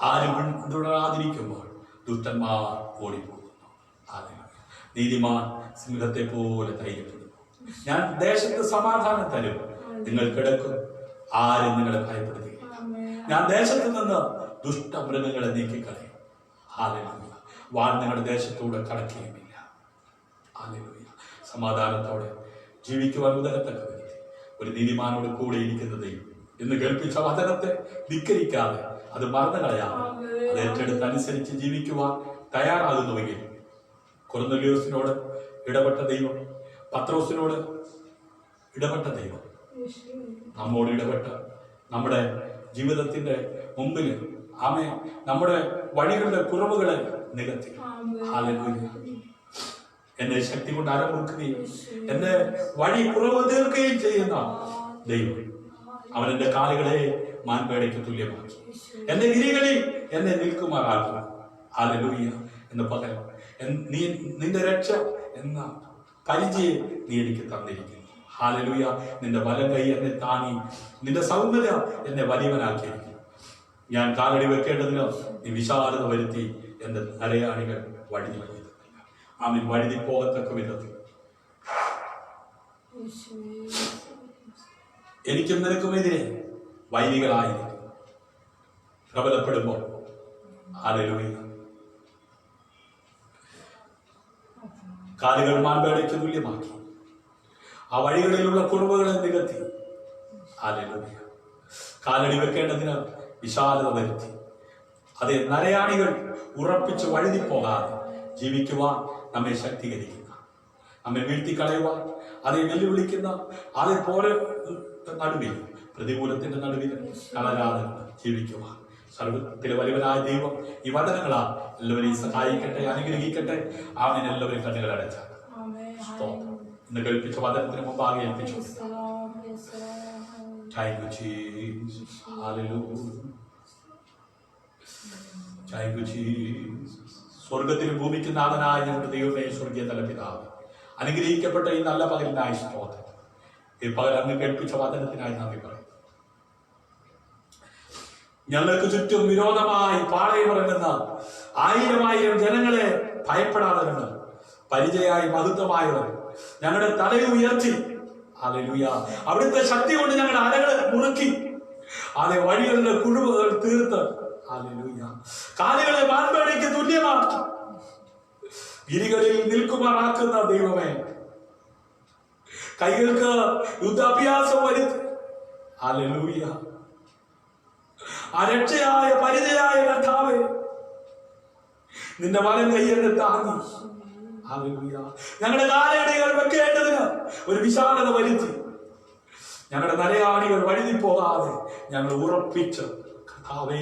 [SPEAKER 1] ആരും പിന്തുടരാതിരിക്കുമ്പോൾ ദുഷ്ടന്മാർ ഓടിപ്പോകുന്നു. ഹല്ലേലൂയ നീതിമാൻ സിംഹത്തെ പോലെ ധൈര്യപ്പെടുന്നു. ഞാൻ ദേശത്ത് സമാധാനം തരും, നിങ്ങൾ കിടക്കും, ആരും നിങ്ങളെ ഭയപ്പെടുത്തുകയില്ല. ഞാൻ ദേശത്ത് നിന്ന് ദുഷ്ടമൃഗങ്ങളെ നീക്കിക്കളയും. ഹല്ലേലൂയ വാൾ നിങ്ങളുടെ ദേശത്തൂടെ കടക്കുകയുമില്ല. ഹല്ലേലൂയ സമാധാനത്തോടെ ജീവിക്കുവാൻ ഉദരത്തക്ക വിധത്തിൽ ഒരു നീതിമാനോട് കൂടെ ഇരിക്കുന്നത് എന്ന് കേൾപ്പിച്ച വചനത്തെ ധിക്കരിക്കാതെ അത് മറന്നു കളയാതെ അത് ഏറ്റെടുത്ത് അനുസരിച്ച് ജീവിക്കുവാൻ തയ്യാറാകുന്നുവെങ്കിൽ കൊർന്നേലിയോസിനോട് ഇടപെട്ട ദൈവം, പത്രോസിനോട് ഇടപെട്ട ദൈവം നമ്മോട് ഇടപെട്ട് നമ്മുടെ ജീവിതത്തിന്റെ മുമ്പിൽ നമ്മുടെ വഴികളുടെ കുറവുകളെ നികത്തി ഹല്ലേലൂയ എന്നെ ശക്തി കൊണ്ട് അരമുറുക്കുകയും എന്റെ വഴി കുറവ് തീർക്കുകയും ചെയ്യുന്ന ദൈവം അവൻ എന്റെ കാലുകളെ മാൻപേടയ്ക്ക് തുല്യമാക്കി എന്റെ ഗിരികളിൽ എന്നെ നിൽക്കുമാറാക്കുക. ഹല്ലേലൂയ എന്ന് പകരം നിന്റെ രക്ഷ എന്ന പരിചയം നീ എനിക്ക് തന്നിരിക്കുന്നു. ഹല്ലേലൂയ നിന്റെ വലം കൈ എന്നെ താങ്ങി, നിന്റെ സൗമ്യത എന്നെ വലിയവനാക്കിയിരിക്കുന്നു. ഞാൻ കാലടി വെക്കേണ്ടതിന് നീ വിശാലത വരുത്തി എന്റെ നരയാണികൾ വഴുതി വഴുതി ആമീൻ വഴുതി പോകത്തക്ക വിധത്തിൽ എനിക്കും നിനക്കുമെതിരെ വൈരികളായിരിക്കും പ്രബലപ്പെടുമ്പോൾ ഹല്ലേലൂയ കാലുകൾ മാൻപേടയ്ക്ക് തുല്യമാക്കി ആ വഴികളിലുള്ള കുറവുകളെ നികത്തി ഹല്ലേലൂയ കാലടി വെക്കേണ്ടതിന് വിശാലത വരുത്തി. അതേ നരയാണികൾ ഉറപ്പിച്ച് വഴുതി പോകാതെ ജീവിക്കുവാൻ നമ്മെ ശക്തീകരിക്കുന്ന, നമ്മെ വീഴ്ത്തിക്കളയുവാൻ അതേ വെല്ലുവിളിക്കുന്ന അതേ പോലെ നടുവിൽ പ്രതികൂലത്തിന്റെ നടുവിൽ കളരാതെ ജീവിക്കുവാൻ സർവത്തിലെ വലിയവനായ ദൈവം ഈ വചനങ്ങളാ എല്ലാവരെയും സഹായിക്കട്ടെ, അനുഗ്രഹിക്കട്ടെ. അവൻ എല്ലാവരും കണ്ണുകൾ അടച്ചാണ്. ഇന്ന് കേൾപ്പിച്ച വചനത്തിന് മുമ്പാകെ ഏൽപ്പിച്ചു. Thank you, Jesus. Hallelujah. Thank you, Jesus. സ്വർഗത്തിലും ഭൂമിക്ക് നാഥനായ ഞങ്ങളുടെ ദൈവമേ, സ്വർഗീയ തല പിതാവ്, അനുഗ്രഹിക്കപ്പെട്ട ഈ നല്ല പകലിനായി സ്തോത്രം. ഈ പകൽ അങ്ങ് കേൾപ്പിച്ച വചനത്തിനായി നന്ദി പറയും. ഞങ്ങൾക്ക് ചുറ്റും വിരോധമായി പാളയമിറങ്ങുന്ന 1000 ജനങ്ങളെ ഭയപ്പെടാതെ കണ്ട് പരിചയമായി മഹത്വമായവർ ഞങ്ങളുടെ തലയിൽ ഉയർത്തി ഹല്ലേലൂയ അവിടുത്തെ ശക്തി കൊണ്ട് ഞങ്ങളുടെ അലകളെ മുറുക്കി അതേ വഴികളുടെ കുഴിവുകൾ തീർത്ത് ഹല്ലേലൂയ കാലുകളെ മാൻപേടയ്ക്ക് തുല്യമാക്കി ഗിരികളിൽ നിൽക്കുമാറാക്കുന്ന ദൈവമേ, കൈകൾക്ക് യുദ്ധാഭ്യാസം വരുത്തി ഹല്ലേലൂയ. ആ രക്ഷയായ പരിചയായ കർത്താവേ, നിന്റെ വലം കൈ എന്നെ താങ്ങി. ഹല്ലേലൂയ. ഞങ്ങളുടെ കാലടികൾ വെക്കേണ്ടതിന് ഒരു വിശാലത വരുത്തി ഞങ്ങളുടെ നരയാണികൾ വഴുതി പോകാതെ ഞങ്ങൾ ഉറപ്പിച്ച് കർത്താവേ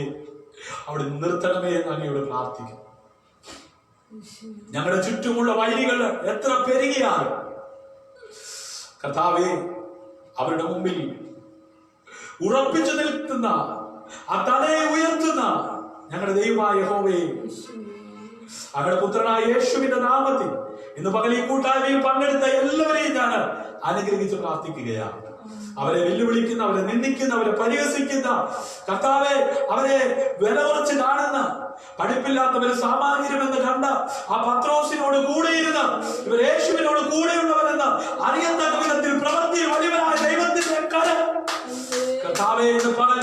[SPEAKER 1] അവിടെ നിർത്തണമേ എന്ന് അങ്ങയോട് പ്രാർത്ഥിക്കും. ഞങ്ങളുടെ ചുറ്റുമുള്ള വഴികൾ എത്ര പെരുകിയാൽ കർത്താവേ അവരുടെ മുമ്പിൽ ഉറപ്പിച്ചു നിൽക്കുന്ന ആ തലയെ ഉയർത്തുന്ന ഞങ്ങളുടെ ദൈവമായ യഹോവേ, അങ്ങയുടെ പുത്രനായ യേശുവിന്റെ നാമത്തിൽ ഇന്ന് പകൽ ഈ കൂട്ടായ്മയിൽ പങ്കെടുത്ത എല്ലാവരെയും ഞാൻ അനുഗ്രഹിച്ച് പ്രാർത്ഥിക്കുകയാണ്. അവരെ വെല്ലുവിളിക്കുന്ന, അവരെ നിന്ദിക്കുന്ന, അവരെ പരിഹസിക്കുന്ന കർത്താവെ, അവരെ വില കുറച്ച് കാണുന്ന, പഠിപ്പില്ലാത്തവര് സാമാന്യമെന്ന് കണ്ട ആ പത്രോസിനോട് കൂടെയിരുന്ന് ഇവർ യേശുവിനോട് കൂടെയുള്ളവരെന്ന് അറിയത്തക്ക വിധത്തിൽ പ്രവൃത്തി വലിയവനായ ദൈവത്തിന്റെ കരം കർത്താവെ ഇന്ന് പകൽ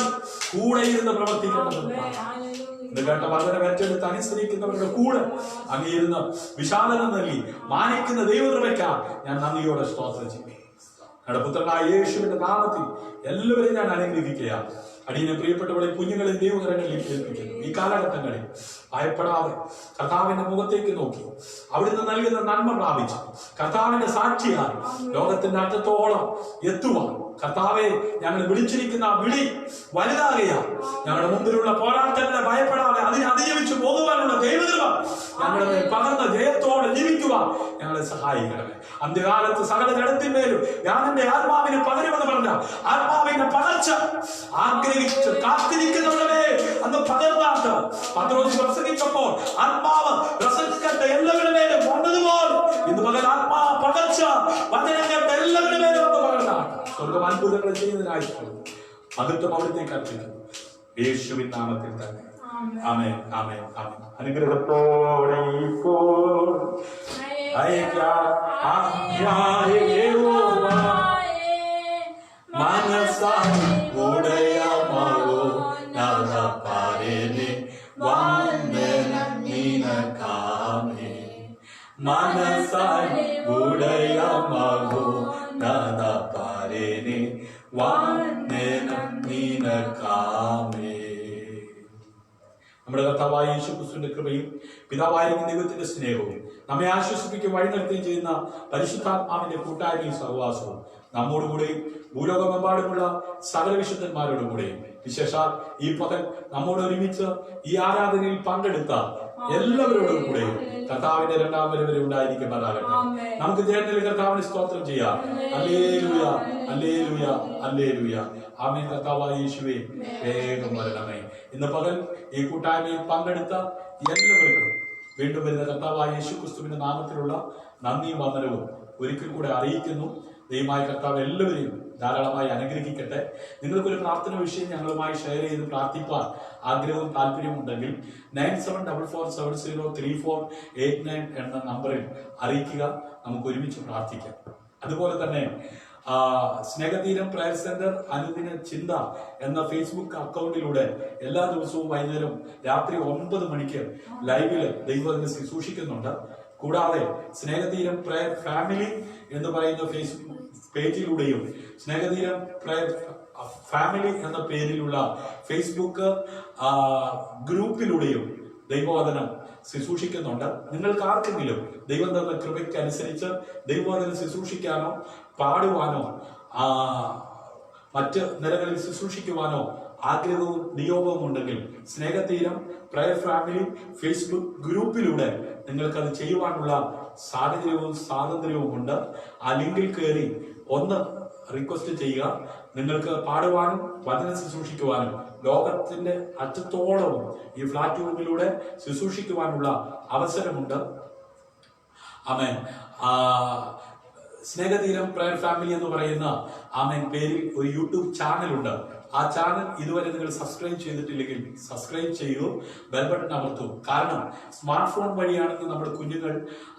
[SPEAKER 1] കൂടെ ഇരുന്ന് പ്രവർത്തിക്കേണ്ടത് ഇത് കേട്ട വചനം ഏറ്റെടുത്ത് അനുസരിക്കുന്നവരുടെ കൂടെ അങ്ങയിരുന്ന് വിശാലത നൽകി മാനിക്കുന്ന ദൈവകൃപയ്ക്കാ ഞാൻ നന്ദിയോടെ സ്തോത്രം ചെയ്യും. ഞങ്ങളുടെ പുത്രനായ യേശുവിന്റെ നാമത്തിൽ എല്ലാവരെയും ഞാൻ അനുഗ്രഹിക്കുകയാണ്. അടിയനെ പ്രിയപ്പെട്ടവളെ കുഞ്ഞുങ്ങളെ ദൈവകരങ്ങളിൽ ഏൽപ്പിക്കുന്നു. ഈ കാലഘട്ടങ്ങളിൽ ഭയപ്പെടാതെ കർത്താവിന്റെ മുഖത്തേക്ക് നോക്കി അവിടുന്ന് നൽകുന്ന നന്മ പ്രാപിച്ചു കർത്താവിന്റെ സാക്ഷിയായി ലോകത്തിന്റെ അറ്റത്തോളം എത്തുവാൻ കർത്താവെ ഞങ്ങൾ വിളിച്ചിരിക്കുന്ന വിളി വലുതാകുകയാണ്. ഞങ്ങളുടെ മുമ്പിലുള്ള പോരാട്ടങ്ങളെ ഭയപ്പെടാതെ അതിനെ അതിജീവിച്ചു പോകുവാനുള്ള ദൈവകൃപ ഞങ്ങളെ പകർന്ന ജയത്തോടെ ജീവിക്കുവാൻ ഞങ്ങളെ സഹായിക്കണമേ. അന്ത്യകാലത്ത് സകല ജഡത്തിന്മേലും ഞാൻ എന്റെ ആത്മാവിനെ പകരുമെന്ന് പറഞ്ഞ ആത്മാവിന്റെ പകർച്ച ആഗ്രഹിച്ച് കാത്തിരിക്കുന്നവരെ അന്ന് പകർന്നാട്ട് പത്രോസ് പ്രസംഗിച്ചപ്പോൾ ആത്മാവ് പ്രസംഗിക്കട്ടെ എല്ലാവരുടെ മേലും വന്നതുപോലെ ഇന്ന് പകൽ ആത്മാവ് പകർച്ച വചനം കേട്ട എല്ലാവരുടെ മേലും വന്ന് പകർന്നാണ് സ്വർഗം അത്ഭുതങ്ങൾ ചെയ്യുന്നതിനായിട്ടുള്ളത് മഹത്വം അവിടത്തേക്ക് അർപ്പിക്കുന്നു യേശുവിൻ നാമത്തിൽ തന്നെ. ആമേൻ, ആമേൻ, ആമേൻ. അനുഗ്രഹത്തോടെ ഇപ്പോൾ മനസായി ഉടയമാവോ നരപാരേനെ വന്ദനം നിനക്കാമേ. മനസായി ഉടയമാവോ നരപാരേനെ വന്ദനം നിനക്കാമേ. നമ്മുടെ കർത്താവായ യേശു ക്രിസ്തുവിന്റെ കൃപയും പിതാവായിരിക്കുന്ന ദൈവത്തിന്റെ സ്നേഹവും നമ്മെ ആശ്വസിപ്പിക്കുകയും വഴി നടത്തുകയും ചെയ്യുന്ന പരിശുദ്ധാത്മാവിന്റെ കൂട്ടായ്മയും സഹവാസവും നമ്മോടുകൂടെയും ഭൂലോകമെമ്പാടുമുള്ള സകല വിശുദ്ധന്മാരോടും കൂടെയും വിശേഷാൽ ഈ പകൽ നമ്മോട് ഒരുമിച്ച് ഈ ആരാധനയിൽ പങ്കെടുത്ത എല്ലാവരോടും കൂടെയും കർത്താവിന്റെ രണ്ടാം വരവ് ഉണ്ടായിരിക്കുമാറാകട്ടെ. നമുക്ക് ചേർന്ന് കർത്താവിന് സ്തോത്രം ചെയ്യാം. Hallelujah, hallelujah, hallelujah. ആമേൻ. കർത്താവായ യേശുവേ വേഗം വരണമേ. ഇന്ന് പകൽ ഈ കൂട്ടായ്മയിൽ പങ്കെടുത്ത എല്ലാവർക്കും വീണ്ടും വരുന്ന കർത്താവായ യേശു ക്രിസ്തുവിന്റെ നാമത്തിലുള്ള നന്ദിയും വന്ദനവും ഒരിക്കൽ കൂടെ അറിയിക്കുന്നു. ദൈവമായ കർത്താവ് എല്ലാവരെയും ധാരാളമായി അനുഗ്രഹിക്കട്ടെ. നിങ്ങൾക്കൊരു പ്രാർത്ഥന വിഷയം ഞങ്ങളുമായി ഷെയർ ചെയ്ത് പ്രാർത്ഥിപ്പാൻ ആഗ്രഹവും താല്പര്യവും ഉണ്ടെങ്കിൽ 9744703489 എന്ന നമ്പറിൽ അറിയിക്കുക. നമുക്ക് ഒരുമിച്ച് പ്രാർത്ഥിക്കാം. അതുപോലെ തന്നെ സ്നേഹതീരം പ്രയർ സെന്റർ അനുദിന ചിന്ത എന്ന ഫേസ്ബുക്ക് അക്കൗണ്ടിലൂടെ എല്ലാ ദിവസവും വൈകുന്നേരം രാത്രി 9 മണിക്ക് ലൈവില് ദൈവത്തിനെ ശുശ്രൂഷിക്കുന്നുണ്ട്. കൂടാതെ സ്നേഹതീരം പ്രയർ ഫാമിലി എന്ന് പറയുന്ന ഫേസ്ബുക്ക് പേജിലൂടെയും സ്നേഹതീരം പ്രയർ ഫാമിലി എന്ന പേരിലുള്ള ഫേസ്ബുക്ക് ഗ്രൂപ്പിലൂടെയും ദൈവവചനം ശുശ്രൂഷിക്കുന്നുണ്ട്. നിങ്ങൾക്ക് ആർക്കെങ്കിലും ദൈവം തന്ന കൃപയ്ക്ക് അനുസരിച്ച് ദൈവവചനം ശുശ്രൂഷിക്കാനോ പാടുവാനോ മറ്റ് നിലകളിൽ ശുശ്രൂഷിക്കുവാനോ ആഗ്രഹവും നിയോഗവും ഉണ്ടെങ്കിൽ സ്നേഹതീരം പ്രയർ ഫാമിലി ഫേസ്ബുക്ക് ഗ്രൂപ്പിലൂടെ നിങ്ങൾക്കത് ചെയ്യുവാനുള്ള സാഹചര്യവും സ്വാതന്ത്ര്യവും ഉണ്ട്. ആ ലിങ്കിൽ കയറി ഒന്ന് റിക്വസ്റ്റ് ചെയ്യുക. നിങ്ങൾക്ക് പാടുവാനും വചനം ശുശ്രൂഷിക്കുവാനും ലോകത്തിന്റെ അറ്റത്തോളവും ഈ പ്ലാറ്റ്ഫോമിലൂടെ ശുശ്രൂഷിക്കുവാനുള്ള അവസരമുണ്ട്. ആമേൻ. സ്നേഹതീരം പ്രയർ ഫാമിലി എന്ന് പറയുന്ന ആമേൻ പേരിൽ ഒരു യൂട്യൂബ് ചാനലുണ്ട്. ആ ചാനൽ ഇതുവരെ നിങ്ങൾ സബ്സ്ക്രൈബ് ചെയ്തിട്ടില്ലെങ്കിൽ സബ്സ്ക്രൈബ് ചെയ്യൂ, ബെൽ ബട്ടൺ അമർത്തൂ. കാരണം സ്മാർട്ട് ഫോൺ വഴിയാണെന്ന് നമ്മുടെ കുഞ്ഞുങ്ങൾ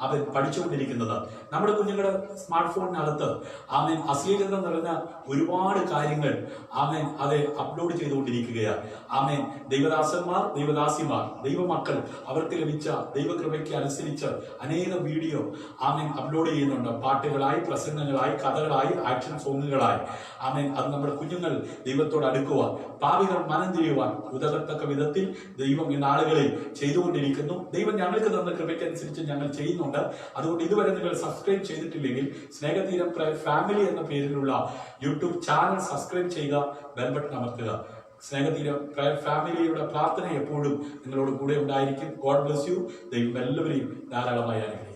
[SPEAKER 1] അവർ പഠിച്ചുകൊണ്ടിരിക്കുന്നത്. നമ്മുടെ കുഞ്ഞുങ്ങളുടെ സ്മാർട്ട് ഫോണിനകത്ത് ആമേൻ അശ്ലീലത നിറഞ്ഞ ഒരുപാട് കാര്യങ്ങൾ ആമേൻ അത് അപ്ലോഡ് ചെയ്തുകൊണ്ടിരിക്കുകയാണ്. ആമേൻ ദൈവദാസന്മാർ, ദൈവദാസിമാർ, ദൈവമക്കൾ അവർക്ക് ലഭിച്ച ദൈവകൃപയ്ക്ക് അനുസരിച്ച് അനേകം വീഡിയോ ആമേൻ അപ്ലോഡ് ചെയ്യുന്നുണ്ട്. പാട്ടുകളായി, പ്രസംഗങ്ങളായി, കഥകളായി, ആക്ഷൻ സോങ്ങുകളായി. ആമേൻ അത് നമ്മുടെ കുഞ്ഞുങ്ങൾ ദൈവത്തോട് അടുക്കുവാൻ, പാപികൾ മനം തിരിയുവാൻ ഉതകത്തക്ക വിധത്തിൽ ദൈവം ഈ നാളുകളിൽ ചെയ്തുകൊണ്ടിരിക്കുന്നു. ദൈവം ഞങ്ങൾക്ക് തന്ന കൃപയ്ക്കനുസരിച്ച് ഞങ്ങൾ ചെയ്യുന്നുണ്ട്. അതുകൊണ്ട് ഇതുവരെ നിങ്ങൾ സബ്സ്ക്രൈബ് ചെയ്തിട്ടില്ലെങ്കിൽ സ്നേഹതീരം ഫാമിലി എന്ന പേരിലുള്ള യൂട്യൂബ് ചാനൽ സബ്സ്ക്രൈബ് ചെയ്യുക, ബെൽ ബട്ടൺ അമർത്തുക. സ്നേഹതീരം ഫാമിലിയുടെ പ്രാർത്ഥന എപ്പോഴും നിങ്ങളോട് കൂടെ ഉണ്ടായിരിക്കും. God bless you. ദൈവം എല്ലാവരെയും ധാരാളമായി അനുഗ്രഹിക്കും.